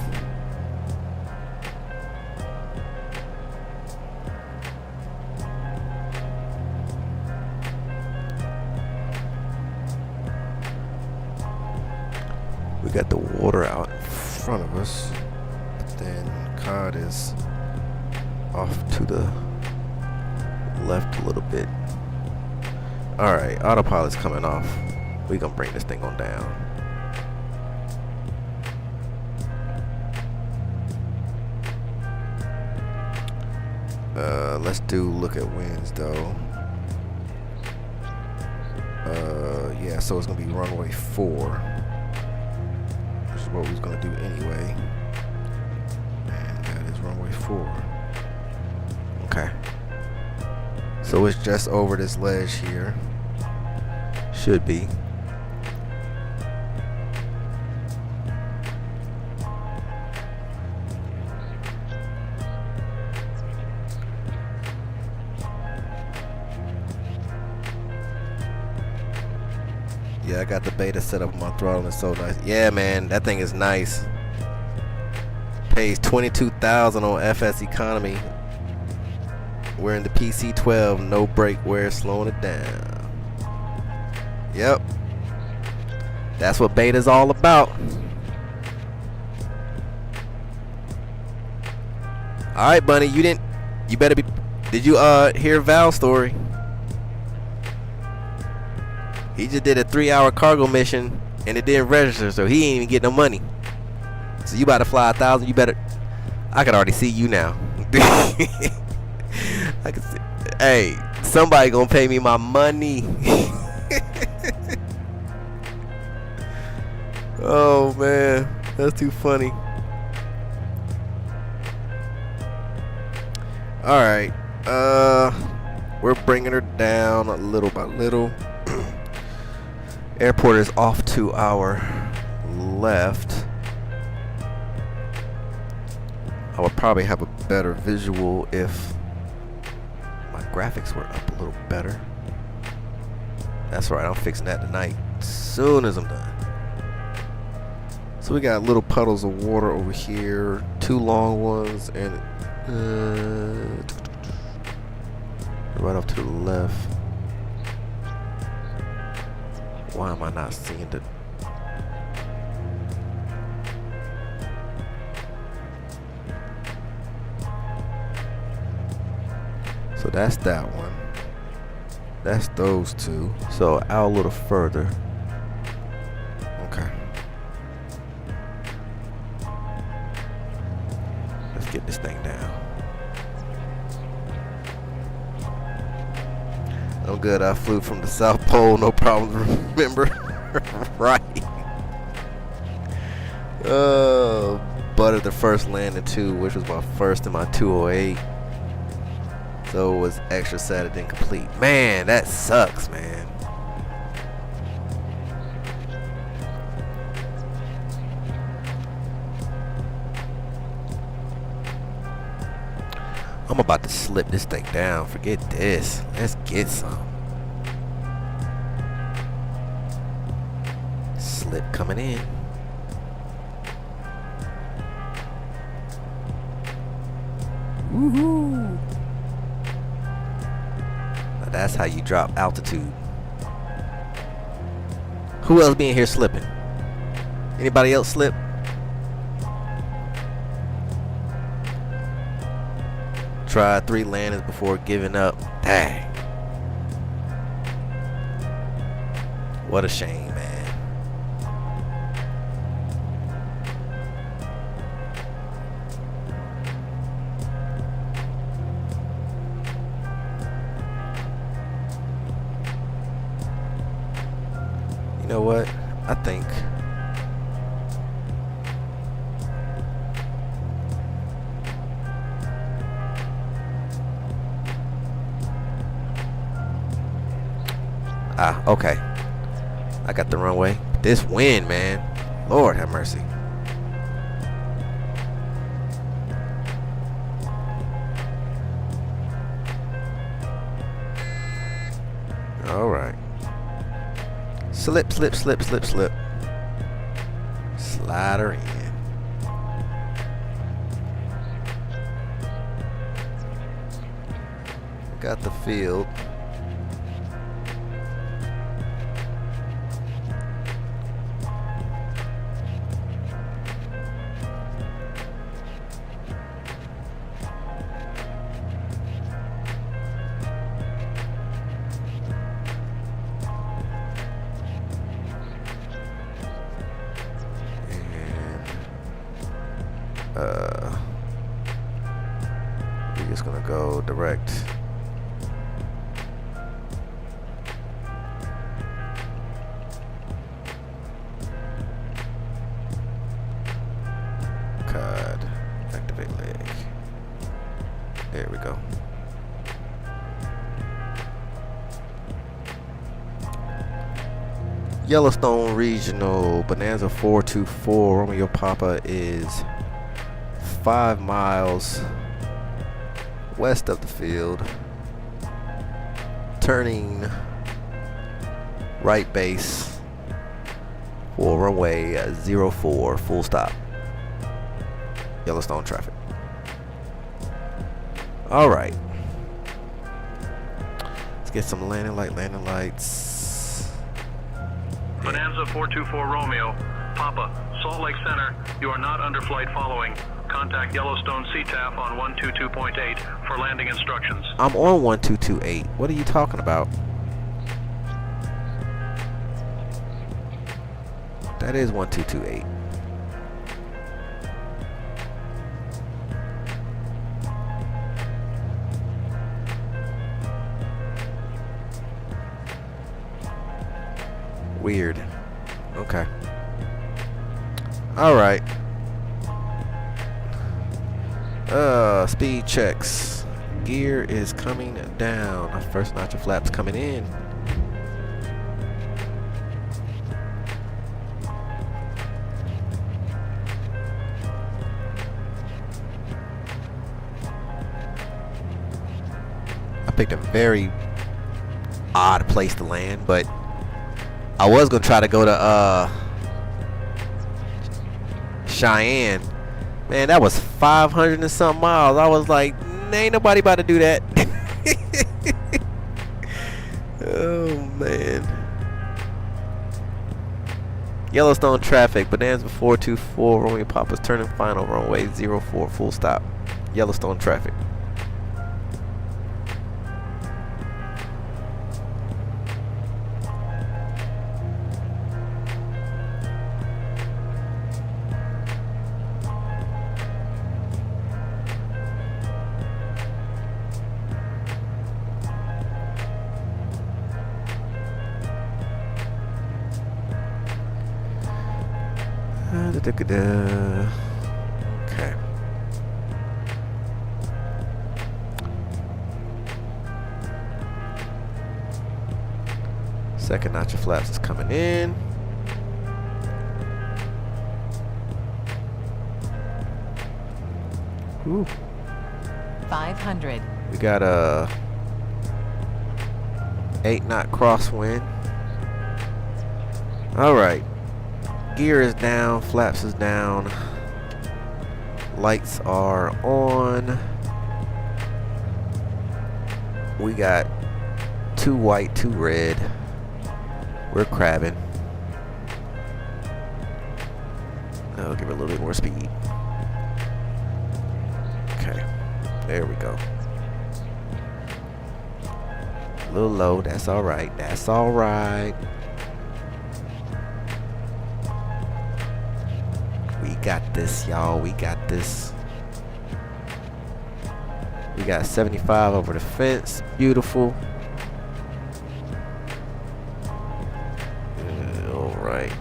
Speaker 1: We got the water out in front of us, but then COD is off to the left a little bit. Alright, autopilot's coming off. We gonna bring this thing on down. Let's do look at winds though. Yeah, so it's gonna be runway 4, which is what we was gonna do anyway. And that is runway 4. Okay. So it's just over this ledge here. Should be. Yeah, I got the beta set up on my throttle. It's so nice. Yeah, man, that thing is nice. Pays $22,000 on FS economy. We're in the PC12, no brake wear, slowing it down. Yep. That's what beta's all about. Alright, Bunny, you better be, did you hear Val's story? He just did a 3-hour cargo mission and it didn't register, so he ain't even get no money. So you about to fly 1,000, you better, I can already see you now. I can see, hey, somebody gonna pay me my money. Oh man, that's too funny. Alright, we're bringing her down little by little. Airport is off to our left. I would probably have a better visual if my graphics were up a little better. That's right, I'm fixing that tonight as soon as I'm done. So we got little puddles of water over here, 2 long ones, and right off to the left. Why am I not seeing it? So that's that one. That's those 2. So out a little further. Okay. Let's get this thing down. I'm good. I flew from the South Pole, no problem. Remember? Right. Buttered the first landing too, which was my first in my 208. So it was extra sad it didn't complete. Man, that sucks, man. I'm about to slip this thing down. Forget this. Let's get some. Slip coming in. Woohoo! Now that's how you drop altitude. Who else being here slipping? Anybody else slip? Tried 3 landings before giving up. Dang. What a shame, man. You know what? I think okay. I got the runway. This wind, man. Lord have mercy. All right. Slip, slip, slip, slip, slip. Slide her in. Got the field. We're just gonna go direct. COD, activate leg. There we go. Yellowstone Regional, Bonanza 424, Romeo Papa is 5 miles west of the field. Turning right base for runway 04, full stop. Yellowstone traffic. All right. Let's get some landing lights.
Speaker 3: Bonanza 424 Romeo, Papa, Salt Lake Center, you are not under flight following. Contact Yellowstone CTAF on 122.8 for landing instructions.
Speaker 1: I'm on 1228. What are you talking about? That is 1228. Weird. Okay. All right. Speed checks. Gear is coming down. First notch of flaps coming in. I picked a very odd place to land, but I was gonna try to go to Cheyenne. Man, that was 500 and something miles. I was like, ain't nobody about to do that. Oh man. Yellowstone traffic, Bonanza 424, Romeo Papa's turning final, runway 04, full stop. Yellowstone traffic. Okay. Second notch of flaps is coming in. Ooh.
Speaker 6: 500.
Speaker 1: We got a 8-knot crosswind. All right. Gear is down, flaps is down, lights are on. We got 2 white, 2 red. We're crabbing. I'll give it a little bit more speed. Okay, there we go. A little low, that's all right, that's all right. We got this, y'all. We got this. We got 75 over the fence. Beautiful. All right.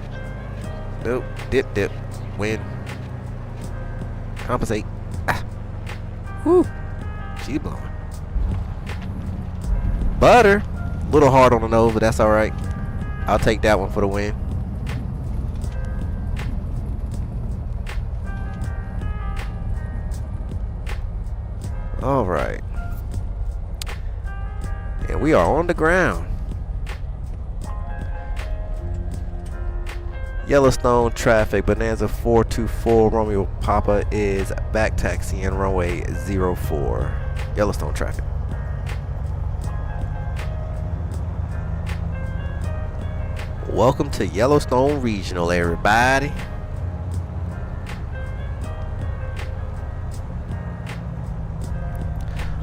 Speaker 1: Nope. Dip, dip. Win. Compensate. Ah. Whew. She's blowing. Butter. A little hard on the nose, but that's all right. I'll take that one for the win. All right, and we are on the ground. Yellowstone traffic, Bonanza 424 Romeo Papa is back taxiing runway 04. Yellowstone traffic. Welcome to Yellowstone Regional, everybody.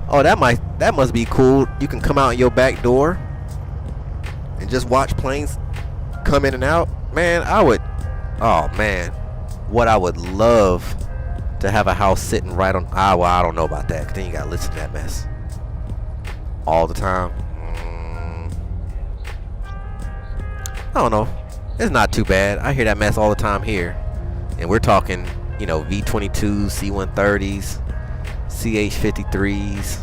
Speaker 1: Oh, that must be cool. You can come out your back door and just watch planes come in and out. Man, oh man, what I would love to have a house sitting right on, well, I don't know about that, 'cause then you gotta listen to that mess all the time. I don't know. It's not too bad. I hear that mess all the time here. And we're talking, you know, V-22s, C-130s, CH-53s,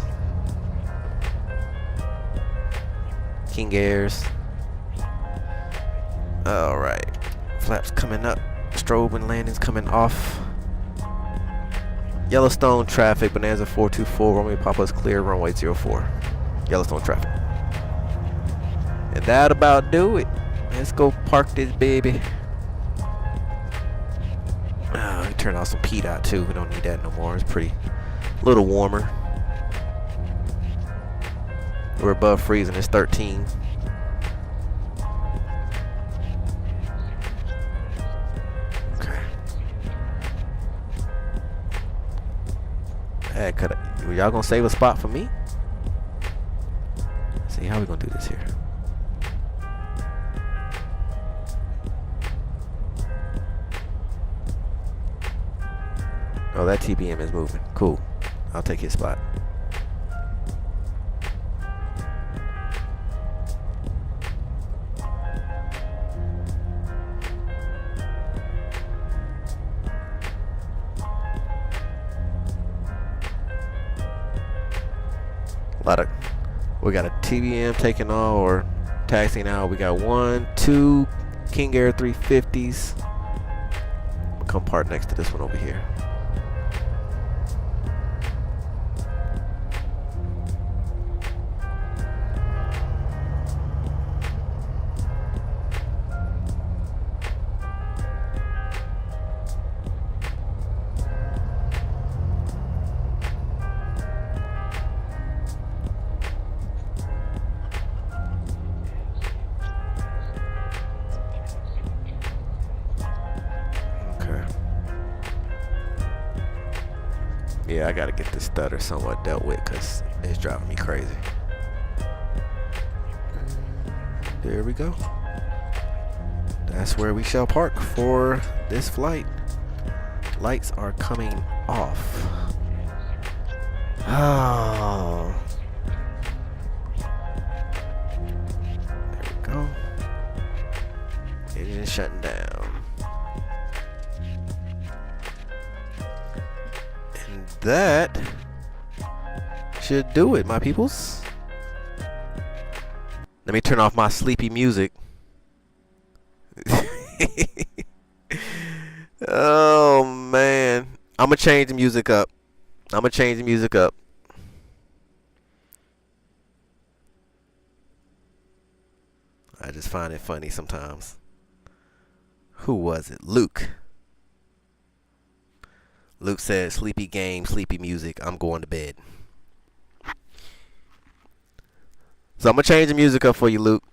Speaker 1: King Airs. Alright. Flaps coming up. Strobe and landings coming off. Yellowstone traffic. Bonanza 424. Romeo Papa is clear. Runway 04. Yellowstone traffic. And that about do it. Let's go park this baby. We turn off some PDOT too. We don't need that no more. It's pretty, a little warmer. We're above freezing. It's 13. Okay. Hey, y'all gonna save a spot for me? Let's see how we gonna do this here. Oh, that TBM is moving. Cool. I'll take his spot. We got a TBM taking off or taxiing out. We got 1, 2 King Air 350s. We'll come park next to this one over here. Yeah, I gotta get this stutter somewhat dealt with because it's driving me crazy. There we go. That's where we shall park for this flight. Lights are coming off. Oh. There we go. Engine shutting down. That should do it, my peoples. Let me turn off my sleepy music. Oh man, I'm gonna change the music up. I just find it funny sometimes. Who was it? Luke said, sleepy game, sleepy music, I'm going to bed. So I'm going to change the music up for you, Luke.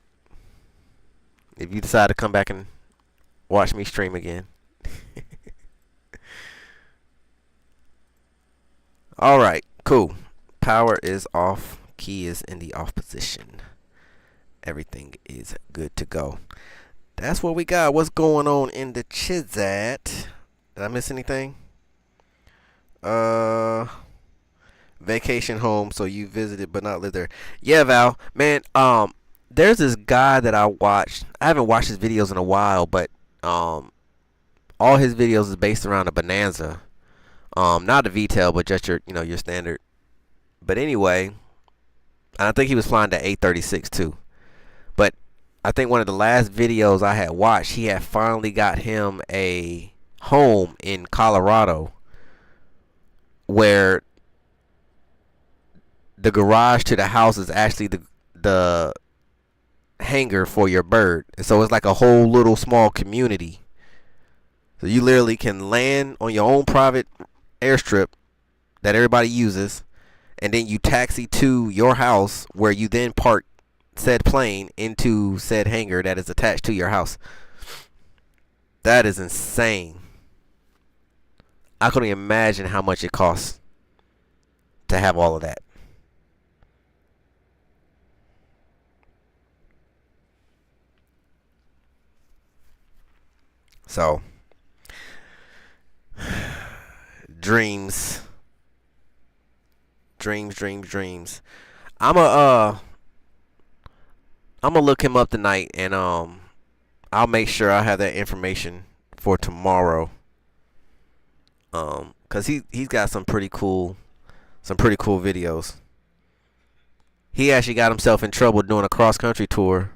Speaker 1: If you decide to come back and watch me stream again. Alright, cool. Power is off. Key is in the off position. Everything is good to go. That's what we got. What's going on in the Chizat? Did I miss anything? Vacation home, so you visited but not lived there. Yeah, Val, man, there's this guy that I watched. I haven't watched his videos in a while, but all his videos is based around a Bonanza. Not a VTEL, but just your standard. But anyway, I think he was flying the A36 too. But I think one of the last videos I had watched, he had finally got him a home in Colorado, where the garage to the house is actually the hangar for your bird. And so it's like a whole little small community So you literally can land on your own private airstrip that everybody uses, and then you taxi to your house, where you then park said plane into said hangar that is attached to your house. That is insane. I couldn't imagine how much it costs to have all of that. So, dreams. I'm gonna look him up tonight, and I'll make sure I have that information for tomorrow. Cause he's got some pretty cool videos. He actually got himself in trouble doing a cross country tour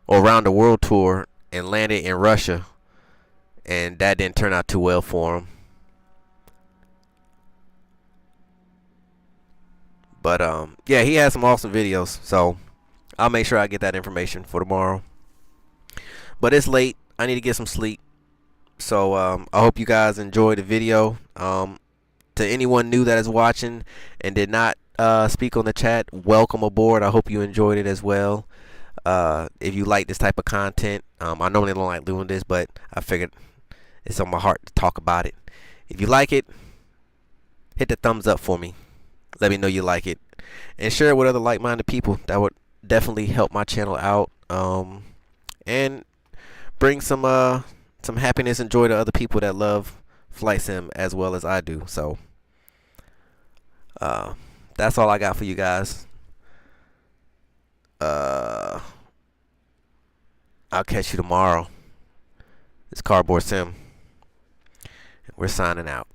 Speaker 1: or around the world tour and landed in Russia, and that didn't turn out too well for him. But yeah, he has some awesome videos, so I'll make sure I get that information for tomorrow. But it's late. I need to get some sleep. So I hope you guys enjoyed the video. To anyone new that is watching and did not speak on the chat, welcome aboard. I hope you enjoyed it as well. If you like this type of content, I normally don't like doing this, but I figured it's on my heart to talk about it. If you like it, hit the thumbs up for me. Let me know you like it, and share it with other like-minded people. That would definitely help my channel out, and bring some happiness and joy to other people that love flight sim as well as I do. So that's all I got for you guys. I'll catch you tomorrow. It's Cardboard Sim. We're signing out.